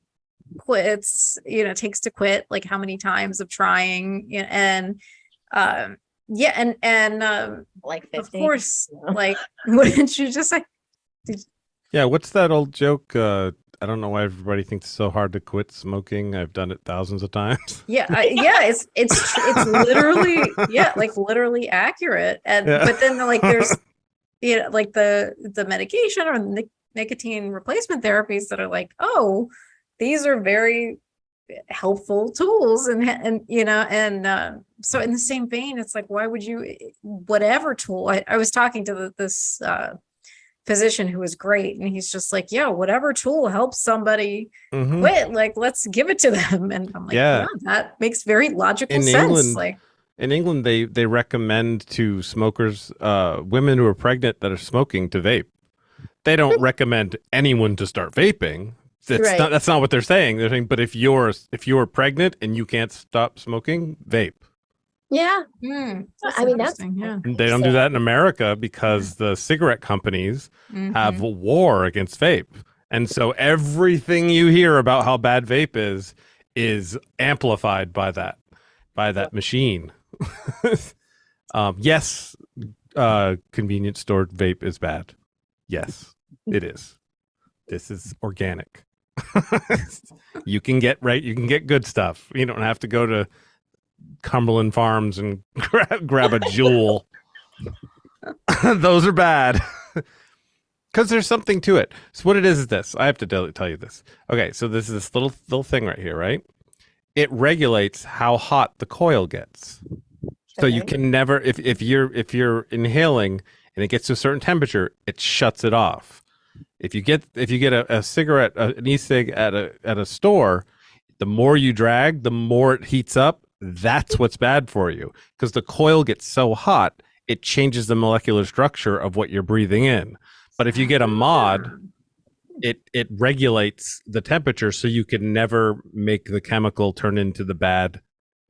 quits, takes to quit, like how many times of trying, and like 50. Of course, like what did you just say? Yeah, what's that old joke? I don't know why everybody thinks it's so hard to quit smoking. I've done it thousands of times. It's literally like literally accurate. And but then like there's like the medication or the nicotine replacement therapies that are like, oh, these are very helpful tools, and so in the same vein, it's like, why would you, whatever tool? I was talking to this physician who was great, and he's just like, whatever tool helps somebody quit, like let's give it to them. And I'm like, that makes very logical sense. In England, they recommend to smokers, women who are pregnant that are smoking, to vape. they don't recommend anyone to start vaping. That's not what they're saying. They're saying, but if you're pregnant and you can't stop smoking, vape. Yeah. I mean, that's They don't do that in America because the cigarette companies have a war against vape. And so everything you hear about how bad vape is amplified by that machine. Yes, convenience store vape is bad. Yes, it is. This is organic. You can get good stuff. You don't have to go to Cumberland Farms and grab a Jewel. Those are bad. Because there's something to it. So what it is this. I have to tell you this. Okay, so this is this little thing right here, right? It regulates how hot the coil gets. So you can never, if you're inhaling and it gets to a certain temperature, it shuts it off. If you get a cigarette, an e-cig at a store, the more you drag, the more it heats up. That's what's bad for you, because the coil gets so hot, it changes the molecular structure of what you're breathing in. But if you get a mod, it regulates the temperature, so you can never make the chemical turn into the bad.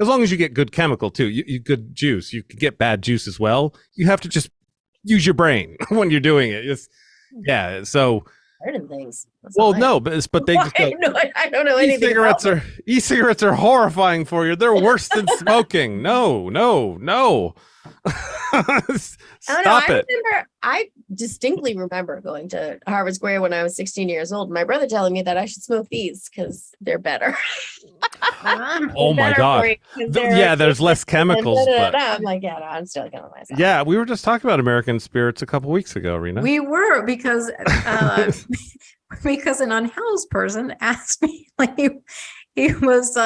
As long as you get good chemical too, you good juice. You can get bad juice as well. You have to just use your brain when you're doing it. Yeah. So certain things. Well, no, but they just go, I don't know anything. E-cigarettes are horrifying for you. They're worse than smoking. No. Stop it. I distinctly remember going to Harvard Square when I was 16 years old. My brother telling me that I should smoke these because they're better. Oh my God. Yeah, there's less chemicals. But I'm like, yeah, no, I'm still killing myself. Yeah, we were just talking about American spirits a couple weeks ago, Rena. We were, because an unhoused person asked me, like, he was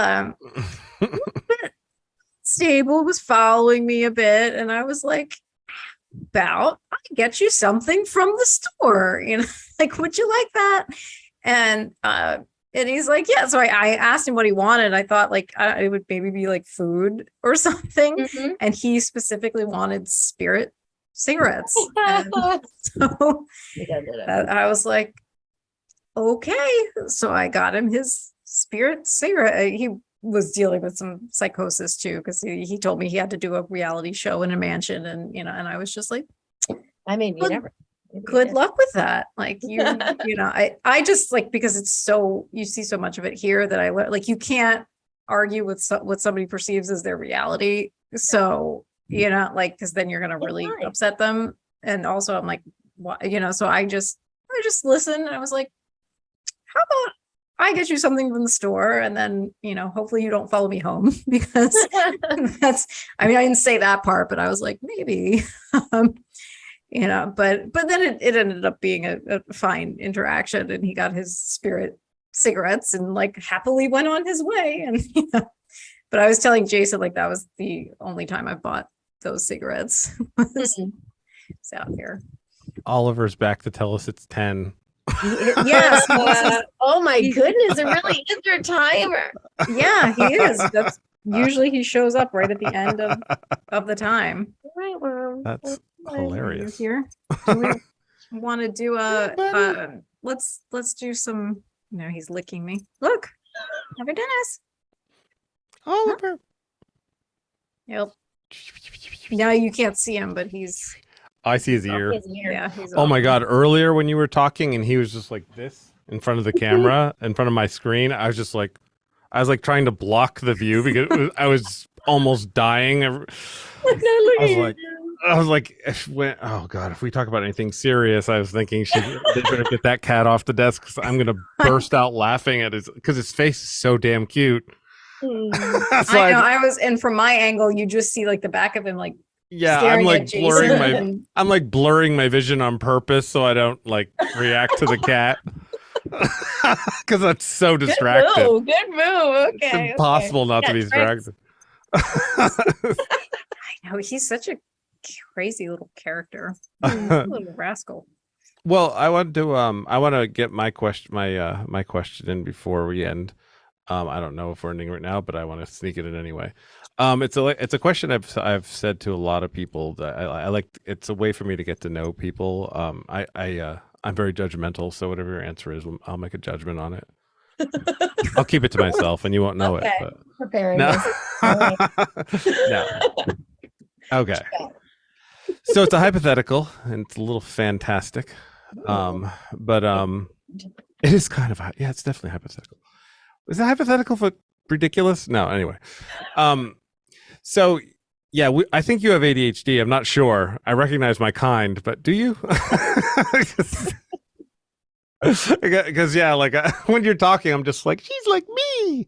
stable, was following me a bit, and I was like, I can get you something from the store, like, would you like that? And he's like, yeah. So I asked him what he wanted. I thought like it would maybe be like food or something. And he specifically wanted spirit cigarettes. So I was like, okay. So I got him his spirit cigarette. He was dealing with some psychosis too, because he told me he had to do a reality show in a mansion, and and I was just like, I mean, good luck with that. Like I just like, because it's so, you see so much of it here that I like, you can't argue with what somebody perceives as their reality. So like, because then you're gonna really upset them. And also I'm like, what, so I just listened, and I was like, how about I get you something from the store, and then, hopefully you don't follow me home, because I didn't say that part, but I was like, maybe, but then it ended up being a fine interaction, and he got his spirit cigarettes and like happily went on his way. And, but I was telling Jayson, like, that was the only time I bought those cigarettes was out here. Oliver's back to tell us it's 10. Yes. Oh my goodness, it really is your timer. Yeah, he is. That's usually he shows up right at the end of the time. Right, well, that's hilarious. Here, do we want to do let's do some. No, he's licking me. Look, have a Dennis. Oliver. Yep. Now you can't see him, but he's. I see his ear. Yeah. Oh my God. Earlier when you were talking and he was just like this in front of the camera, in front of my screen, I was like trying to block the view because I was almost dying. I was like, oh God, if we talk about anything serious, I was thinking they better get that cat off the desk, because I'm going to burst out laughing at because his face is so damn cute. I know. And from my angle, you just see like the back of him, like, yeah, I'm like blurring my vision on purpose so I don't like react to the cat, because that's so distracted. Good move. Okay, it's impossible not to be distracted. I know, he's such a crazy little character, little rascal. Well, I want to get my question in before we end. I don't know if we're ending right now, but I want to sneak it in anyway. It's a question I've said to a lot of people that I like. It's a way for me to get to know people. I'm very judgmental, so whatever your answer is, I'll make a judgment on it. I'll keep it to myself, and you won't know Okay. it. But Preparing no, this. no. Okay. So it's a hypothetical, and it's a little fantastic, but it is kind of it's definitely hypothetical. Is it hypothetical for ridiculous? No. Anyway, so. Yeah, I think you have ADHD. I'm not sure. I recognize my kind, but do you? Because yeah, like when you're talking, I'm just like, she's like me.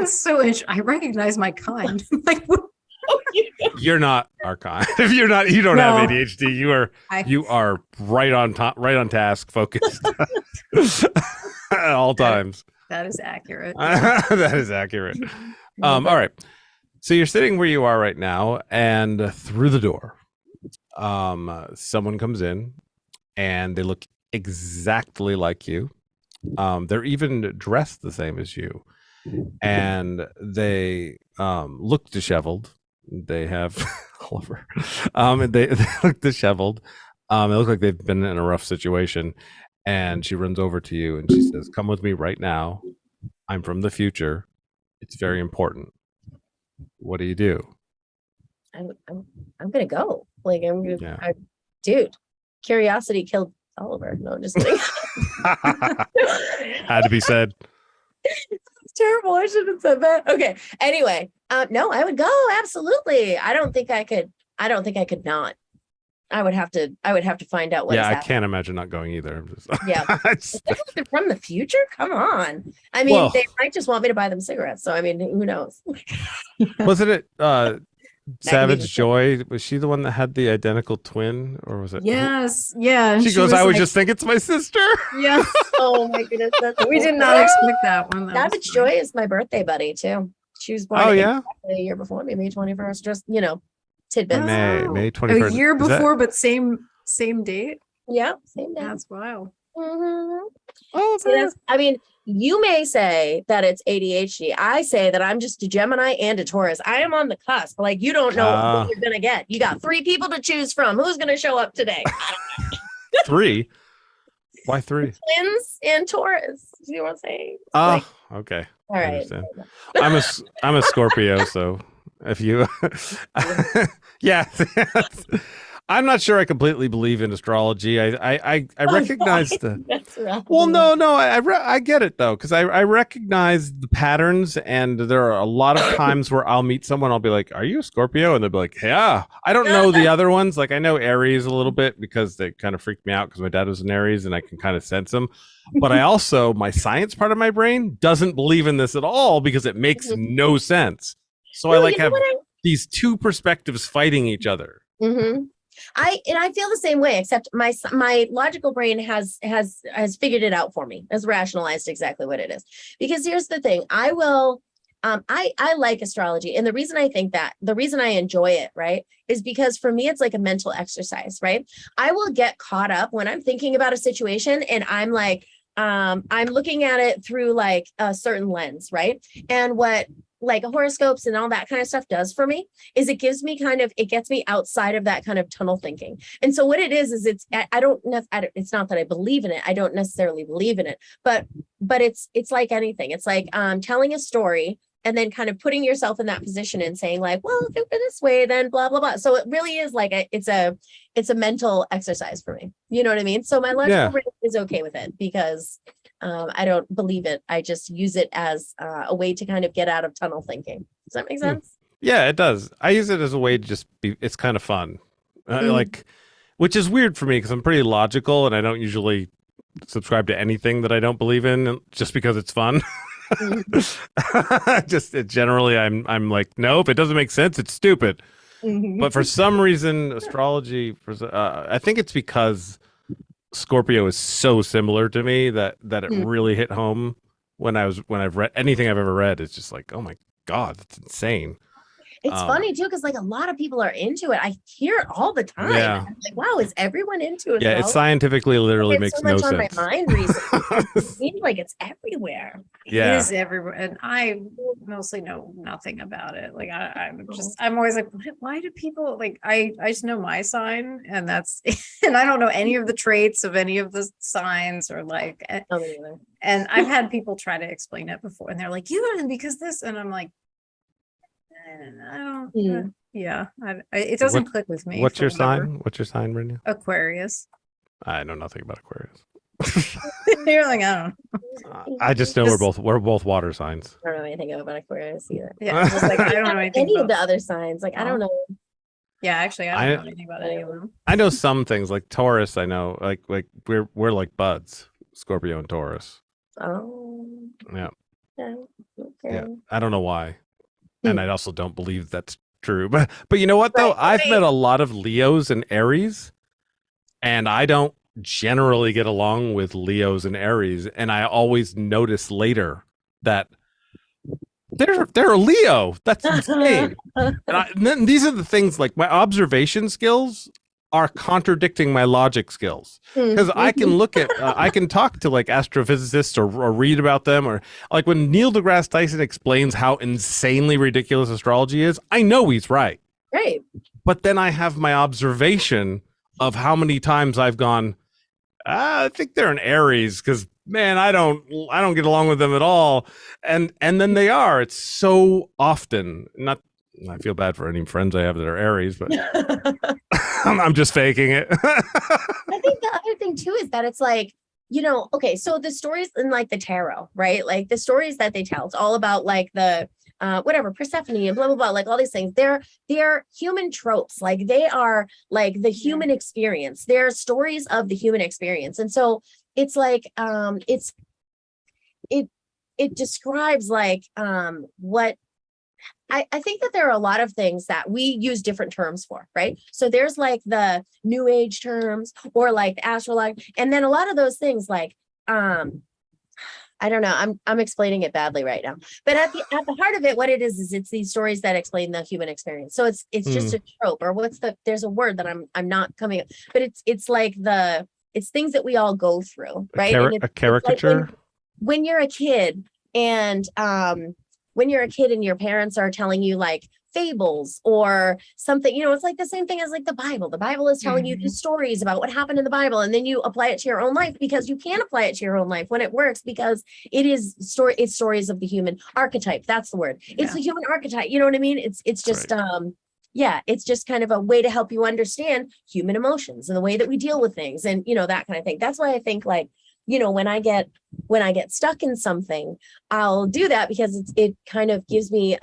So I recognize my kind. Like, what? You're not our kind. If you don't have ADHD. You are right on top, right on task, focused at all times. That is accurate. That is accurate. All right. So you're sitting where you are right now, and through the door, someone comes in, and they look exactly like you. They're even dressed the same as you, and they look disheveled. They have Oliver. They look disheveled. They look like they've been in a rough situation. And she runs over to you and she says, "Come with me right now. I'm from the future. It's very important." What do you do? I'm gonna go. Like dude, curiosity killed Oliver. No, I'm just kidding. Had to be said. It's terrible. I shouldn't have said that. Okay. Anyway, no, I would go. Absolutely. I don't think I could not. I would have to find out what. Yeah, I can't imagine not going either. Yeah. They're from the future? Come on. I mean, they might just want me to buy them cigarettes. So I mean, who knows? Wasn't it Savage Joy? Was she the one that had the identical twin, or was it? Yes. Yeah. She goes, "I would just think it's my sister." Yeah. Oh my goodness. We did not expect that one. Savage Joy is my birthday buddy too. She was born exactly a year before me, May 21st. Just, tidbits. May 21st. A year before, but same date. Yeah, same day. That's wild. Mm-hmm. Oh, so you may say that it's ADHD. I say that I'm just a Gemini and a Taurus. I am on the cusp. Like, you don't know what you're gonna get. You got 3 people to choose from. Who's gonna show up today? 3? Why 3? Twins and Taurus. You know what I'm saying? Okay. All right. I'm a Scorpio, so if you yeah. I'm not sure I completely believe in astrology. I recognize I get it though, because I recognize the patterns, and there are a lot of times where I'll meet someone, I'll be like, "Are you a Scorpio?" And they'll be like, "Yeah." I don't know the other ones. Like, I know Aries a little bit because they kind of freaked me out because my dad was an Aries and I can kind of sense them. But I also, my science part of my brain doesn't believe in this at all because it makes no sense. So I have these 2 perspectives fighting each other. Mm-hmm. I feel the same way, except my logical brain has figured it out for me, has rationalized exactly what it is. Because here's the thing, I like astrology, and the reason I enjoy it, right, is because for me it's like a mental exercise, right? I will get caught up when I'm thinking about a situation, and I'm like, I'm looking at it through like a certain lens, right? And what like horoscopes and all that kind of stuff does for me is it gets me outside of that kind of tunnel thinking. And so what it is it's not that I believe in it. I don't necessarily believe in it, but it's like anything. It's like telling a story and then kind of putting yourself in that position and saying like, well, if it were this way, then blah, blah, blah. So it really is like it's a mental exercise for me. You know what I mean? So my logical brain is okay with it because I don't believe it. I just use it as a way to kind of get out of tunnel thinking. Does that make sense? Yeah, it does. I use it as a way to just be, it's kind of fun. Which is weird for me because I'm pretty logical and I don't usually subscribe to anything that I don't believe in just because it's fun. Generally I'm like, nope, it doesn't make sense. It's stupid. But for some reason, astrology, I think it's because Scorpio is so similar to me that it really hit home when I've read anything I've ever read. It's just like, oh my God, that's insane. It's funny too, because like a lot of people are into it. I hear it all the time. Yeah. I'm like, wow, is everyone into it? Yeah, it scientifically literally makes so much no on sense. my mind recently. It seems like it's everywhere. Yeah. It is everywhere. And I mostly know nothing about it. Like I'm always like, why do people like, I just know my sign and that's, and I don't know any of the traits of any of the signs or like, and I've had people try to explain it before and they're like, you learned because this, and I'm like, I don't, it doesn't click with me. What's your sign? What's your sign, Rena? Aquarius. I know nothing about Aquarius. You're like, I don't know. I just know we're both water signs. I don't know anything about Aquarius either. Yeah, I'm just like I don't know anything any about of the other signs. Like I don't know. Yeah, actually, I don't know anything about any of them. I know some things like Taurus. I know like we're like buds, Scorpio and Taurus. Oh. Yeah. Okay. Yeah. I don't know why, and I also don't believe that's true. But you know what though? I've met a lot of Leos and Aries, and I don't generally get along with Leos and Aries, and I always notice later that they're a Leo. That's insane. And then these are the things like my observation skills are contradicting my logic skills, because I can look at I can talk to like astrophysicists or read about them, or like when Neil deGrasse Tyson explains how insanely ridiculous astrology is, I know he's right. Right. But then I have my observation of how many times I've gone, I think they're an Aries because man, I don't get along with them at all. And then they are. It's so often. Not I feel bad for any friends I have that are Aries, but I'm just faking it. I think the other thing too is that it's like, you know, okay, so the stories in like the tarot, right? Like the stories that they tell, it's all about like the whatever, Persephone and blah, blah, blah, like all these things. They're human tropes. Like they are like the human experience. They're stories of the human experience. And so it's like, it describes like what I think that there are a lot of things that we use different terms for, right? So there's like the new age terms or like the astrology. And then a lot of those things like, I don't know. I'm explaining it badly right now, but at the heart of it, what it is it's these stories that explain the human experience. So it's just a trope, or there's a word that I'm not coming up, but it's like it's things that we all go through, right? A caricature. Like when you're a kid and your parents are telling you like fables or something, you know, it's like the same thing as like the Bible. The Bible is telling you these stories about what happened in the Bible, and then you apply it to your own life because you can apply it to your own life when it works, because it's stories of the human archetype. That's the word. It's the human archetype. You know what I mean? It's just right. It's just kind of a way to help you understand human emotions and the way that we deal with things, and you know, that kind of thing. That's why I think like, you know, when I get stuck in something, I'll do that because it kind of gives me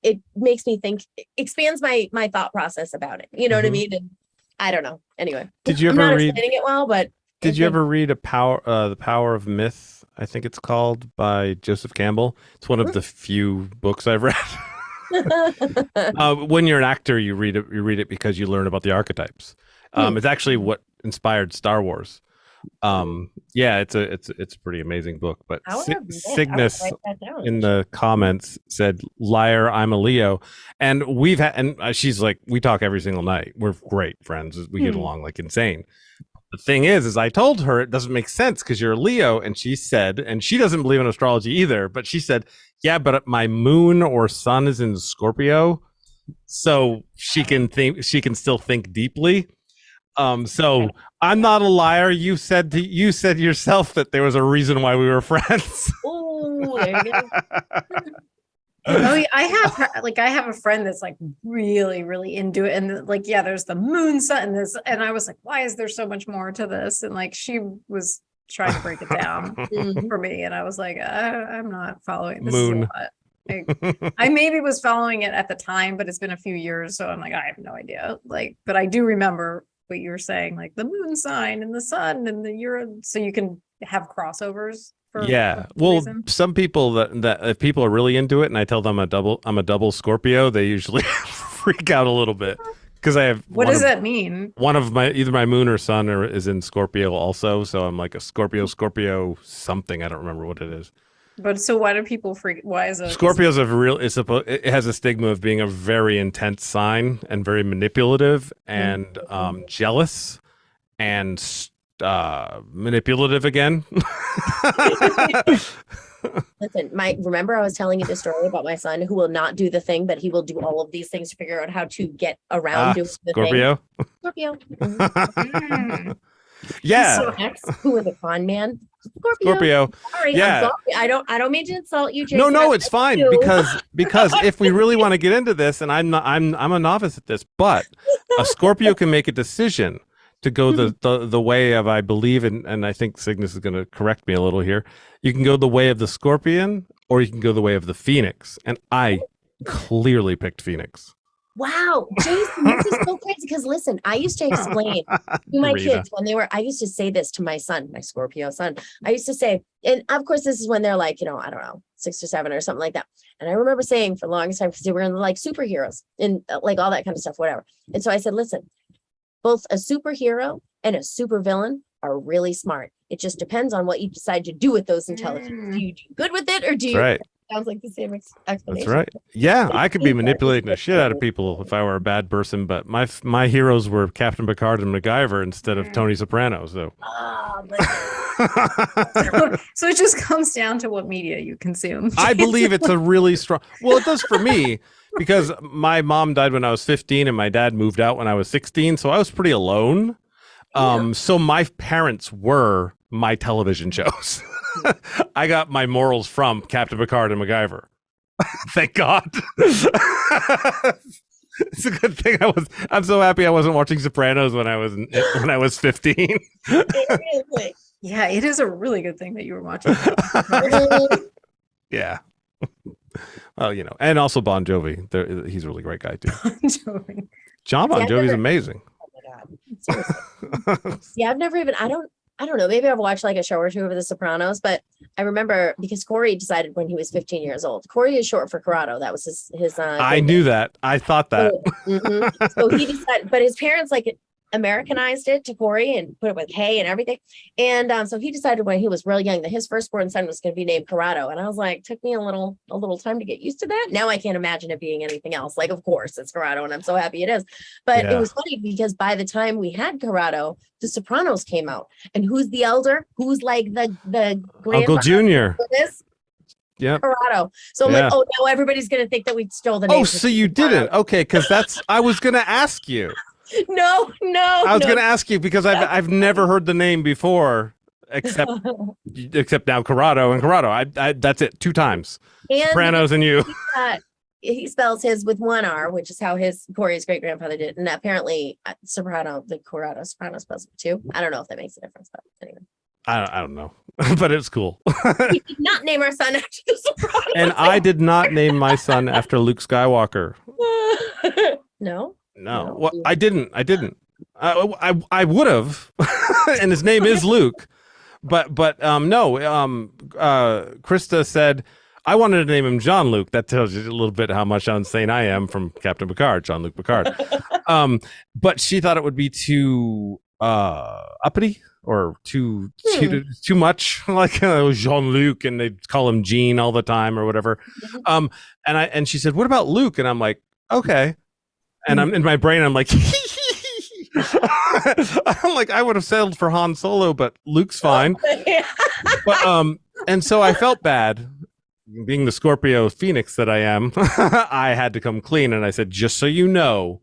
it makes me think, expands my thought process about it. You know what I mean? And I don't know. Anyway, did you I'm ever not read explaining it well, but did you ever read the Power of Myth? I think it's called, by Joseph Campbell. It's one of the few books I've read. When you're an actor, you read it because you learn about the archetypes. It's actually what inspired Star Wars. It's a pretty amazing book. But Cygnus in the comments said, "Liar, I'm a Leo," and she's like, we talk every single night. We're great friends. We get along like insane. The thing is I told her it doesn't make sense because you're a Leo, and she said, and she doesn't believe in astrology either, but she said, yeah, but my moon or sun is in Scorpio, so she can still think deeply. So I'm not a liar. You said yourself that there was a reason why we were friends. Oh, there you go. I have a friend that's like really, really into it. And like, yeah, there's the moon, sun, and this, and I was like, why is there so much more to this? And like, she was trying to break it down for me. And I was like, I'm not following this. Moon. I maybe was following it at the time, but it's been a few years. So I'm like, I have no idea. Like, but I do remember what you were saying, like the moon sign and the sun and the Euro, so you can have crossovers. Well, some people that if people are really into it, and I tell them I'm a double Scorpio, they usually freak out a little bit, because I have. What does that mean? One of either my moon or sun is in Scorpio also, so I'm like a Scorpio something. I don't remember what it is. But so why do people freak? Why is it? Scorpio's it has a stigma of being a very intense sign and very manipulative and jealous and manipulative again. Listen, remember I was telling you the story about my son who will not do the thing, but he will do all of these things to figure out how to get around doing the Scorpio. thing. Scorpio. Yeah. So ex, who was a con man? Scorpio. Sorry, Yeah. I'm sorry. I don't mean to insult you, Jayson. No, it's fine because if we really want to get into this, and I'm a novice at this, but a Scorpio can make a decision to go the way of, I believe, and I think Cygnus is going to correct me a little here. You can go the way of the Scorpion, or you can go the way of the Phoenix, and I clearly picked Phoenix. Wow, Jayson, this is so crazy because listen, I used to explain to my kids when I used to say this to my son, my Scorpio son. I used to say, and of course, this is when they're like, I don't know, 6 or 7 or something like that. And I remember saying for the longest time, because they were in like superheroes and like all that kind of stuff, whatever. And so I said, listen, both a superhero and a supervillain are really smart. It just depends on what you decide to do with those intelligence. Do you do good with it or do you? Right. Sounds like the same explanation. That's right. Yeah, I could be manipulating the shit out of people if I were a bad person, but my heroes were Captain Picard and MacGyver instead of Tony Soprano. So, so it just comes down to what media you consume. I believe it's a really strong. Well, it does for me because my mom died when I was 15 and my dad moved out when I was 16, so I was pretty alone. So my parents were my television shows. I got my morals from Captain Picard and MacGyver. Thank God. It's a good thing I'm so happy I wasn't watching Sopranos when I was 15. Yeah, it is a really good thing that you were watching. Yeah. Well, and also Bon Jovi. He's a really great guy too. John Bon Jovi's amazing. Oh my God. Seriously. Yeah, I've never even, I don't know. Maybe I've watched like a show or two of The Sopranos, but I remember because Corey decided when he was 15 years old. Corey is short for Corrado. That was his. I knew that. I thought that. So he decided, but his parents like Americanized it to Corey and put it with K and everything. And so he decided when he was real young that his firstborn son was going to be named Corrado. And I was like, took me a little time to get used to that. Now I can't imagine it being anything else. Like, of course, it's Corrado, and I'm so happy it is. But it was funny because by the time we had Corrado, The Sopranos came out. And who's the elder? Who's like the Uncle Junior? Yeah, Corrado. So I'm like, oh, now everybody's going to think that we stole the name. Oh, so you didn't? Okay, because I was going to ask you. No. I was going to ask you because I've never heard the name before, except now Corrado and Corrado. I that's it 2 times. And Sopranos and you. He spells his with 1 R, which is how Corey's great grandfather did. And apparently, Soprano spells it too. I don't know if that makes a difference, but anyway. I don't know, but it's cool. We did not name our son after the Sopranos. And I did not name my son after Luke Skywalker. No. Well, I didn't. I would have, and his name is Luke, but no. Krista said I wanted to name him Jean Luc. That tells you a little bit how much insane I am from Captain Picard, Jean-Luc Picard. But she thought it would be too uppity or too much, like Jean-Luc, and they call him Jean all the time or whatever. And she said, "What about Luke?" And I'm like, "Okay." And I'm in my brain, I'm like, I would have settled for Han Solo, but Luke's fine. But and so I felt bad, being the Scorpio Phoenix that I am. I had to come clean, and I said, just so you know,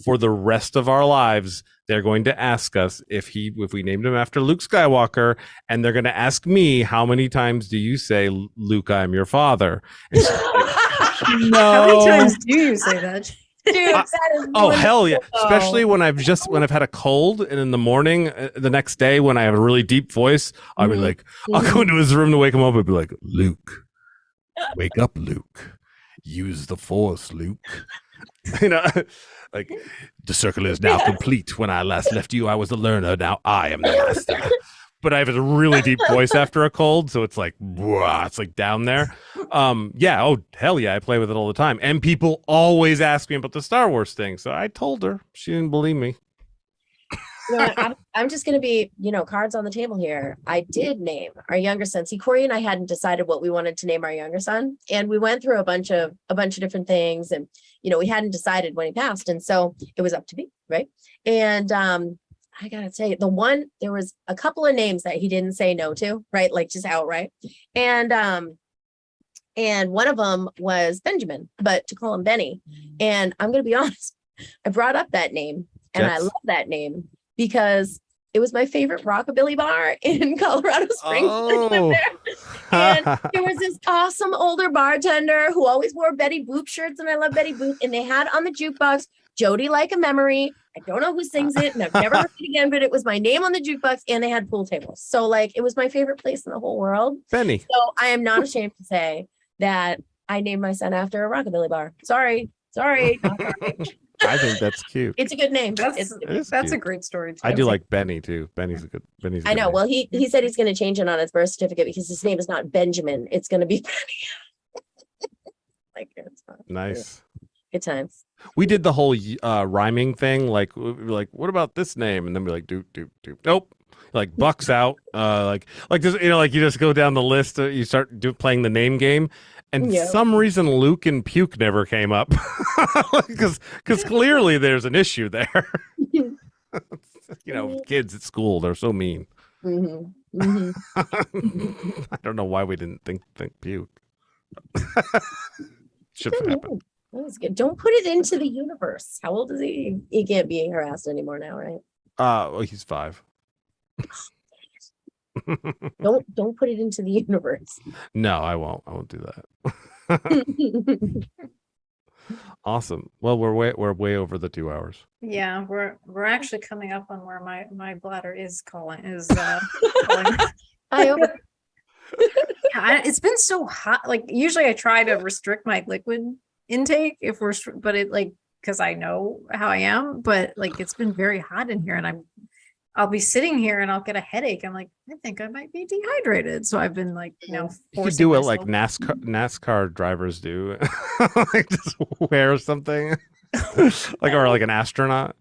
for the rest of our lives, they're going to ask us if we named him after Luke Skywalker, and they're going to ask me, how many times do you say, Luke, I'm your father? And she's like, no. How many times do you say that? Dude, that is oh hell yeah! Especially when I've had a cold, and in the morning, the next day when I have a really deep voice, I'll be like, I'll go into his room to wake him up and be like, Luke, wake up, Luke. Use the Force, Luke. Like the circle is now complete. When I last left you, I was the learner. Now I am the master. But I have a really deep voice after a cold, so it's like, wah, it's like down there. Yeah, oh hell yeah, I play with it all the time. And people always ask me about the Star Wars thing, so I told her. She didn't believe me. You know what, I'm just going to be, cards on the table here. I did name our younger son. See, Corey and I hadn't decided what we wanted to name our younger son. And we went through a bunch of different things. And, we hadn't decided when he passed. And so it was up to me. Right. And I got to say, there was a couple of names that he didn't say no to. Right. Like just outright. And one of them was Benjamin, but to call him Benny. And I'm going to be honest, I brought up that name and I love that name because it was my favorite rockabilly bar in Colorado Springs. Oh. And there was this awesome older bartender who always wore Betty Boop shirts, and I love Betty Boop. And they had on the jukebox, Jodi Like a Memory. I don't know who sings it, and I've never heard it again, but it was my name on the jukebox, and they had pool tables. So like, it was my favorite place in the whole world. Benny. So I am not ashamed to say that I named my son after a rockabilly bar. Sorry. Not sorry. I think that's cute. It's a good name. That's a great story. Too. I do like Benny too. Benny's a good I know. name. Well, he said he's going to change it on his birth certificate because his name is not Benjamin. It's going to be Benny. Like, it's fun. Nice. Good times. We did the whole rhyming thing. Like, we were like, what about this name? And then we're like, doop, doop, doop. Nope. Like Bucks out. Like this, like you just go down the list. You start playing the name game. And some reason Luke and Puke never came up because clearly there's an issue there. Kids at school, they're so mean. Mm-hmm. Mm-hmm. I don't know why we didn't think Puke. Should have happened. That was good. Don't put it into the universe. How old is he? He can't be harassed anymore now, right? Well, he's 5. Don't put it into the universe. No, I won't do that. Awesome. Well, we're way over the 2 hours. Yeah, we're actually coming up on where my bladder is calling. It's been so hot. Like usually I try to restrict my liquid intake but it like, because I know how I am, but like it's been very hot in here, and I'll be sitting here and I'll get a headache. I'm like, I think I might be dehydrated. So I've been like, you could do it like NASCAR drivers do, like just wear something, like or like an astronaut.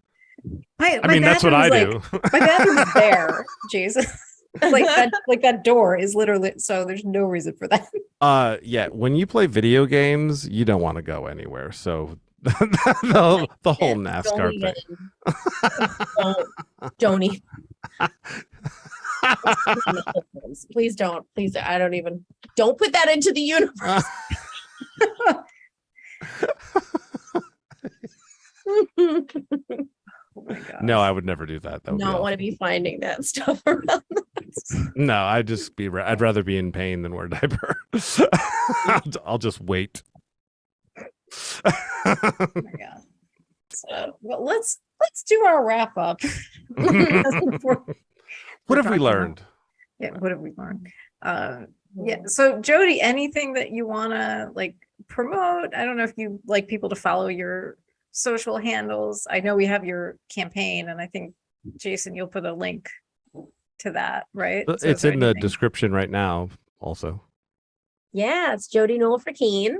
I mean, that's what I do. My bathroom's there, Jayson. like that door is literally, so there's no reason for that. Yeah, when you play video games, you don't want to go anywhere. So the whole NASCAR thing. Don't even. Please don't. I don't even. Don't put that into the universe. Oh my God. No, I would never do that. That would not want to be finding that stuff around. No, I'd rather be in pain than wear a diaper. I'll just wait. Oh my God. So, well, let's do our wrap up. What have we learned? What have we learned? So Jodi, anything that you want to like promote? I don't know if you like people to follow your social handles. I know we have your campaign, and I think Jayson, you'll put a link to that, right? So it's in the description right now also. Yeah, it's Jodi Newell for Keen.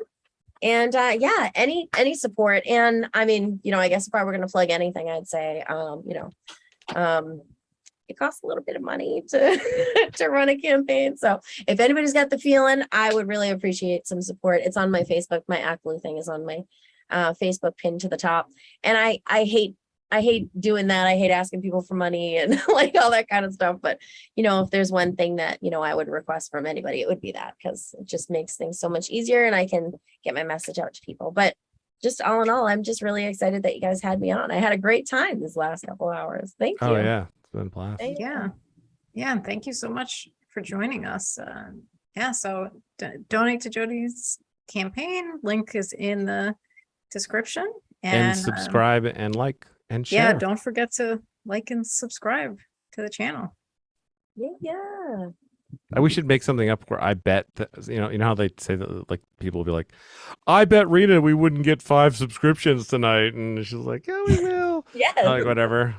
And any support. And I mean, I guess if I were going to plug anything, I'd say, it costs a little bit of money to run a campaign. So if anybody's got the feeling, I would really appreciate some support. It's on my Facebook. My Act Blue thing is on my Facebook pinned to the top. And I hate doing that. I hate asking people for money and like all that kind of stuff. But, if there's one thing that, I would request from anybody, it would be that, because it just makes things so much easier and I can get my message out to people. But just all in all, I'm just really excited that you guys had me on. I had a great time this last couple hours. Thank you. Oh, yeah. It's been a blast. Yeah. And thank you so much for joining us. So donate to Jodi's campaign. Link is in the description. And subscribe and like. And share. Yeah, don't forget to like and subscribe to the channel. Yeah. We should make something up where I bet that, you know how they say that, like, people will be like, I bet Rena we wouldn't get 5 subscriptions tonight, and she's like, yeah, we will. Yeah. Like, whatever.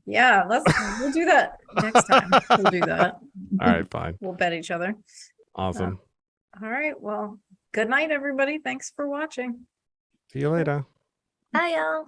Yeah, we'll do that next time. We'll do that. All right, fine. We'll bet each other. Awesome. All right. Well, good night, everybody. Thanks for watching. See you later. Bye, y'all.